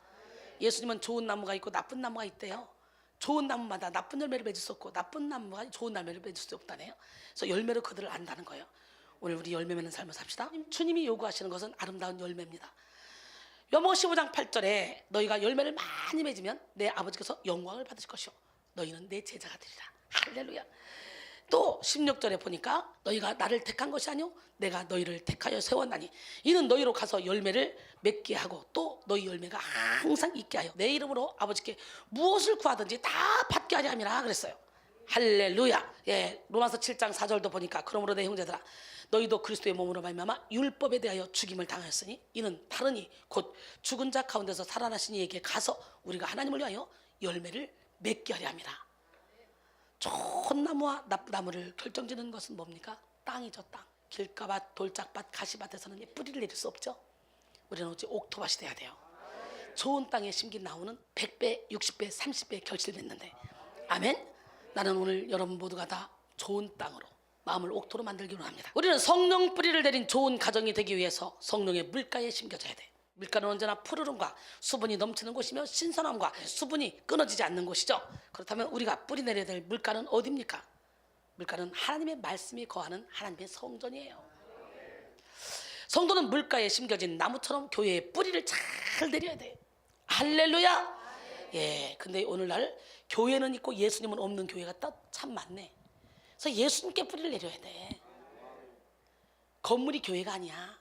예수님은 좋은 나무가 있고 나쁜 나무가 있대요. 좋은 나무마다 나쁜 열매를 맺을 수 없고 나쁜 나무가 좋은 열매를 맺을 수 없다네요. 그래서 열매로 그들을 안다는 거예요. 오늘 우리 열매 맺는 삶을 삽시다. 주님이 요구하시는 것은 아름다운 열매입니다. 요한복음 15장 8절에 너희가 열매를 많이 맺으면 내 아버지께서 영광을 받으실 것이요 너희는 내 제자가 되리라. 할렐루야. 또 16절에 보니까 너희가 나를 택한 것이 아니요 내가 너희를 택하여 세웠나니 이는 너희로 가서 열매를 맺게 하고 또 너희 열매가 항상 있게 하여 내 이름으로 아버지께 무엇을 구하든지 다 받게 하려 함이라 그랬어요. 할렐루야. 예, 로마서 7장 4절도 보니까 그러므로 내 형제들아 너희도 그리스도의 몸으로 말미암아 율법에 대하여 죽임을 당하였으니 이는 다르니 곧 죽은 자 가운데서 살아나신 이에게 가서 우리가 하나님을 위하여 열매를 맺게 하려 함이라. 좋은 나무와 나쁜 나무를 결정짓는 것은 뭡니까? 땅이죠. 땅. 길가밭, 돌짝밭, 가시밭에서는 뿌리를 내릴 수 없죠. 우리는 오직 옥토밭이 돼야 돼요. 좋은 땅에 심긴 나무는 100배, 60배, 30배 결실냈는데 아멘. 나는 오늘 여러분 모두가 다 좋은 땅으로 마음을 옥토로 만들기로 합니다. 우리는 성령 뿌리를 내린 좋은 가정이 되기 위해서 성령의 물가에 심겨져야 돼. 물가는 언제나 푸르름과 수분이 넘치는 곳이며 신선함과 수분이 끊어지지 않는 곳이죠. 그렇다면 우리가 뿌리 내려야 될 물가는 어디입니까? 물가는 하나님의 말씀이 거하는 하나님의 성전이에요. 성도는 물가에 심겨진 나무처럼 교회의 뿌리를 잘 내려야 돼. 할렐루야. 예, 근데 오늘날 교회는 있고 예수님은 없는 교회가 참 많네. 그래서 예수님께 뿌리를 내려야 돼. 건물이 교회가 아니야.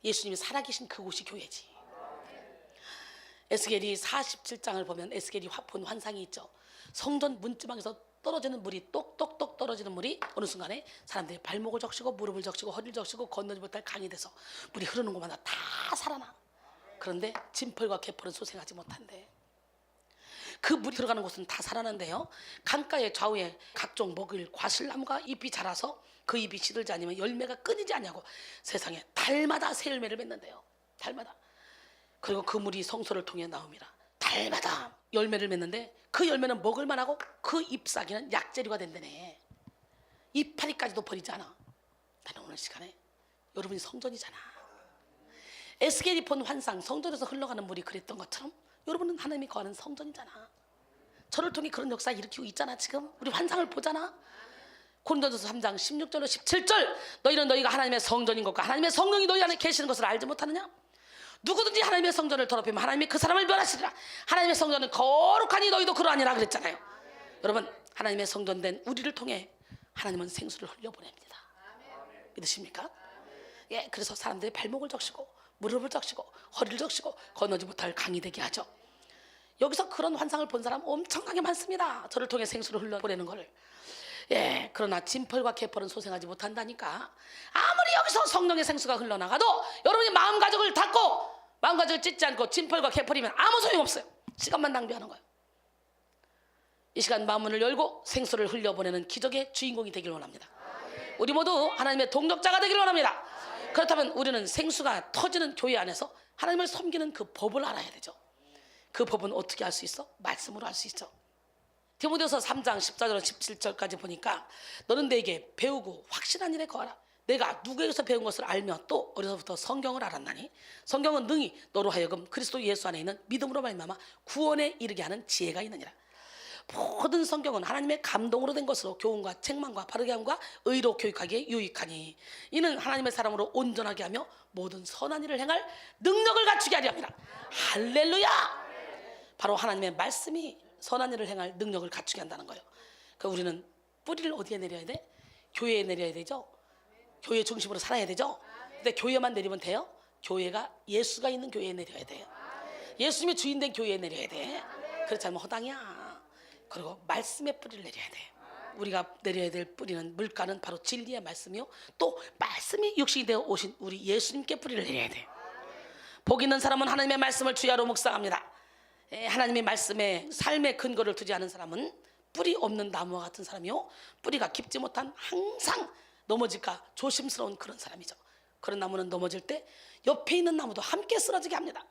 예수님이 살아계신 그곳이 교회지. 에스겔이 47장을 보면 에스겔이 본 환상이 있죠. 성전 문지방에서 떨어지는 물이 똑똑똑 떨어지는 물이 어느 순간에 사람들이 발목을 적시고 무릎을 적시고 허리를 적시고 건너지 못할 강이 돼서 물이 흐르는 곳마다 다 살아나. 그런데 진펄과 개펄은 소생하지 못한대. 그 물이 들어가는 곳은 다 살아난대요. 강가의 좌우에 각종 먹을 과실나무가 잎이 자라서 그 잎이 시들지 않으면 열매가 끊이지 않냐고 세상에 달마다 새 열매를 맺는데요. 달마다. 그리고 그 물이 성소를 통해 나옵니다. 달마다 열매를 맺는데 그 열매는 먹을 만하고 그 잎사귀는 약재료가 된다네. 이파리까지도 버리지 않아. 나는 오늘 시간에 여러분이 성전이잖아. 에스겔이 본 환상, 성전에서 흘러가는 물이 그랬던 것처럼 여러분은 하나님이 거하는 성전이잖아. 저를 통해 그런 역사 일으키고 있잖아. 지금 우리 환상을 보잖아. 고린도전서 3장 16절로 17절 너희는 너희가 하나님의 성전인 것과 하나님의 성령이 너희 안에 계시는 것을 알지 못하느냐? 누구든지 하나님의 성전을 더럽히면 하나님이 그 사람을 멸하시리라. 하나님의 성전은 거룩하니 너희도 그러하니라 그랬잖아요. 여러분 하나님의 성전된 우리를 통해 하나님은 생수를 흘려보냅니다. 믿으십니까? 예, 그래서 사람들이 발목을 적시고 무릎을 적시고 허리를 적시고 건너지 못할 강이 되게 하죠. 여기서 그런 환상을 본 사람 엄청나게 많습니다. 저를 통해 생수를 흘려보내는 거를. 예, 그러나 진펄과 개펄은 소생하지 못한다니까. 아무리 여기서 성령의 생수가 흘러나가도 여러분이 마음가짐을 닫고 마음가짐을 찢지 않고 진펄과 개펄이면 아무 소용없어요. 시간만 낭비하는 거예요. 이 시간 마음문을 열고 생수를 흘려보내는 기적의 주인공이 되길 원합니다. 우리 모두 하나님의 동력자가 되길 원합니다. 그렇다면 우리는 생수가 터지는 교회 안에서 하나님을 섬기는 그 법을 알아야 되죠. 그 법은 어떻게 알 수 있어? 말씀으로 알 수 있죠. 디모데후서 3장 14절 17절까지 보니까 너는 내게 배우고 확실한 일에 거하라. 내가 누구에게서 배운 것을 알며 또 어려서부터 성경을 알았나니 성경은 능히 너로 하여금 그리스도 예수 안에 있는 믿음으로 말미암아 구원에 이르게 하는 지혜가 있느니라. 모든 성경은 하나님의 감동으로 된 것으로 교훈과 책망과 바르게 함과 의로 교육하기에 유익하니 이는 하나님의 사람으로 온전하게 하며 모든 선한 일을 행할 능력을 갖추게 하려 함이라. 할렐루야. 바로 하나님의 말씀이 선한 일을 행할 능력을 갖추게 한다는 거예요. 그러니까 우리는 뿌리를 어디에 내려야 돼? 교회에 내려야 되죠. 교회 중심으로 살아야 되죠. 근데 교회만 내리면 돼요? 교회가 예수가 있는 교회에 내려야 돼요. 예수님이 주인된 교회에 내려야 돼. 그렇지 않으면 허당이야. 그리고 말씀의 뿌리를 내려야 돼. 우리가 내려야 될 뿌리는 물가는 바로 진리의 말씀이요. 또 말씀이 육신이 되어 오신 우리 예수님께 뿌리를 내려야 돼. 복 있는 사람은 하나님의 말씀을 주야로 묵상합니다. 하나님의 말씀에 삶의 근거를 두지 않은 사람은 뿌리 없는 나무와 같은 사람이요. 뿌리가 깊지 못한 항상 넘어질까 조심스러운 그런 사람이죠. 그런 나무는 넘어질 때 옆에 있는 나무도 함께 쓰러지게 합니다.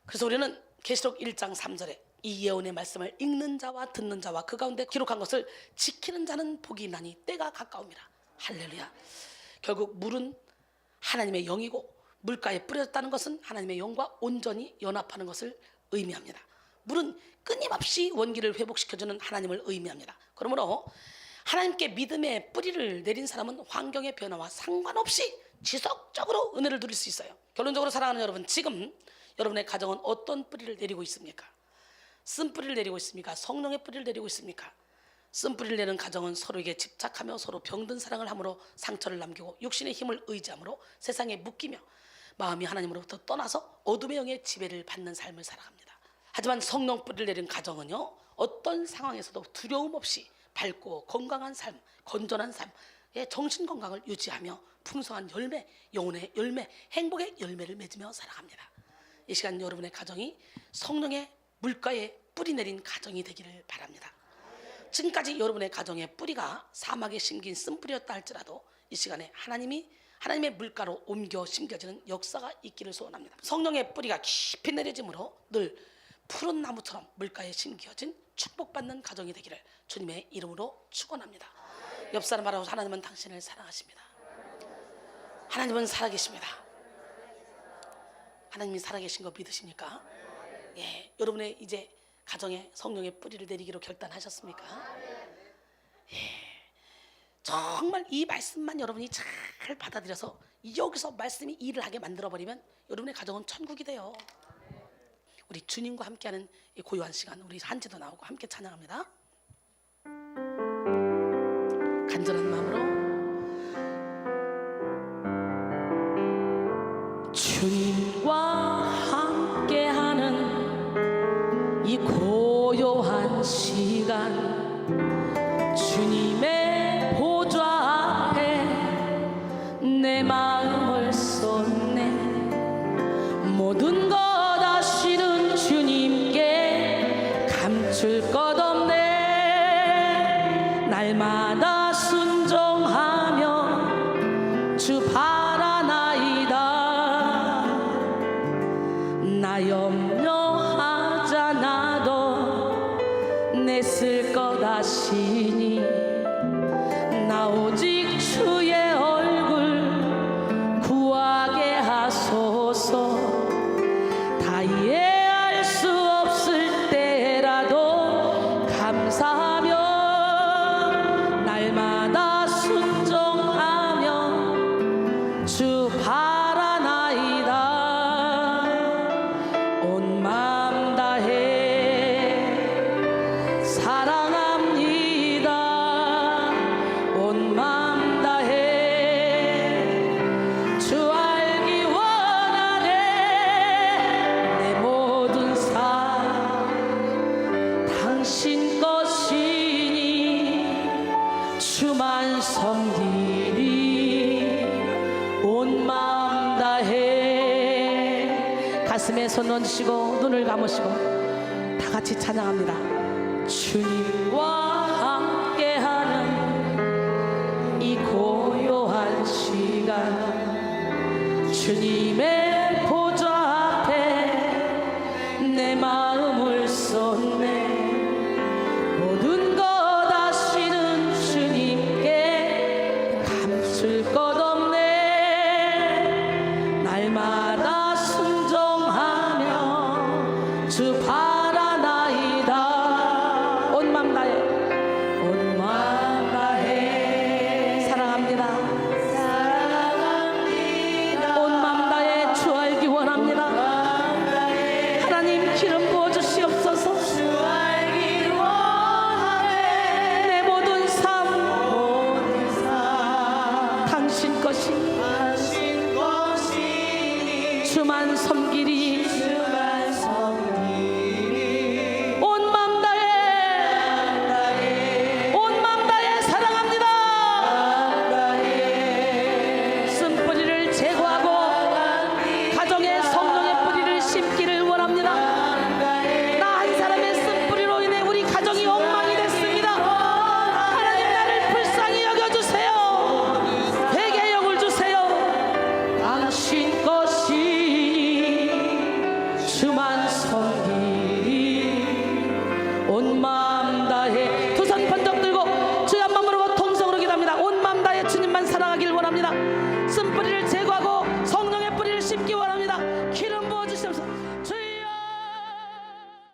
그래서 우리는 계시록 1장 3절에 이 예언의 말씀을 읽는 자와 듣는 자와 그 가운데 기록한 것을 지키는 자는 복이 있나니 때가 가까움이라. 할렐루야. 결국 물은 하나님의 영이고 물가에 뿌려졌다는 것은 하나님의 영과 온전히 연합하는 것을 의미합니다. 물은 끊임없이 원기를 회복시켜주는 하나님을 의미합니다. 그러므로 하나님께 믿음의 뿌리를 내린 사람은 환경의 변화와 상관없이 지속적으로 은혜를 누릴 수 있어요. 결론적으로 사랑하는 여러분, 지금 여러분의 가정은 어떤 뿌리를 내리고 있습니까? 쓴 뿌리를 내리고 있습니까? 성령의 뿌리를 내리고 있습니까? 쓴 뿌리를 내는 가정은 서로에게 집착하며 서로 병든 사랑을 함으로 상처를 남기고 육신의 힘을 의지함으로 세상에 묶이며 마음이 하나님으로부터 떠나서 어둠의 영의 지배를 받는 삶을 살아갑니다. 하지만 성령 뿌리를 내린 가정은요, 어떤 상황에서도 두려움 없이 밝고 건강한 삶, 건전한 삶의 정신 건강을 유지하며 풍성한 열매, 영혼의 열매, 행복의 열매를 맺으며 살아갑니다. 이 시간 여러분의 가정이 성령의 물가에 뿌리 내린 가정이 되기를 바랍니다. 지금까지 여러분의 가정의 뿌리가 사막에 심긴 쓴뿌리였다 할지라도 이 시간에 하나님의 물가로 옮겨 심겨지는 역사가 있기를 소원합니다. 성령의 뿌리가 깊이 내려짐으로 늘 푸른 나무처럼 물가에 심겨진 축복받는 가정이 되기를 주님의 이름으로 축원합니다. 옆 사람 바라보고, 하나님은 당신을 사랑하십니다. 하나님은 살아계십니다. 하나님이 살아계신 거 믿으십니까? 예, 여러분의 이제 가정에 성령의 뿌리를 내리기로 결단하셨습니까? 예, 정말 이 말씀만 여러분이 잘 받아들여서 여기서 말씀이 일을 하게 만들어버리면 여러분의 가정은 천국이 돼요. 우리 주님과 함께하는 이 고요한 시간, 우리 한지도 나오고 함께 찬양합니다. 간절한 마음으로 주님과 함께하는 이 고요한 시간, 주님의 보좌 앞에 내 마음을 쏟네. 모든 것 아시는 주님께 감출 것 없네. 날마다 순종하며 주 바라나이다. 나 염려하잖아도 내 쓸 것 아시니 나 오직 주의 얼굴 구하게 하소서. 다 이해할 수 없을 때라도 감사하며 날마다 순종하며 주 바라나이다. 온 마음 다해 사랑합니다. 온 마음 다해 주 알기 원하네. 내 모든 삶 당신 것이니 주만 섬기리. 온 마음 다해. 가슴에 손 얹으시고 눈을 감으시고 다 같이 찬양합니다. 주님과 함께하는 이 고요한 시간, 주님의